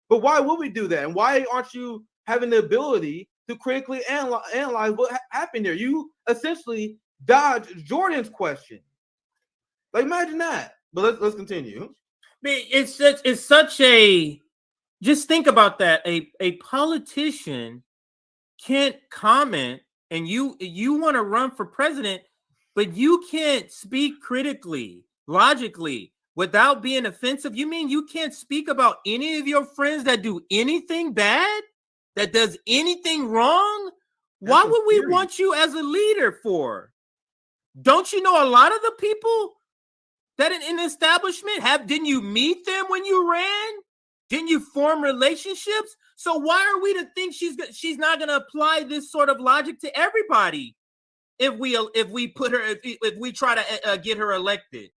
[SPEAKER 3] But why would we do that? And why aren't you having the ability to critically analyze what happened there? You essentially dodged Jordan's question. Like, imagine that. But let's continue.
[SPEAKER 2] It's such a, just think about that. A politician can't comment, and you want to run for president, but you can't speak critically, logically, without being offensive. You mean you can't speak about any of your friends that do anything bad, that does anything wrong? Why would we want you as a leader for? Don't you know a lot of the people that in the establishment didn't you meet them when you ran? Didn't you form relationships? So why are we to think she's not going to apply this sort of logic to everybody if we put her, if we try to get her elected?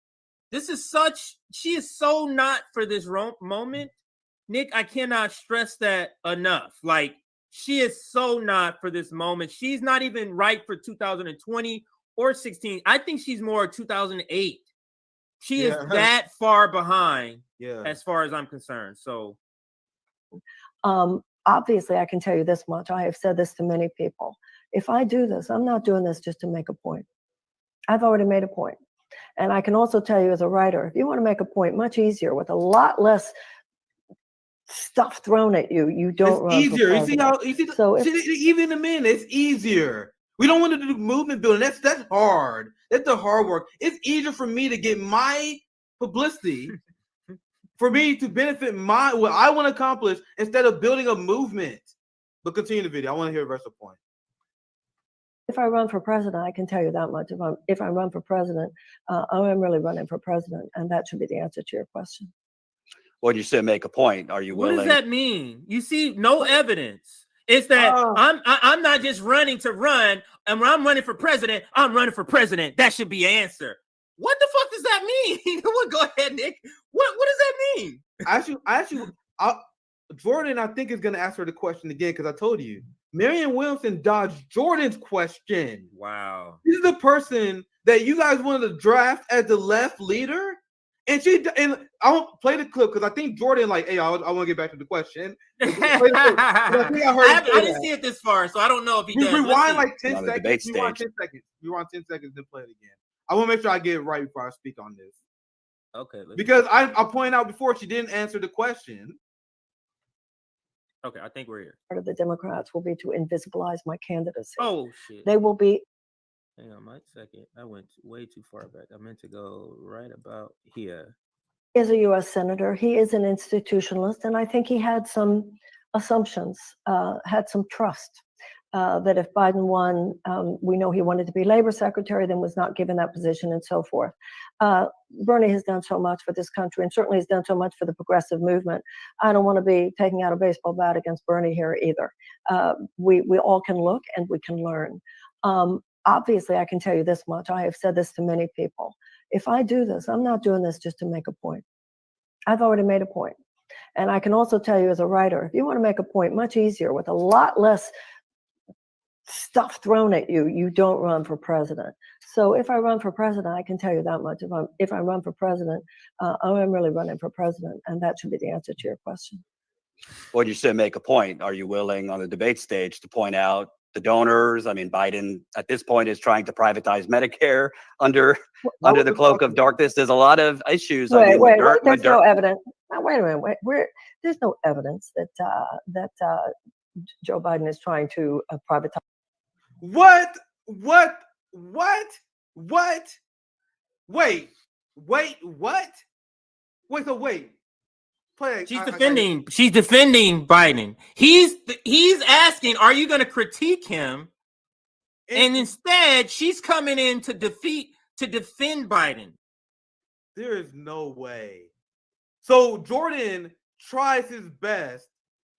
[SPEAKER 2] She is so not for this moment. Nick, I cannot stress that enough. Like, she is so not for this moment. She's not even right for 2020 or 16. I think she's more 2008. She is that far behind, as far as I'm concerned. So,
[SPEAKER 8] obviously, I can tell you this much. I have said this to many people. If I do this, I'm not doing this just to make a point. I've already made a point. And I can also tell you as a writer, if you want to make a point much easier with a lot less stuff thrown at you, you don't run
[SPEAKER 3] easier.
[SPEAKER 8] For
[SPEAKER 3] you see how even the men, it's easier. We don't want to do movement building. That's hard. That's the hard work. It's easier for me to get my publicity, for me to benefit what I want to accomplish instead of building a movement. But continue the video. I want to hear the rest of the point.
[SPEAKER 8] If I run for president, I can tell you that much. If I run for president, I'm really running for president, and that should be the answer to your question.
[SPEAKER 1] Well, you said make a point. Are you willing?
[SPEAKER 2] What does that mean? You see no evidence. It's that I'm not just running to run, and when I'm running for president, I'm running for president. That should be an answer. What the fuck does that mean? Well, go ahead, Nick. What does that mean?
[SPEAKER 3] Actually, Jordan, I think, is going to ask her the question again, because I told you, Marianne Williamson dodged Jordan's question.
[SPEAKER 2] Wow.
[SPEAKER 3] This is the person that you guys wanted to draft as the left leader. And I won't play the clip because I think Jordan, like, hey, I want to get back to the question. I
[SPEAKER 2] didn't see it this far, so I don't know if he does.
[SPEAKER 3] Rewind like 10 seconds. Rewind 10 seconds. Rewind 10 seconds, then play it again. I want to make sure I get it right before I speak on this.
[SPEAKER 2] Okay.
[SPEAKER 3] Because I pointed out before she didn't answer the question.
[SPEAKER 2] Okay, I think we're here.
[SPEAKER 8] Part of the Democrats will be to invisibilize my candidacy.
[SPEAKER 2] Oh, shit.
[SPEAKER 8] They will be.
[SPEAKER 2] Hang on, my second. I went way too far back. I meant to go right about here.
[SPEAKER 8] He is a U.S. senator. He is an institutionalist, and I think he had some assumptions, had some trust that if Biden won, we know he wanted to be labor secretary, then was not given that position, and so forth. Bernie has done so much for this country, and certainly has done so much for the progressive movement. I don't want to be taking out a baseball bat against Bernie here either. We all can look and we can learn. Obviously, I can tell you this much. I have said this to many people. If I do this, I'm not doing this just to make a point. I've already made a point. And I can also tell you as a writer, if you want to make a point much easier with a lot less stuff thrown at you, you don't run for president. So if I run for president, I can tell you that much. If I run for president, I'm really running for president. And that should be the answer to your question.
[SPEAKER 1] When you say make a point, are you willing on the debate stage to point out the donors? I mean, Biden at this point is trying to privatize Medicare under the cloak of darkness. There's a lot of issues.
[SPEAKER 8] Wait, there's no evidence. Now, wait a minute. There's no evidence that Joe Biden is trying to privatize.
[SPEAKER 3] What? Wait, what? Wait.
[SPEAKER 2] She's defending Biden. He's asking, are you going to critique him? And instead, she's coming in to defend Biden.
[SPEAKER 3] There is no way. So Jordan tries his best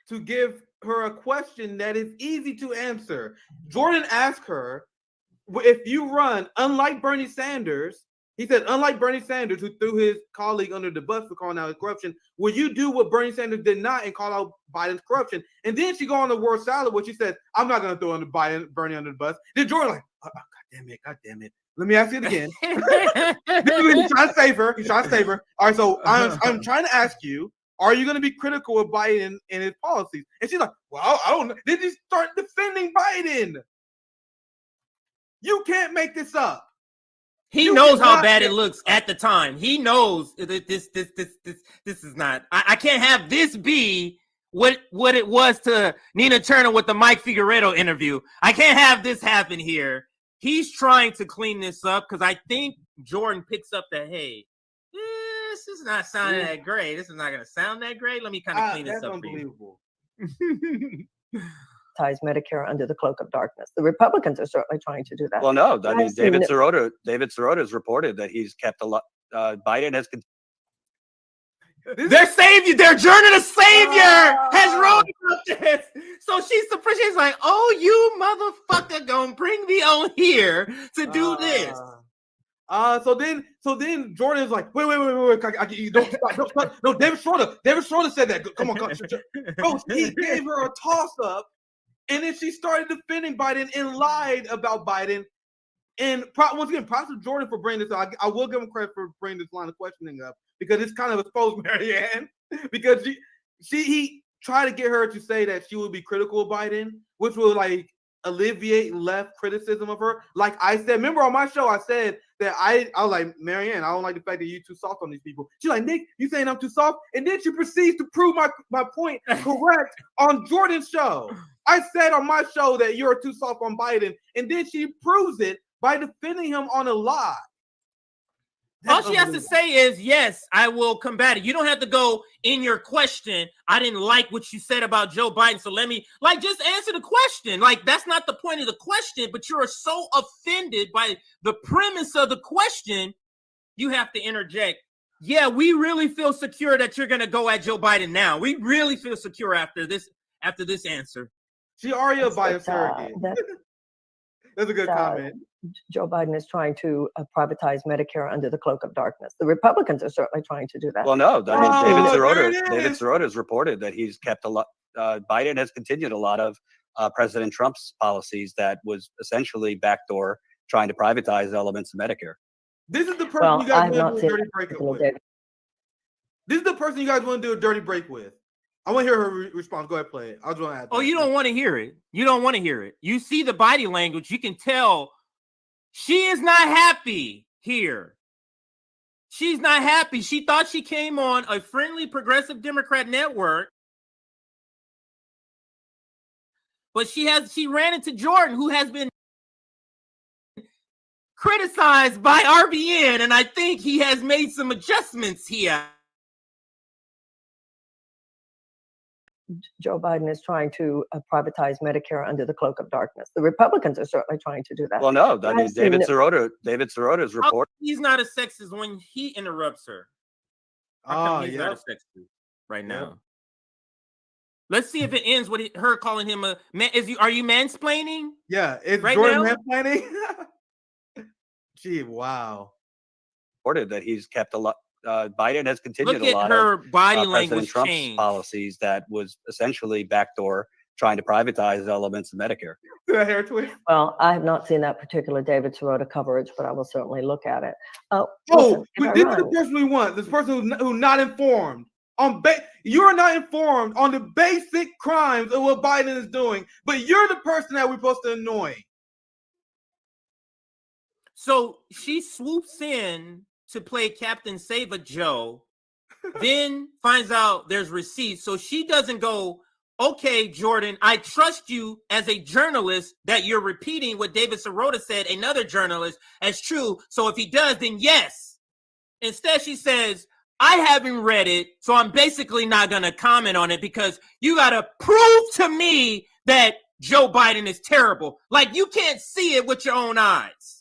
[SPEAKER 3] to give her a question that is easy to answer. Jordan asked her, if you run, unlike Bernie Sanders, he said, unlike Bernie Sanders, who threw his colleague under the bus for calling out his corruption, will you do what Bernie Sanders did not and call out Biden's corruption? And then she go on the word salad where she said, I'm not going to throw Bernie under the bus. Then Jordan like, God damn it. Let me ask you it again. He's trying to save her. All right, so I'm trying to ask you, are you going to be critical of Biden and his policies? And she's like, well, I don't know. Then you start defending Biden. You can't make this up.
[SPEAKER 2] He knows how bad it looks at the time. He knows that this is not. I can't have this be what it was to Nina Turner with the Mike Figueredo interview. I can't have this happen here. He's trying to clean this up because I think Jordan picks up that, hey, this is not sounding that great. This is not going to sound that great. Let me kind of clean this up.
[SPEAKER 3] Unbelievable.
[SPEAKER 8] Ties Medicare under the cloak of darkness. The Republicans are certainly trying to do that.
[SPEAKER 1] Well, no, I mean, David Sirota has reported that he's kept a lot. Biden has.
[SPEAKER 2] Their savior, their journey to savior has wrote about this. So she's like, oh, you motherfucker gonna bring me on here to do this.
[SPEAKER 3] So then Jordan is like, wait. Don't stop. No, David Schroeder said that. Come on. Bro, he gave her a toss up. And then she started defending Biden and lied about Biden. And once again, props to Jordan for bringing this up. I will give him credit for bringing this line of questioning up because it's kind of exposed Marianne. Because he tried to get her to say that she would be critical of Biden, which will like alleviate left criticism of her. Like I said, remember on my show, I said that I was like, Marianne, I don't like the fact that you're too soft on these people. She's like, Nick, you saying I'm too soft? And then she proceeds to prove my point correct on Jordan's show. I said on my show that you're too soft on Biden, and then she proves it by defending him on a lie.
[SPEAKER 2] All she has to say is, yes, I will combat it. You don't have to go in your question, I didn't like what you said about Joe Biden, so let me, just answer the question. That's not the point of the question, but you're so offended by the premise of the question, you have to interject. Yeah, we really feel secure that you're going to go at Joe Biden now. We really feel secure after this answer.
[SPEAKER 3] She already by a surrogate. That's a good comment.
[SPEAKER 8] Joe Biden is trying to privatize Medicare under the cloak of darkness. The Republicans are certainly trying to do that.
[SPEAKER 1] Well, no, I mean, David Sirota has reported that he's kept a lot. Biden has continued a lot of President Trump's policies that was essentially backdoor trying to privatize elements of Medicare.
[SPEAKER 3] This is the person you guys want to do a dirty break with. This is the person you guys want to do a dirty break with. I want to hear her response. Go ahead, play it. I was going to add that.
[SPEAKER 2] Oh, you don't want to hear it. You don't want to hear it. You see the body language. You can tell she is not happy here. She's not happy. She thought she came on a friendly progressive Democrat network. But she ran into Jordan, who has been criticized by RBN, and I think he has made some adjustments here.
[SPEAKER 8] Joe Biden is trying to privatize Medicare under the cloak of darkness. The Republicans are certainly trying to do that.
[SPEAKER 1] Well, no, I mean,
[SPEAKER 8] I've seen
[SPEAKER 1] David Sirota's report.
[SPEAKER 2] He's not a sexist when he interrupts her. How come he's not a sexist right now? Let's see if it ends with her calling him a man. Are you mansplaining?
[SPEAKER 3] Yeah, is
[SPEAKER 2] Right
[SPEAKER 3] Jordan
[SPEAKER 2] now?
[SPEAKER 3] mansplaining? Gee, wow.
[SPEAKER 1] Reported that he's kept a lot. Biden has continued
[SPEAKER 2] Look
[SPEAKER 1] a lot
[SPEAKER 2] at her
[SPEAKER 1] of
[SPEAKER 2] body
[SPEAKER 1] President
[SPEAKER 2] language
[SPEAKER 1] Trump's
[SPEAKER 2] change.
[SPEAKER 1] policies that was essentially backdoor trying to privatize elements of Medicare.
[SPEAKER 3] Hair twist.
[SPEAKER 8] Well, I have not seen that particular David Sirota coverage, but I will certainly look at it.
[SPEAKER 3] Oh,
[SPEAKER 8] Listen, if
[SPEAKER 3] this is
[SPEAKER 8] Iran-
[SPEAKER 3] the person we want. This person who's not informed. You're not informed on the basic crimes of what Biden is doing, but you're the person that we're supposed to annoy.
[SPEAKER 2] So she swoops in to play Captain Save a Joe, then finds out there's receipts. So she doesn't go, okay, Jordan, I trust you as a journalist that you're repeating what David Sirota said, another journalist, as true. So if he does, then yes. Instead, she says, I haven't read it, so I'm basically not going to comment on it because you got to prove to me that Joe Biden is terrible. Like you can't see it with your own eyes.